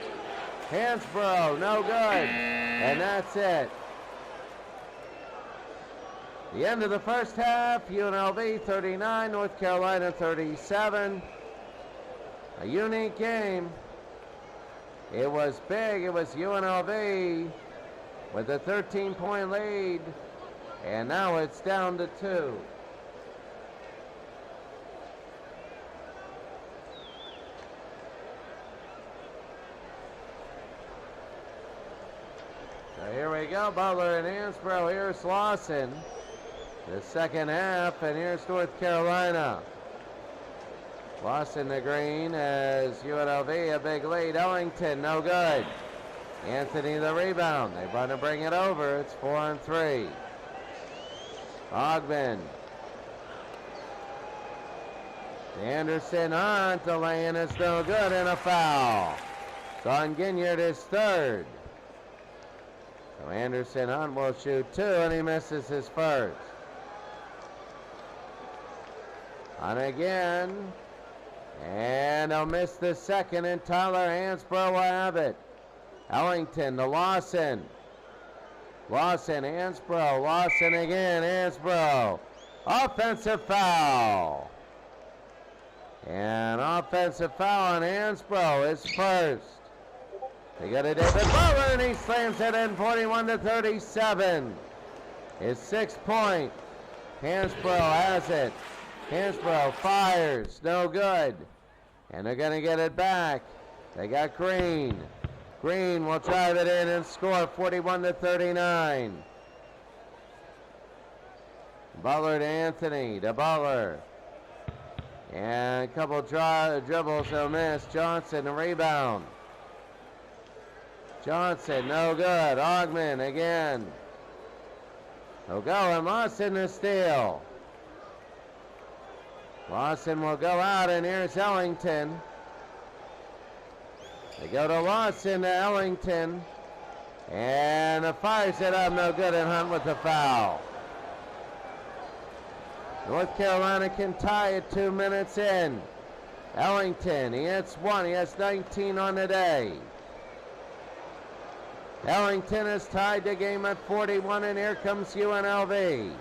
S1: Hansbrough, no good. And that's it. The end of the first half, UNLV 39, North Carolina 37. A unique game. It was big. It was UNLV with a 13-point lead. And now it's down to 2. So here we go, Butler and Hansbrough. Here's Lawson. The second half, and here's North Carolina. Lawson the green as UNLV a big lead. Ellington, no good. Anthony the rebound. They want to bring it over. It's 4-on-3. Ogman. Anderson Hunt. The lay-in is no good, and a foul. Son Ginyard is third. So Anderson Hunt will shoot 2, and he misses his first. On again. And he'll miss the second, and Tyler Hansbrough will have it. Ellington to Lawson. Lawson, Hansbrough. Lawson again, Hansbrough. Offensive foul. And offensive foul on Hansbrough is first. They go to David Butler, and he slams it in 41-37. His 6th point. Hansbrough has it. Hansbrough fires, no good. And they're going to get it back. They got Green. Green will drive it in and score 41-39. Butler to Anthony, to Butler. And a couple dribbles, he'll miss. Johnson, a rebound. Johnson, no good. Augman again. He'll go, and Lawson to steal. Lawson will go out, and here's Ellington. They go to Lawson, to Ellington. And fires it up, no good, and Hunt with the foul. North Carolina can tie it 2 minutes in. Ellington, he hits one. He has 19 on the day. Ellington has tied the game at 41, and here comes UNLV.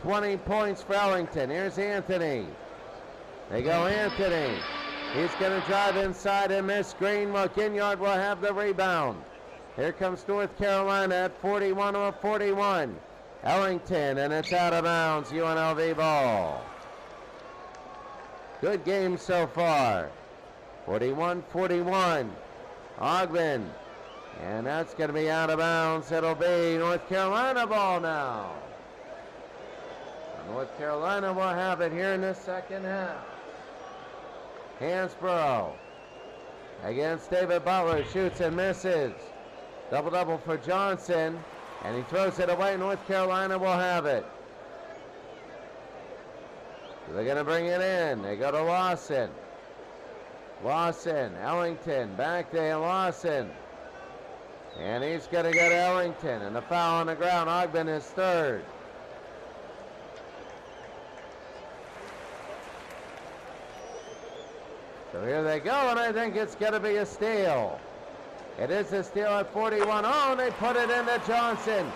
S1: 20 points for Ellington. Here's Anthony. They go Anthony. He's going to drive inside and miss. Green. Ginyard will have the rebound. Here comes North Carolina at 41-41. Ellington, and it's out of bounds. UNLV ball. Good game so far. 41-41. Augman. And that's going to be out of bounds. It'll be North Carolina ball now. North Carolina will have it here in the second half. Hansborough against David Butler. Shoots and misses. Double-double for Johnson. And he throws it away. North Carolina will have it. They're going to bring it in. They go to Lawson. Lawson, Ellington, back there, Lawson. And he's going to go to Ellington. And the foul on the ground. Augman is third. So here they go, and I think it's going to be a steal. It is a steal at 41. Oh, and they put it into Johnson.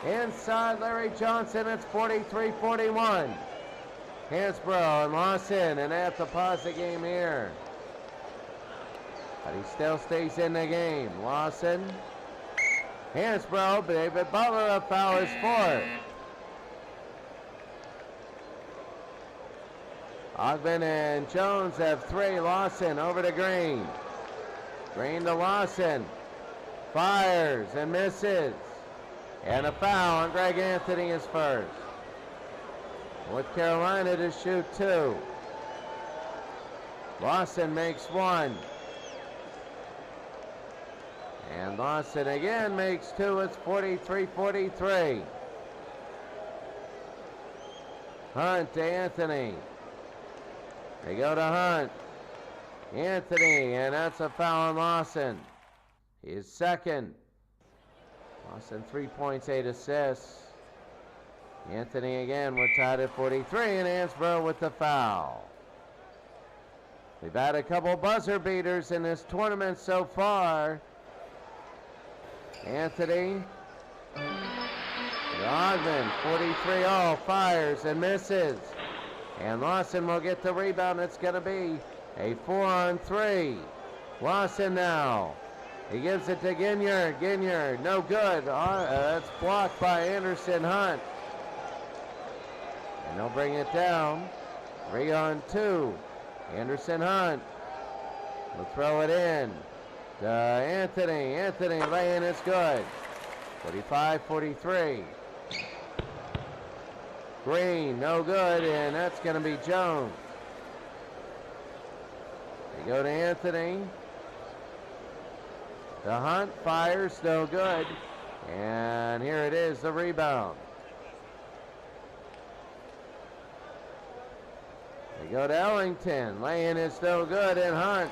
S1: Inside Larry Johnson, it's 43-41. Hansborough and Lawson, and they have to pause the game here. But he still stays in the game. Lawson. Hansborough, David Butler, a foul is fourth. Augman and Jones have three. Lawson over to Green. Green to Lawson. Fires and misses. And a foul on Greg Anthony is first. North Carolina to shoot two. Lawson makes one. And Lawson again makes two. It's 43-43. Hunt to Anthony. They go to Hunt. Anthony, and that's a foul on Lawson. His second. Lawson 3 points, 8 assists. Anthony again, we're tied at 43, and Hansborough with the foul. We've had a couple buzzer beaters in this tournament so far. Anthony. Augman, 43-all, fires and misses. And Lawson will get the rebound. It's going to be a 4-on-3. Lawson now. He gives it to Ginyard. Ginyard, no good. That's blocked by Anderson Hunt. And they'll bring it down. 3-on-2. Anderson Hunt will throw it in to Anthony. Anthony laying is good. 45-43. Green, no good, and that's going to be Jones. They go to Anthony. The Hunt fires, no good. And here it is, the rebound. They go to Ellington. Laying is no good, and Hunt.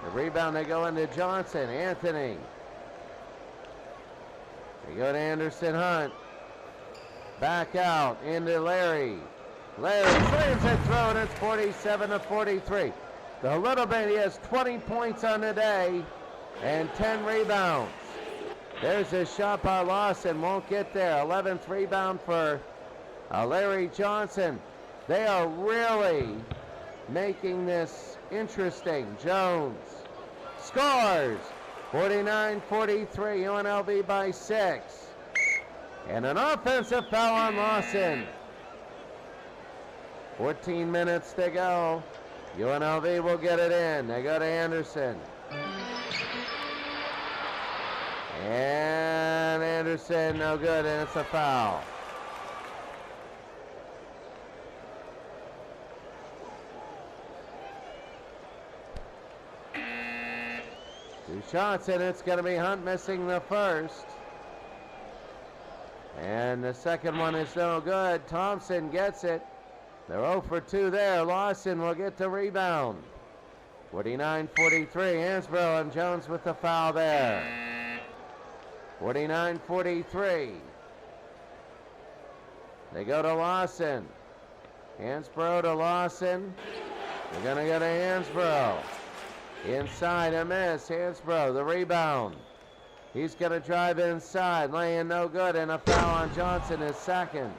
S1: The rebound, they go into Johnson. Anthony. They go to Anderson Hunt. Back out into Larry. Larry slams it through, and it's 47-43. A little bit, he has 20 points on the day and 10 rebounds. There's a shot by Lawson, won't get there. 11th rebound for Larry Johnson. They are really making this interesting. Jones scores. 49-43, UNLV by 6. And an offensive foul on Lawson. 14 minutes to go. UNLV will get it in. They go to Anderson. And Anderson, no good, and it's a foul. Two shots, and it's going to be Hunt missing the first. And the second one is no good. Thompson gets it. They're 0 for 2 there. Lawson will get the rebound. 49-43, Hansbrough and Jones with the foul there. 49-43. They go to Lawson. Hansbrough to Lawson. They're going to go to Hansbrough. Inside, a miss. Hansbrough, the rebound. He's going to drive inside, laying no good, and a foul on Johnson, his second.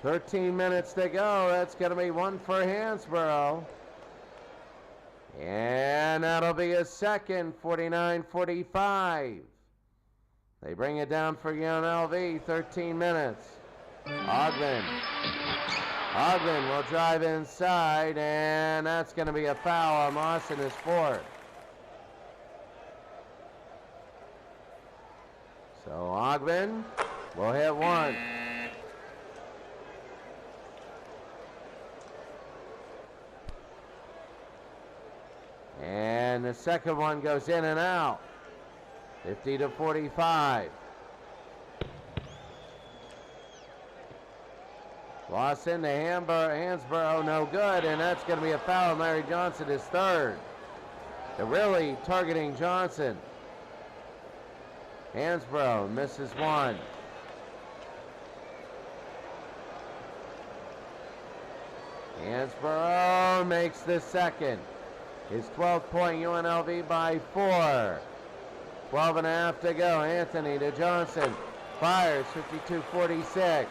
S1: 13 minutes to go. That's going to be one for Hansbrough. And that'll be his second, 49-45. They bring it down for UNLV, 13 minutes. Ogden will drive inside, and that's going to be a foul on Lawson, his fourth. So Ogden will hit one. And the second one goes in and out. 50-45. Lawson to Hansbrough, no good, and that's going to be a foul on Larry Johnson, his third. They're really targeting Johnson. Hansbrough misses one. Hansbrough makes the second. His 12th point, UNLV by 4. 12 and a half to go. Anthony to Johnson. Fires, 52-46.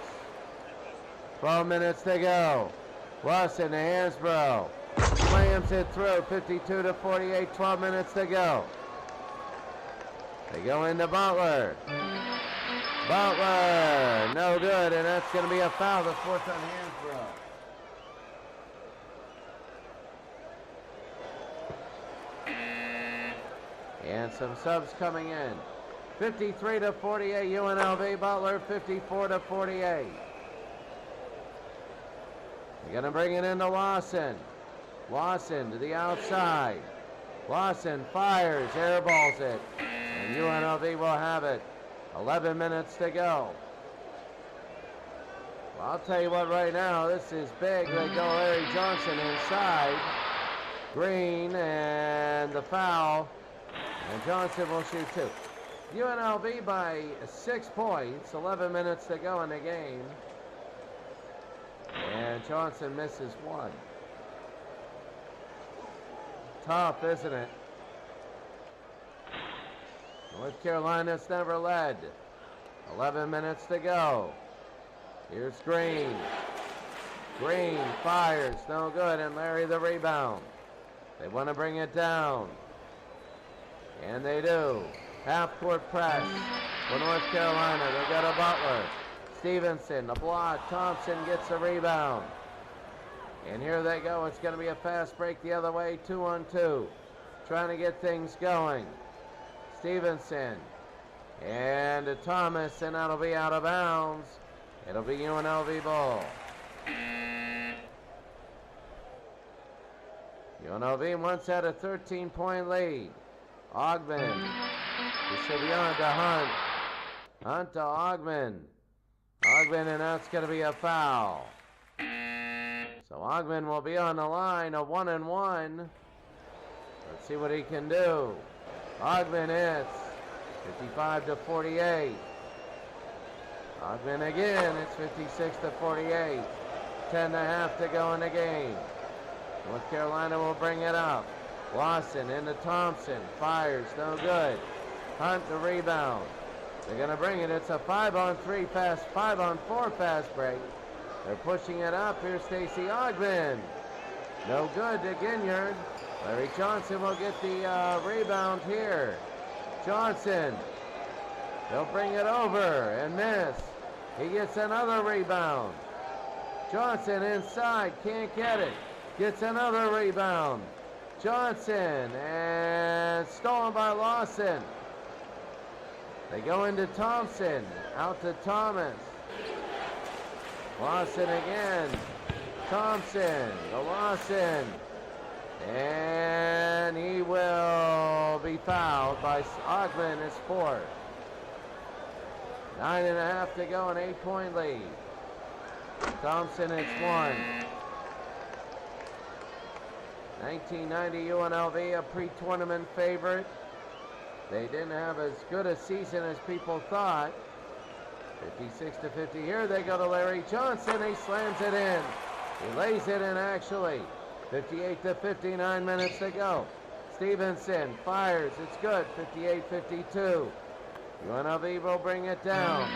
S1: 12 minutes to go. Lawson to Hansbrough. Slams it through, 52-48. 12 minutes to go. They go into Butler. Butler, no good, and that's going to be a foul. The fourth on Hansbrough. And some subs coming in. 53-48, UNLV. Butler, 54-48. They're going to bring it into Lawson. Lawson to the outside. Lawson fires, airballs it. And UNLV will have it. 11 minutes to go. Well, I'll tell you what right now, this is big. They go Larry Johnson inside. Green and the foul. And Johnson will shoot two. UNLV by 6 points, 11 minutes to go in the game. And Johnson misses one. Tough, isn't it? North Carolina's never led. 11 minutes to go. Here's Green. Green fires, no good, and Larry the rebound. They want to bring it down. And they do. Half-court press for North Carolina. They got a Butler. Stevenson, the block. Thompson gets the rebound. And here they go. It's going to be a fast break the other way. 2-on-2. Trying to get things going. Stevenson. And to Thomas, and that'll be out of bounds. It'll be UNLV ball. UNLV once had a 13-point lead. Ogden. This should be on to Hunt. Hunt to Ogden. Ogden, and that's going to be a foul. So Ogden will be on the line, a 1-and-1. Let's see what he can do. Ogden hits. 55-48. Ogden again. It's 56-48. 10.5 to go in the game. North Carolina will bring it up. Lawson into Thompson. Fires, no good. Hunt the rebound. They're going to bring it. It's a 5-on-3 fast, 5-on-4 fast break. They're pushing it up. Here's Stacey Ogden. No good to Ginyard. Larry Johnson will get the rebound here. Johnson. They'll bring it over and miss. He gets another rebound. Johnson inside, can't get it. Gets another rebound. Johnson, and stolen by Lawson. They go into Thompson, out to Thomas. Lawson again. Thompson, to Lawson. And he will be fouled by Oakland. His fourth. 9.5 to go, an 8-point lead. Thompson, it's one. 1990 UNLV, a pre-tournament favorite. They didn't have as good a season as people thought. 56-50 here. They go to Larry Johnson. He slams it in. He lays it in, actually. 58-50, 9 minutes to go. Stevenson fires. It's good. 58-52. UNLV will bring it down.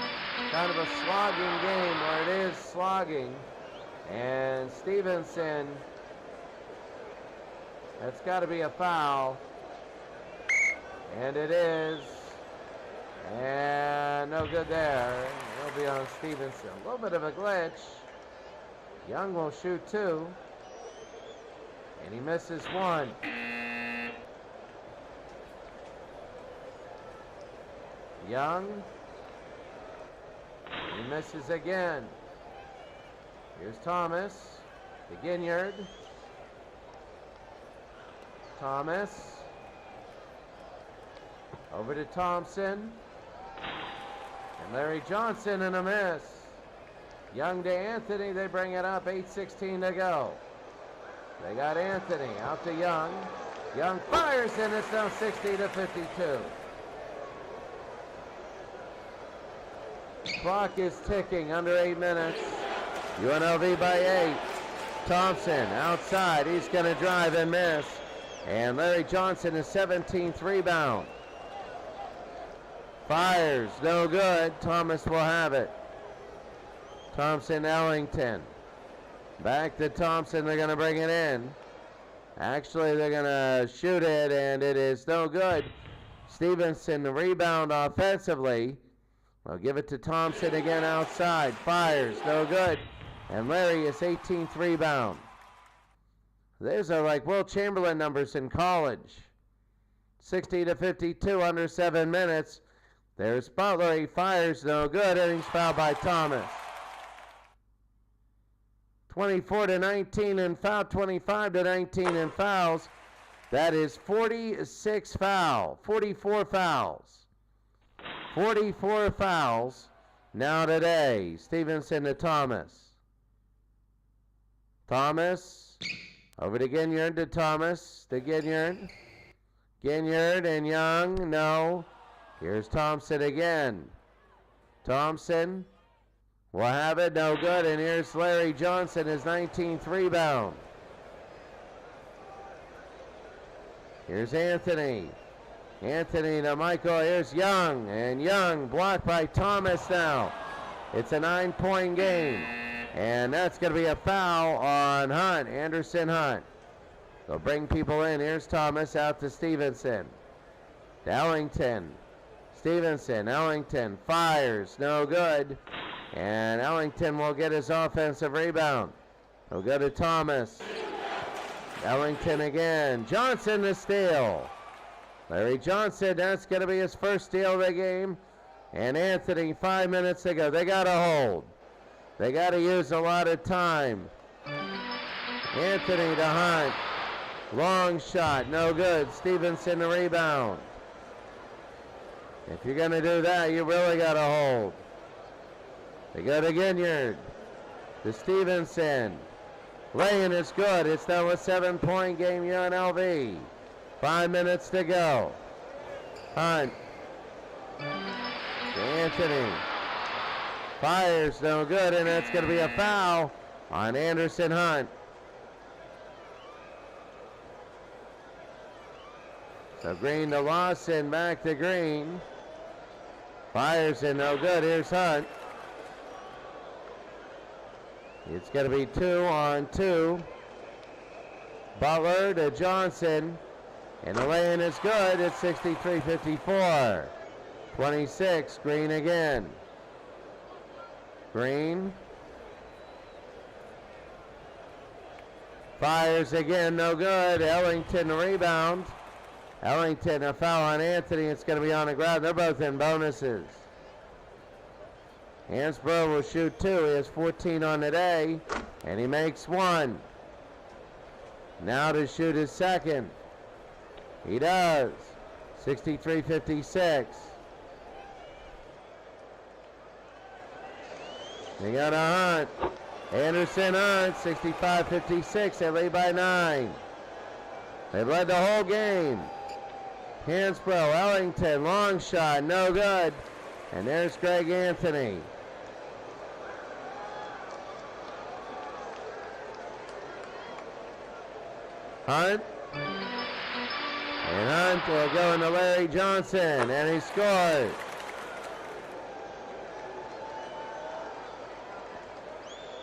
S1: Kind of a slogging game where it is slogging. And Stevenson, that's got to be a foul. And it is. And no good there. It'll be on Stevenson. A little bit of a glitch. Young will shoot two. And he misses one. Young. He misses again. Here's Thomas. To Ginyard. Thomas. Over to Thompson. And Larry Johnson and a miss. Young to Anthony. They bring it up. 8:16 to go. They got Anthony out to Young. Young fires and it's now 60-52. Clock is ticking, under 8 minutes. UNLV by 8. Thompson outside. He's going to drive and miss. And Larry Johnson is 17th rebound. Fires, no good. Thomas will have it. Thompson, Ellington. Back to Thompson. They're going to bring it in. Actually, they're going to shoot it, and it is no good. Stevenson, the rebound offensively. They'll give it to Thompson again outside. Fires, no good. And Larry is 18th rebound. These are like Will Chamberlain numbers in college. 60-52, under 7 minutes. There's Butler. He fires, no good, and he's fouled by Thomas. 24-19 and foul, 25-19 in fouls. That is 46 foul, 44 fouls. 44 fouls now today. Stevenson to Thomas. Thomas over to Ginyard to Thomas to Ginyard. Ginyard and Young, no. Here's Thompson again. Thompson will have it, no good. And here's Larry Johnson, his 19th rebound. Here's Anthony. Anthony to Michael. Here's Young. And Young blocked by Thomas now. It's a 9-point game. And that's going to be a foul on Hunt, Anderson Hunt. They'll bring people in. Here's Thomas out to Stevenson. To Ellington. Stevenson, Ellington fires, no good. And Ellington will get his offensive rebound. He'll go to Thomas. Ellington again. Johnson to steal. Larry Johnson, that's going to be his first steal of the game. And Anthony, 5 minutes to go. They got to hold. They got to use a lot of time. Anthony to Hunt. Long shot, no good. Stevenson the rebound. If you're going to do that, you really got to hold. They go to Ginyard. To Stevenson. Laying is good. It's now a 7-point game, UNLV. 5 minutes to go. Hunt. To Anthony. Fires, no good, and that's going to be a foul on Anderson Hunt. So Green to Lawson, back to Green. Fires and no good. Here's Hunt. It's going to be 2-on-2. Butler to Johnson. And the lay-in is good. It's 63-54. 26, Green again. Green. Fires again, no good. Ellington rebound. Ellington a foul on Anthony. It's going to be on the ground. They're both in bonuses. Hansbrough will shoot 2. He has 14 on the day, and he makes 1. Now to shoot his second. He does. 63-56. They got a Hunt. Anderson Hunt, 65-56. They lead by 9. They've led the whole game. Hansbrough, Ellington, long shot, no good. And there's Greg Anthony. Hunt. And Hunt will go into Larry Johnson, and he scores.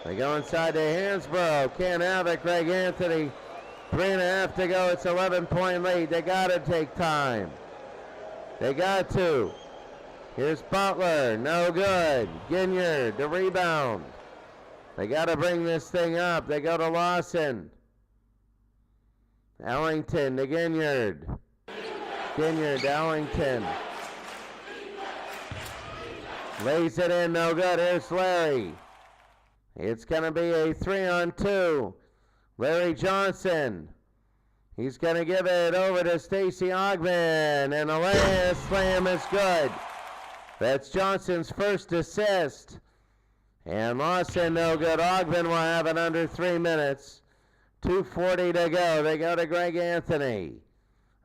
S1: They go inside to Hansbrough. Can't have it. Greg Anthony. 3.5 to go. It's 11-point lead. They got to take time. They got to. Here's Butler. No good. Ginyard, the rebound. They got to bring this thing up. They go to Lawson. Ellington to Ginyard. Ginyard to Ellington. Lays it in. No good. Here's Larry. It's going to be a 3-on-2. Larry Johnson. He's going to give it over to Stacey Ogman, and the last slam is good. That's Johnson's first assist. And Lawson, no good. Ogman will have it under 3 minutes. 2:40 to go. They go to Greg Anthony.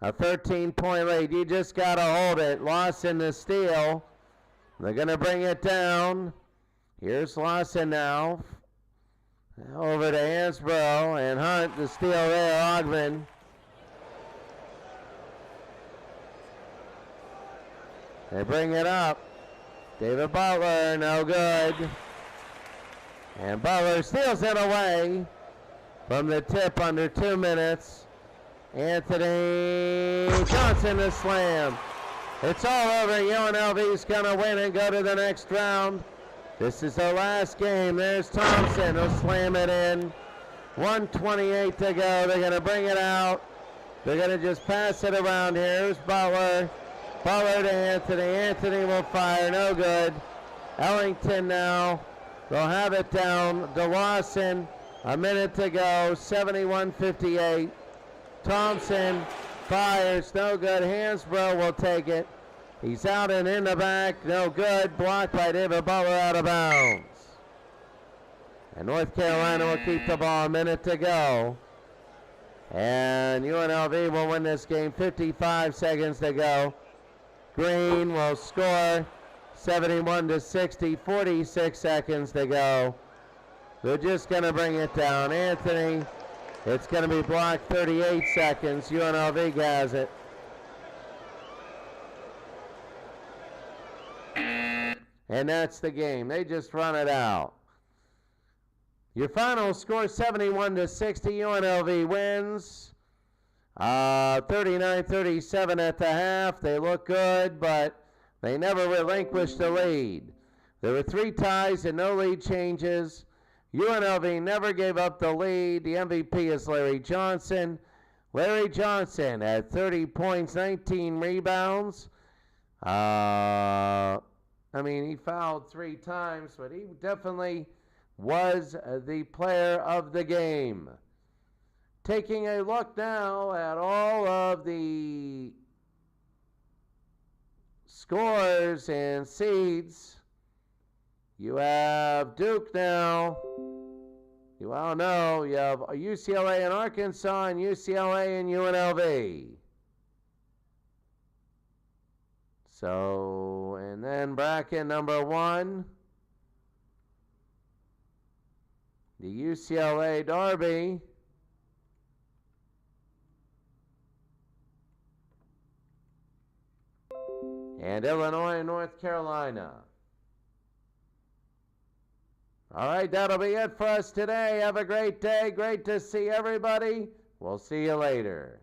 S1: A 13-point lead. You just got to hold it. Lawson the steal. They're going to bring it down. Here's Lawson now. Over to Hansbrough, and Hunt, the steal there, Ogman. They bring it up. David Butler, no good. And Butler steals it away from the tip under 2 minutes. Anthony Johnson, the slam. It's all over. UNLV's going to win and go to the next round. This is their last game. There's Thompson. He'll slam it in. 1:28 to go. They're going to bring it out. They're going to just pass it around here. Here's Butler. Butler to Anthony. Anthony will fire. No good. Ellington now. They'll have it down to Lawson. A minute to go. 71-58. Thompson fires. No good. Hansbrough will take it. He's out and in the back, no good. Blocked by David Butler, out of bounds. And North Carolina will keep the ball. A minute to go. And UNLV will win this game. 55 seconds to go. Green will score. 71-60. 46 seconds to go. They're just going to bring it down. Anthony, it's going to be blocked. 38 seconds. UNLV has it. And that's the game. They just run it out. Your final score, 71-60. UNLV wins. 39-37 at the half. They look good, but they never relinquished the lead. There were 3 ties and no lead changes. UNLV never gave up the lead. The MVP is Larry Johnson. Larry Johnson had 30 points, 19 rebounds. He fouled 3 times, but he definitely was the player of the game. Taking a look now at all of the scores and seeds. You have Duke now. You all know you have UCLA and Arkansas, and UCLA and UNLV. So, and then bracket number 1, the UCLA Derby. And Illinois and North Carolina. All right, that'll be it for us today. Have a great day. Great to see everybody. We'll see you later.